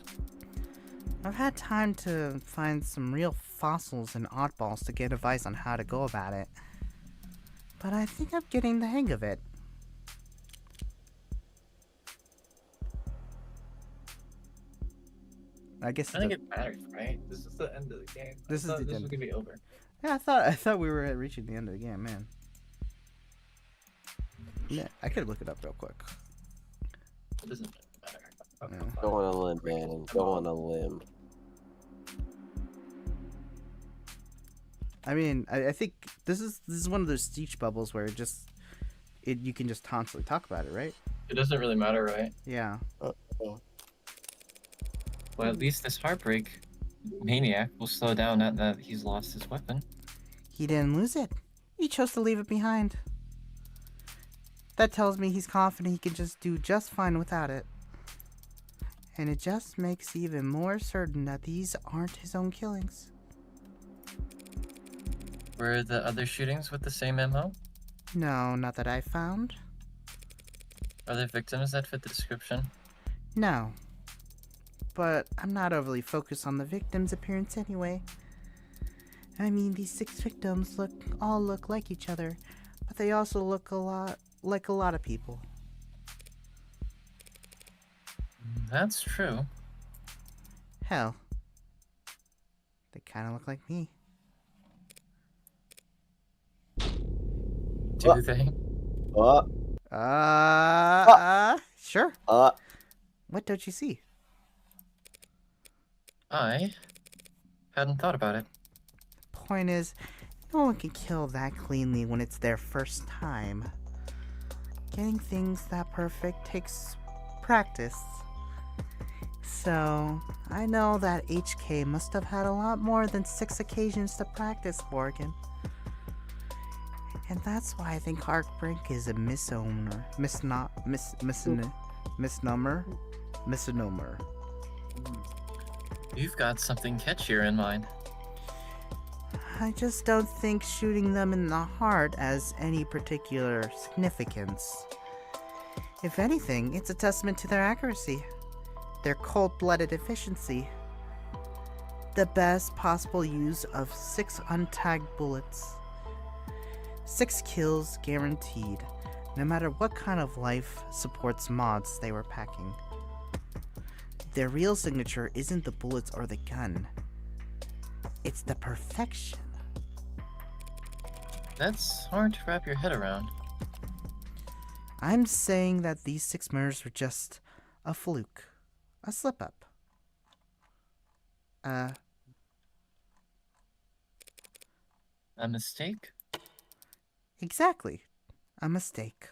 I've had time to find some real fossils and oddballs to get advice on how to go about it. But I think I'm getting the hang of it. I guess I think it matters, right? This is the end of the game. This is the this end. was gonna be over. Yeah, I thought we were reaching the end of the game, man. Yeah, I could look it up real quick. It doesn't matter. Okay, Yeah. Go on a limb, man. Go on a limb. I mean, I think this is one of those speech bubbles where you can just constantly talk about it, right? It doesn't really matter, right? Yeah. Well, at least this heartbreak maniac will slow down now that he's lost his weapon. He didn't lose it. He chose to leave it behind. That tells me he's confident he can just do just fine without it. And it just makes even more certain that these aren't his own killings. Were the other shootings with the same MO? No, not that I found. Are there victims that fit the description? No. But I'm not overly focused on the victim's appearance anyway. I mean, these 6 victims all look like each other, but they also look a lot like a lot of people. That's true. Hell, they kind of look like me. Do they? Sure. Uh, What don't you see? I hadn't thought about it. Point is, no one can kill that cleanly when it's their first time. Getting things that perfect takes practice. So, I know that HK must have had a lot more than 6 occasions to practice, Morgan. And that's why I think Heartbreak is a misnomer. Misnomer. You've got something catchier in mind. I just don't think shooting them in the heart has any particular significance. If anything, it's a testament to their accuracy, their cold-blooded efficiency. The best possible use of 6 untagged bullets. 6 kills guaranteed, no matter what kind of life supports mods they were packing. Their real signature isn't the bullets or the gun. It's the perfection. That's hard to wrap your head around. I'm saying that these 6 murders were just a fluke. A slip-up. A mistake? Exactly. A mistake.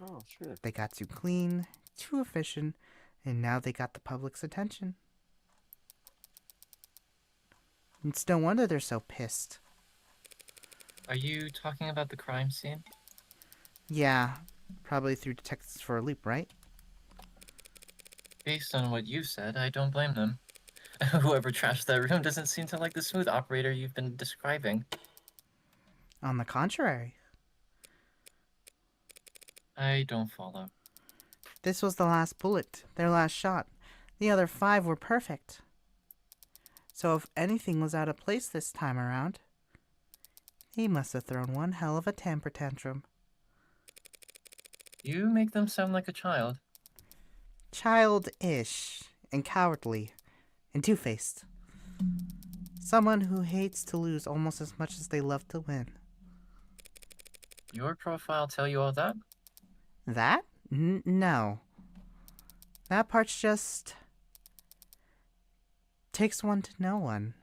oh, sure. They got too clean, too efficient, and now they got the public's attention. It's no wonder they're so pissed. Are you talking about the crime scene? Yeah, probably through Detectives for a Loop, right? Based on what you said, I don't blame them. Whoever trashed that room doesn't seem to like the smooth operator you've been describing. On the contrary, I don't follow. this was the last bullet, their last shot. The other 5 were perfect. So if anything was out of place this time around, he must have thrown one hell of a temper tantrum. You make them sound like a child. Childish and cowardly and two-faced. Someone who hates to lose almost as much as they love to win. Your profile tell you all that? That? No. That part's just... takes one to know one.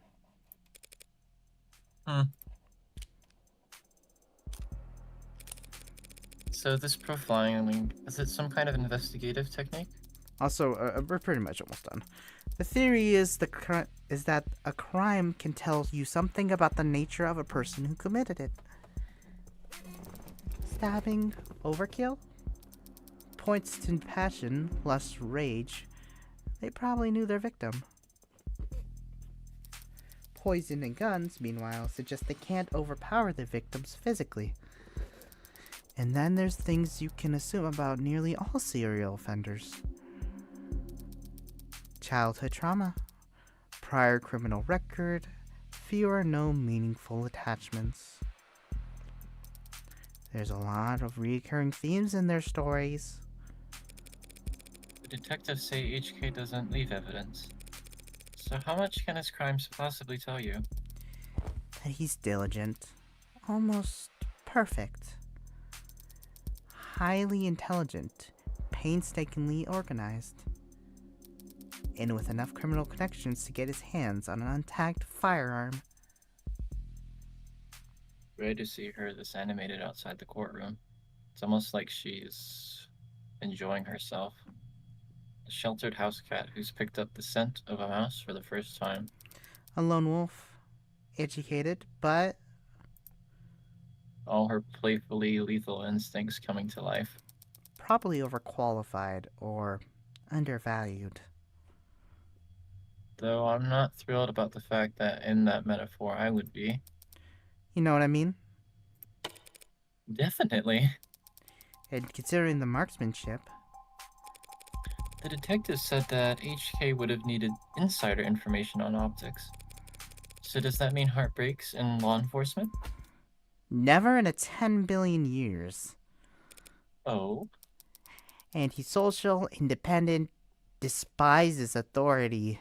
So this profiling, is it some kind of investigative technique? Also, we're pretty much almost done. The theory is is that a crime can tell you something about the nature of a person who committed it. Stabbing, overkill? Points to passion, lust, rage. They probably knew their victim. Poison and guns, meanwhile, suggest they can't overpower their victims physically. And then there's things you can assume about nearly all serial offenders. Childhood trauma, prior criminal record, few or no meaningful attachments. There's a lot of recurring themes in their stories. The detectives say HK doesn't leave evidence. So how much can his crimes possibly tell you? That he's diligent, almost perfect, highly intelligent, painstakingly organized, and with enough criminal connections to get his hands on an untagged firearm. Great to see her this animated outside the courtroom. It's almost like she's enjoying herself. A sheltered house cat who's picked up the scent of a mouse for the first time. A lone wolf, educated, but All her playfully lethal instincts coming to life. probably overqualified or undervalued. Though I'm not thrilled about the fact that in that metaphor I would be. You know what I mean? Definitely. And considering the marksmanship, The detective said that HK would have needed insider information on optics. So does that mean heartbreaks in law enforcement? never in a 10 billion years. Oh, Antisocial, independent, despises authority.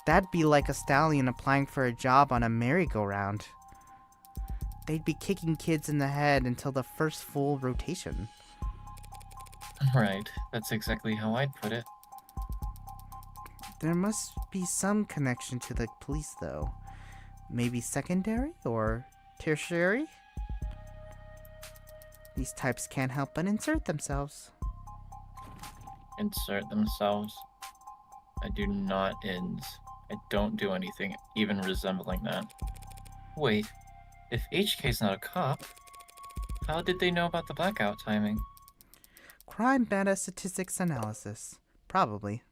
That'd be like a stallion applying for a job on a merry-go-round. They'd be kicking kids in the head until the first full rotation. right. That's exactly how I'd put it. There must be some connection to the police, though. Maybe secondary or tertiary? These types can't help but insert themselves. Insert themselves. I do not ins. I don't do anything even resembling that. Wait, if HK's not a cop, how did they know about the blackout timing? Crime meta statistics analysis. Probably.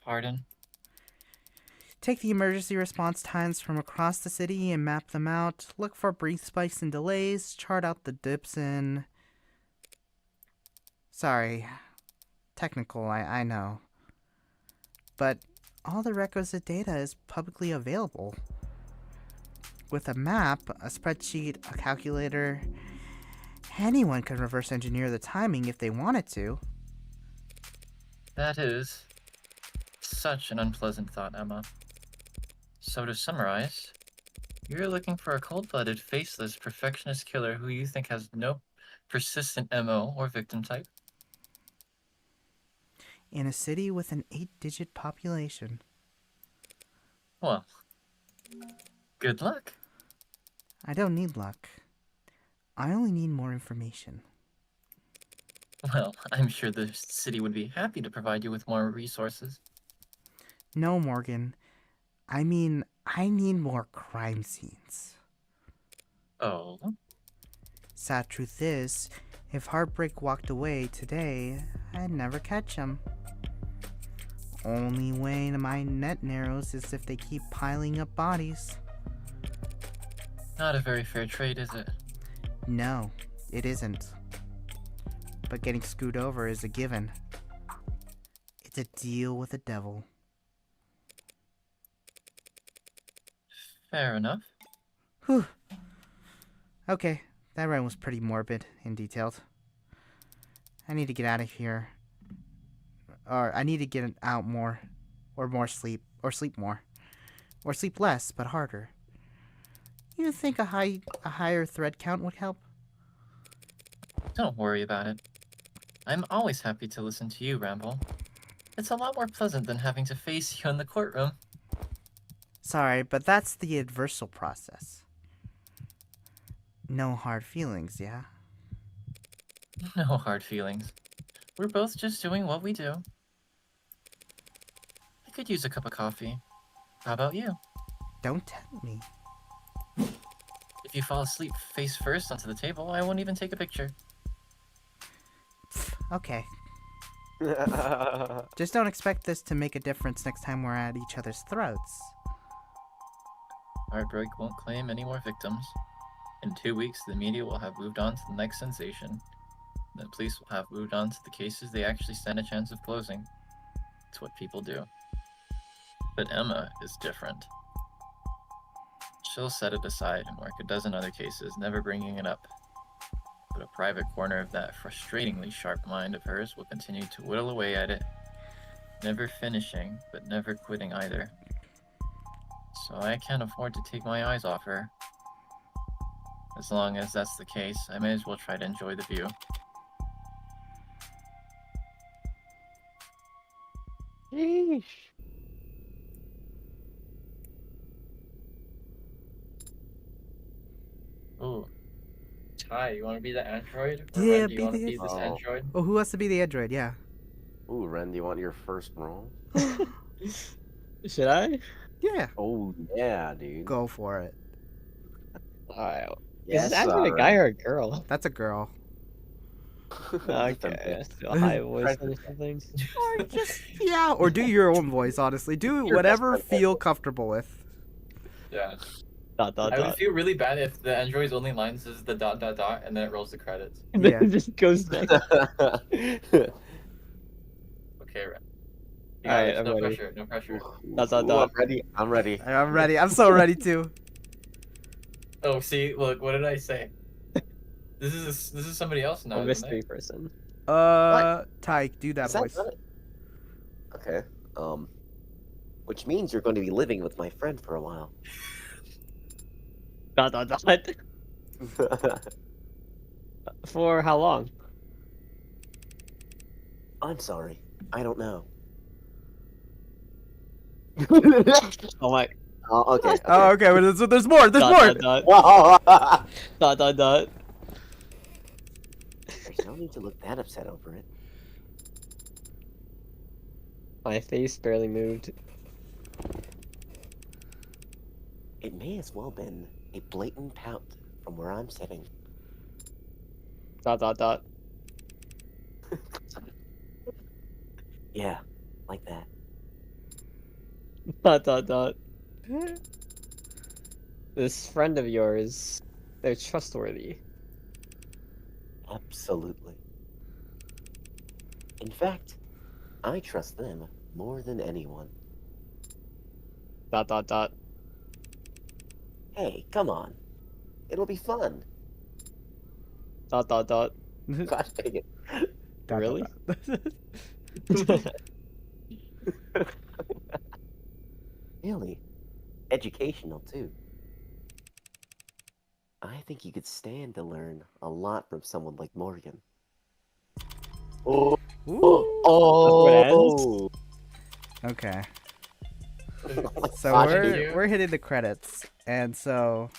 Pardon? Take the emergency response times from across the city and map them out. Look for brief spikes and delays. Chart out the dips in... Sorry. Technical, I know. But all the requisite data is publicly available. With a map, a spreadsheet, a calculator, anyone can reverse engineer the timing if they wanted to. That is such an unpleasant thought, Emma. So to summarize, you're looking for a cold-blooded, faceless, perfectionist killer who you think has no persistent MO or victim type? In a city with an 8-digit population. Well, good luck. I don't need luck. I only need more information. Well, I'm sure the city would be happy to provide you with more resources. No, Morgan. I mean, I need more crime scenes. Oh, Sad truth is, if Heartbreak walked away today, I'd never catch him. Only way my net narrows is if they keep piling up bodies. not a very fair trade, is it? No, it isn't. But getting screwed over is a given. It's a deal with the devil. Fair enough. Whew. Okay, that run was pretty morbid and detailed. I need to get out of here. Or I need to get out more. Or more sleep. Or sleep more. Or sleep less, but harder. You think a higher thread count would help? Don't worry about it. I'm always happy to listen to you ramble. It's a lot more pleasant than having to face you in the courtroom. Sorry, but that's the adversal process. No hard feelings, yeah? No hard feelings. We're both just doing what we do. I could use a cup of coffee. How about you? Don't tempt me. If you fall asleep face first onto the table, I won't even take a picture. Okay. Just don't expect this to make a difference next time we're at each other's throats. Heartbreak won't claim any more victims. In 2 weeks, the media will have moved on to the next sensation. The police will have moved on to the cases they actually stand a chance of closing. It's what people do. But Emma is different. She'll set it aside and work a dozen other cases, never bringing it up. But a private corner of that frustratingly sharp mind of hers will continue to whittle away at it, never finishing, but never quitting either. So I can't afford to take my eyes off her. As long as that's the case, I may as well try to enjoy the view. Sheesh. Ooh. Ty, you want to be the android? Or Yeah, Ren, do you be want to the be this Oh. android? Oh, who wants to be the android? Yeah. Ooh, Ren, do you want your first roll? Should I? Yeah. Oh, yeah, dude. Go for it. Alright. Yes, Is this actually a guy or a girl? That's a girl. Okay, so a high voice or something. Or just, yeah, or do your own voice, honestly. Do whatever feel comfortable with. Yeah. Dot dot I would dot. feel really bad if the android's only lines is the ... and then it rolls the credits. And then Yeah. it just goes next. Okay, Ren. You got Alright, this. I'm No ready. pressure, no pressure. Dot, dot, Ooh, dot. I'm ready. I'm ready. I'm ready. I'm so ready too. Oh, see, look, what did I say? This is somebody else now, A isn't mystery it? person. Ty, do that Is that voice. not it? Okay. Which means you're going to be living with my friend for a while. Dot dot dot. For how long? I'm sorry. I don't know. Oh my. Oh, okay. Oh, okay. Well, there's more. There's Dot more. dot dot. Wow. Dot dot dot. There's no need to look that upset over it. My face barely moved. It may as well been a blatant pout from where I'm sitting. Dot dot dot. Yeah, like that. Dot dot dot. This friend of yours, they're trustworthy. Absolutely. In fact, I trust them more than anyone. Dot dot dot. Hey, come on. It'll be fun. Dot dot dot. God dang it. Really? Really? Educational, too. I think you could stand to learn a lot from someone like Morgan. Oh! Ooh. Oh! Okay. Oh So my Watching you. we're hitting the credits, and so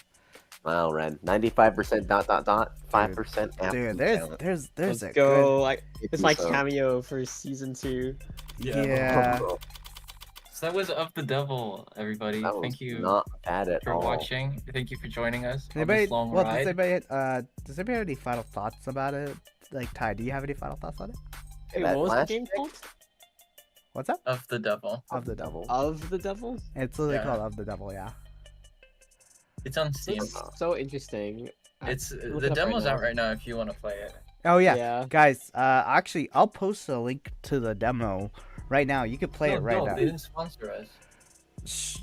Wow, Ren. 95% ... 5% after dude, talent. there's Let's a go. Like it's my So- cameo for season 2. good, yeah. So that was Of the Devil, everybody. That was Thank you not bad at for all. watching. Thank you for joining us on Anybody? this long Well, ride. does anybody have any final thoughts about it? Like Ty, do you have any final thoughts on it? Hey, That what was the last game trick? called? What's up? Of the Devil. Of the Devil. Of the Devil? It's literally Yeah. called Of the Devil, yeah. It's on Steam. It's so interesting. It's look the it up right demo's now. out right now if you want to play it. Oh yeah. Yeah. Guys, actually, I'll post a link to the demo right now. You could play it right no, now. they didn't sponsor us. Shh.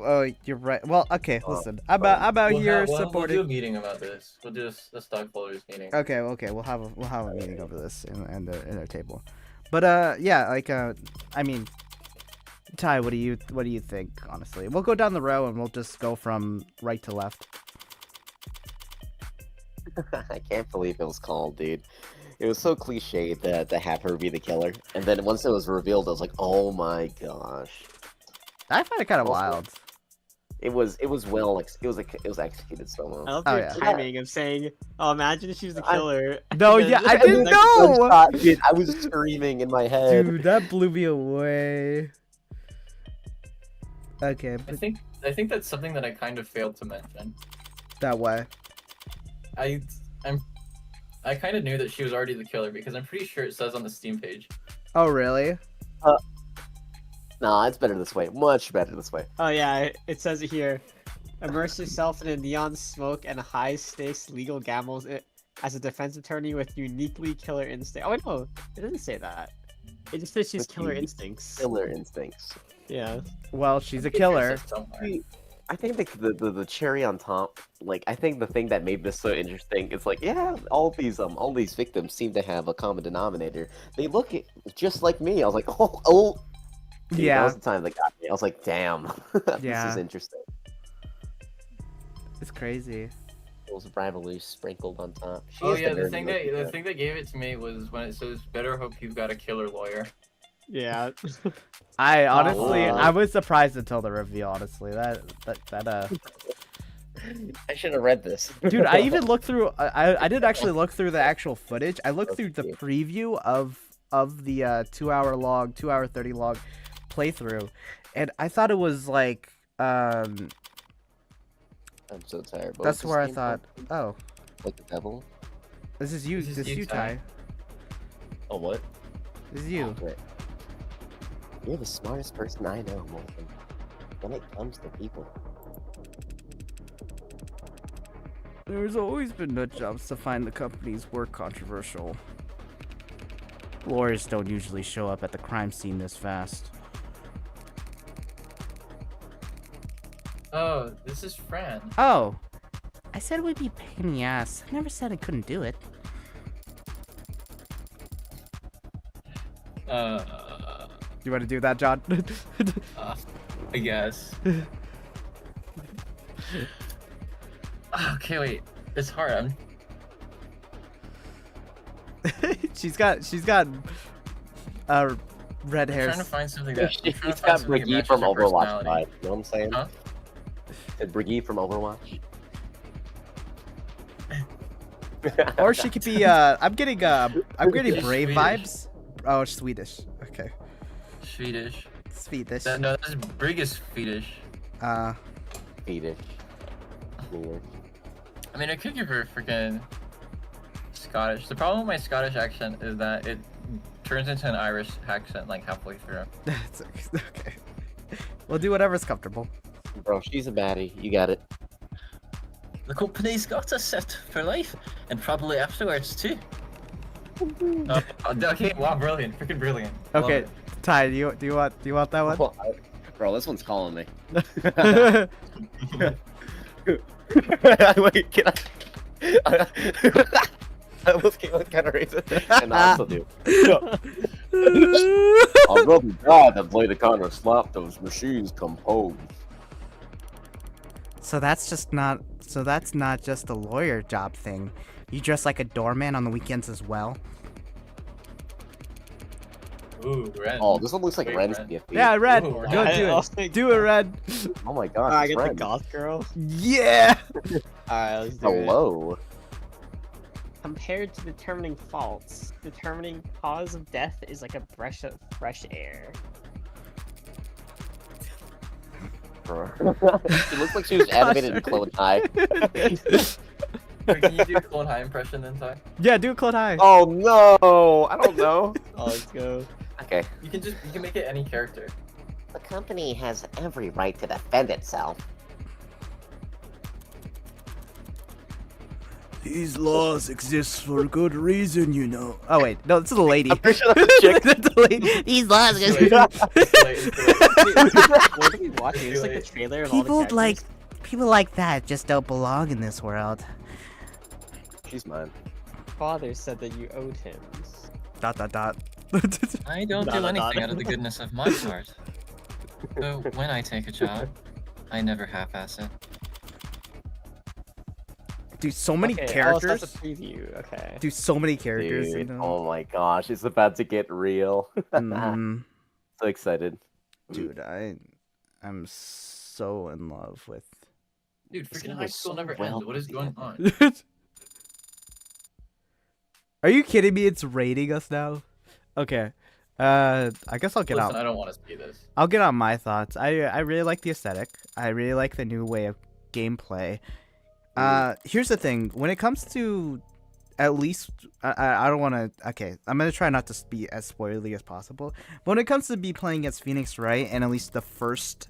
Oh, you're right. Well, okay, listen. I'm out here supporting. We'll do a meeting about this. We'll do a stockholders meeting. Okay, we'll have a meeting over this in our table. But yeah, like I mean, Ty, what do you think? Honestly, we'll go down the row and we'll just go from right to left. I can't believe it was called, dude. It was so cliche to have her be the killer, and then once it was revealed, I was like, oh my gosh. I find it kind of Also, wild. It was well, like it was executed so well. I love Oh, your yeah. timing of saying, "Oh, imagine if she was the killer." No, and then yeah, just I the didn't next know! one Shot, dude, I was screaming in my head. Dude, that blew me away. Okay, I but think that's something that I kind of failed to mention. that way. I kind of knew that she was already the killer because I'm pretty sure it says on the Steam page. Oh, really? Nah, it's better this way. Much better this way. Oh yeah, it says it here. Immerse yourself in a neon smoke and high-stakes legal gambles as a defense attorney with uniquely killer instinct. Oh wait, no, it doesn't say that. It just says she's With killer unique instincts. Killer instincts. Yeah. Well, she's a I'm pretty sure it killer. says somewhere. I think the cherry on top, like I think the thing that made this so interesting is like, yeah, all these victims seem to have a common denominator. They look just like me. I was like, oh. Dude, that Yeah, was the time that got me. I was like, damn, this Yeah. is interesting. it's crazy. Those rivalry sprinkled on top. She Oh is yeah, nerd the thing looking that girl. gave it to me was when it says, "Better hope you've got a killer lawyer." Yeah. I honestly, Oh. I was surprised until the reveal. Honestly, that I should have read this. dude, I even looked through. I did actually look through the actual footage. I looked through the preview of the 2 hour 30 log playthrough, and I thought it was like I'm so tired. What that's was where I this game thought, called? oh, Like the devil. this is you, This is this is you, you, Ty. Oh what? This is you. Great. You're the smartest person I know, Morgan. When it comes to people. There's always been nut jobs to find the company's work controversial. Lawyers don't usually show up at the crime scene this fast. Oh, this is Fran. Oh, I said it would be a pain in the ass. I never said I couldn't do it. You want to do that, John? I guess. Okay, wait. It's hard. she's got red I'm hairs. trying to find something that. I'm trying to He's find got something that Brigitte matches from her Overwatch personality. vibe. You know what I'm saying? Huh? Said Brigitte from Overwatch. Or she could be I'm getting brave Swedish. vibes. Oh, Swedish. Okay. Swedish. Swedish. No, this Brig is Swedish. Swedish. Weird. I mean, I could give her freaking Scottish. The problem with my Scottish accent is that it turns into an Irish accent like halfway through. It's okay. We'll do whatever's comfortable. Bro, she's a baddie. You got it. The company's got us set for life, and probably afterwards too. Okay, wow, brilliant, freaking brilliant. Love Okay, it. Ty, do you want that one? Well, bro, this one's calling me. Wait, can I? I almost came out kind of racist, and I also do. I'd rather die than play the kind of slap those machines compose. So that's not just a lawyer job thing. You dress like a doorman on the weekends as well. Ooh, Ren. Oh, this one looks like Wait, Ren's Ren. gift. Yeah, Red. Ooh, Go Red. do Oh my it. Do it, Red. Oh my gosh, I it's get the Ren. goth girl. Yeah. Alright, let's do it. Hello. Compared to determining faults, determining cause of death is like a breath of fresh air. Bro. She looks like she was animated in Clone High. Wait, can you do a Clone High impression then, Ty? Yeah, do Clone High. Oh no! I don't know. Oh, let's go. Okay. You can make it any character. The company has every right to defend itself. These laws exist for good reason, you know. Oh wait, no, this is a lady. I'm pretty sure that's a chick. That's a lady. These laws It's exist. too late. It's too late. What are we watching? It's like the trailer of all the People characters. people like that just don't belong in this world. She's mine. Father said that you owed him. Dot dot dot. I don't Dot, do dot, anything dot. out of the goodness of my heart. So when I take a job, I never half-ass it. Dude, so many Okay, characters. Oh, so that's a preview. Okay. Dude, so many characters. Dude, You know? oh my gosh, it's about to get real. Mm, So excited. dude, I'm so in love with. Dude, This freaking game high was school so never well ends. What is put going together. on? Are you kidding me? It's rating us now. Okay. I guess I'll get Listen, out. I don't want to see this. I'll get on my thoughts. I really like the aesthetic. I really like the new way of gameplay. Here's the thing. When it comes to, at least, I don't want to. Okay, I'm gonna try not to be as spoilery as possible. But when it comes to be playing as Phoenix Wright and at least the first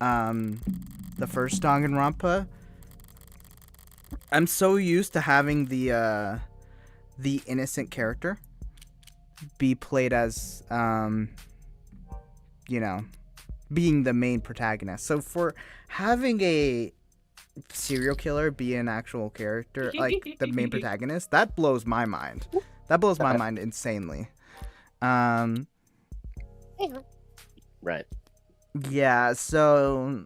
Danganronpa, I'm so used to having the innocent character be played as you know, being the main protagonist. So for having a serial killer be an actual character, like the main protagonist, that blows my mind. That blows my mind insanely. Right. Yeah, so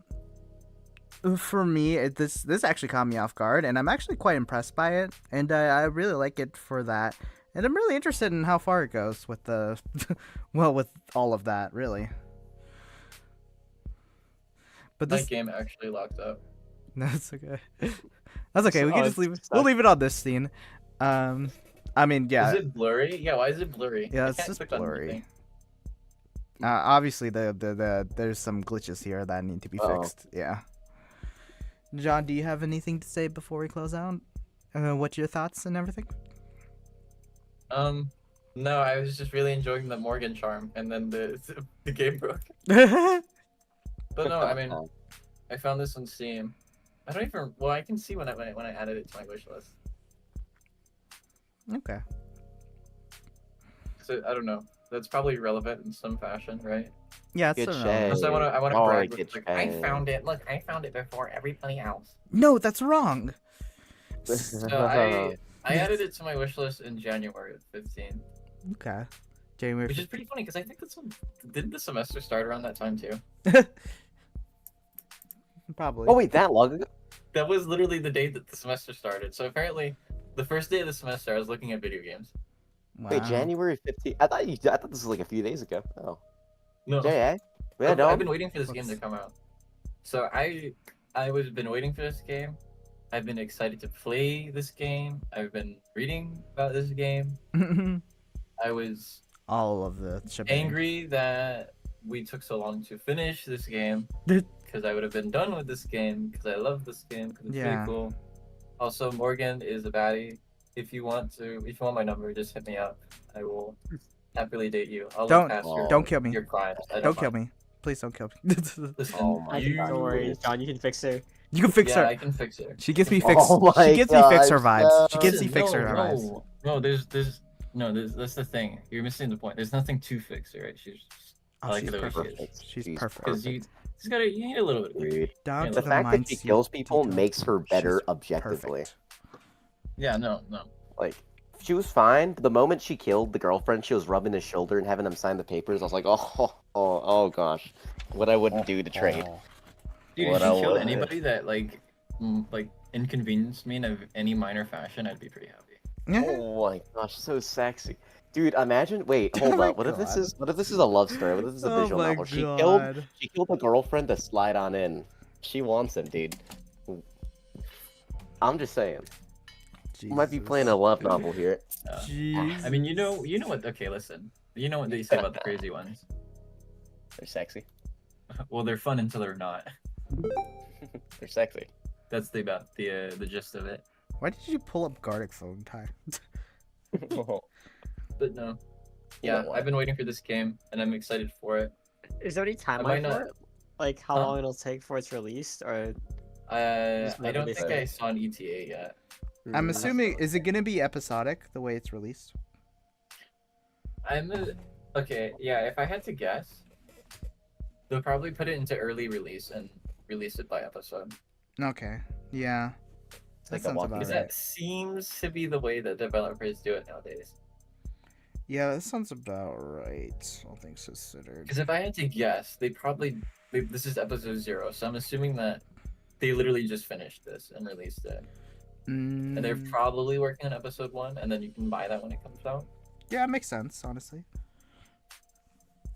for me, this actually caught me off guard, and I'm actually quite impressed by it, and I really like it for that. And I'm really interested in how far it goes with the, well, with all of that, really. But My this, game actually locked up. that's okay. That's okay. We Oh, can just it's leave it. stuck. We'll leave it on this scene. I mean, yeah. Is it blurry? Yeah, why is it blurry? Yeah, I it's can't just click on blurry. anything. Obviously, there's some glitches here that need to be Uh-oh. fixed. Yeah. John, do you have anything to say before we close out? What's your thoughts and everything? No, I was just really enjoying the Morgan charm, and then the game broke. But no, I mean, I found this on Steam. I don't even. Well, I can see when I added it to my wish list. Okay. So I don't know. That's probably relevant in some fashion, right? Yeah, it's Good so shade. Plus, I want to Oh, brag. good With, like, I shade. found it. Look, I found it before everybody else. No, that's wrong. So I added it to my wish list in January of 15, Okay. January. which is pretty funny because I think that's when didn't the semester start around that time too. Probably. Oh wait, that long ago? That was literally the day that the semester started. So apparently, the first day of the semester, I was looking at video games. Wait, Wow. January 15th? I thought this was like a few days ago. Oh. No, Yeah, yeah. I've been waiting for this game to Let's- come out. So I was been waiting for this game. I've been excited to play this game. I've been reading about this game. I was All of the shebang. angry that we took so long to finish this game because I would have been done with this game because I love this game because it's Yeah. really cool. Also, Morgan is a baddie. If you want my number, just hit me up. I will happily date you. I'll Don't- look past your, Don't kill me. your crimes. I Don't kill mind. me. Please don't kill me. Listen, Oh my you, God. Don't worry, John. You can fix her. You can fix yeah, her. I can fix it. She gives me Oh fix. my She gives me fix her gosh, vibes. She gives me Listen, fix her vibes. no, that's the thing. You're missing the point. There's nothing to fix her, right? She's just, I Oh, like she's the way she is. perfect. She's She's perfect. Because you need a little bit of Dude. Down Yeah, to The the fact that she minute kills people detail. makes her better She's objectively. perfect. Yeah, no. Like, she was fine. But the moment she killed the girlfriend, she was rubbing his shoulder and having him sign the papers. I was like, oh gosh, what I wouldn't do to trade. Dude, What if I she killed would. anybody that like inconvenienced me in any minor fashion, I'd be pretty happy. Yeah. Oh my gosh, so sexy. Dude, imagine. Wait, Oh hold my up. What if this God. is? What if this is a love story? What if this is a Oh visual my novel? She God. killed a girlfriend to slide on in. She wants him, dude. I'm just saying. We might be Jesus. playing a love novel here. Jeez. I mean, you know what? Okay, listen. You know what they say about the crazy ones. They're sexy. Well, they're fun until they're not. They're sexy. That's the gist of it. Why did you pull up Garlic so time? But no. You Yeah, know what? I've been waiting for this game, and I'm excited for it. Is there any might timeline not- for it? Like how Huh? long it'll take for its released, or I Just don't whatever think they I say. saw an ETA yet. I'm assuming, is it gonna be episodic the way it's released? Okay, yeah, if I had to guess, they'll probably put it into early release and release it by episode. Okay, yeah. It's That like a sounds walking about Because right. that seems to be the way that developers do it nowadays. Yeah, that sounds about right. All things considered. Because if I had to guess, this is episode 0, so I'm assuming that they literally just finished this and released it. And they're Mm, probably working on episode 1, and then you can buy that when it comes out. yeah, it makes sense, honestly.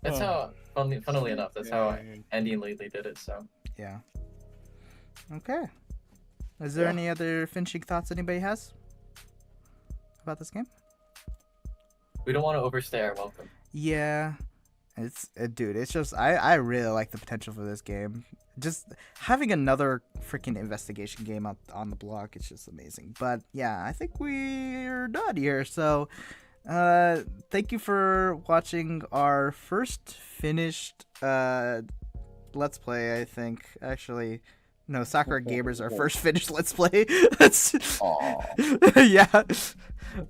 That's how, funnily enough, that's how Andy and Lately did it, so. Yeah. Okay. Is there any other finishing thoughts anybody has about this game? We don't want to overstay our welcome. Yeah. It's dude, it's just I really like the potential for this game. Just having another freaking investigation game on the block, it's just amazing. But yeah, I think we're done here. So thank you for watching our first finished let's play, I think. Actually, no, Sakura Gamers our first finished let's play. That's yeah.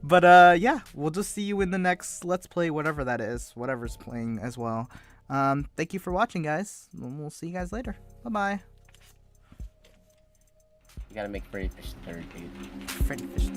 But yeah, we'll just see you in the next let's play, whatever that is, whatever's playing as well. Thank you for watching, guys. We'll see you guys later. Bye-bye. You gotta make Freddy Fish 3rd, dude. Freddy Fish.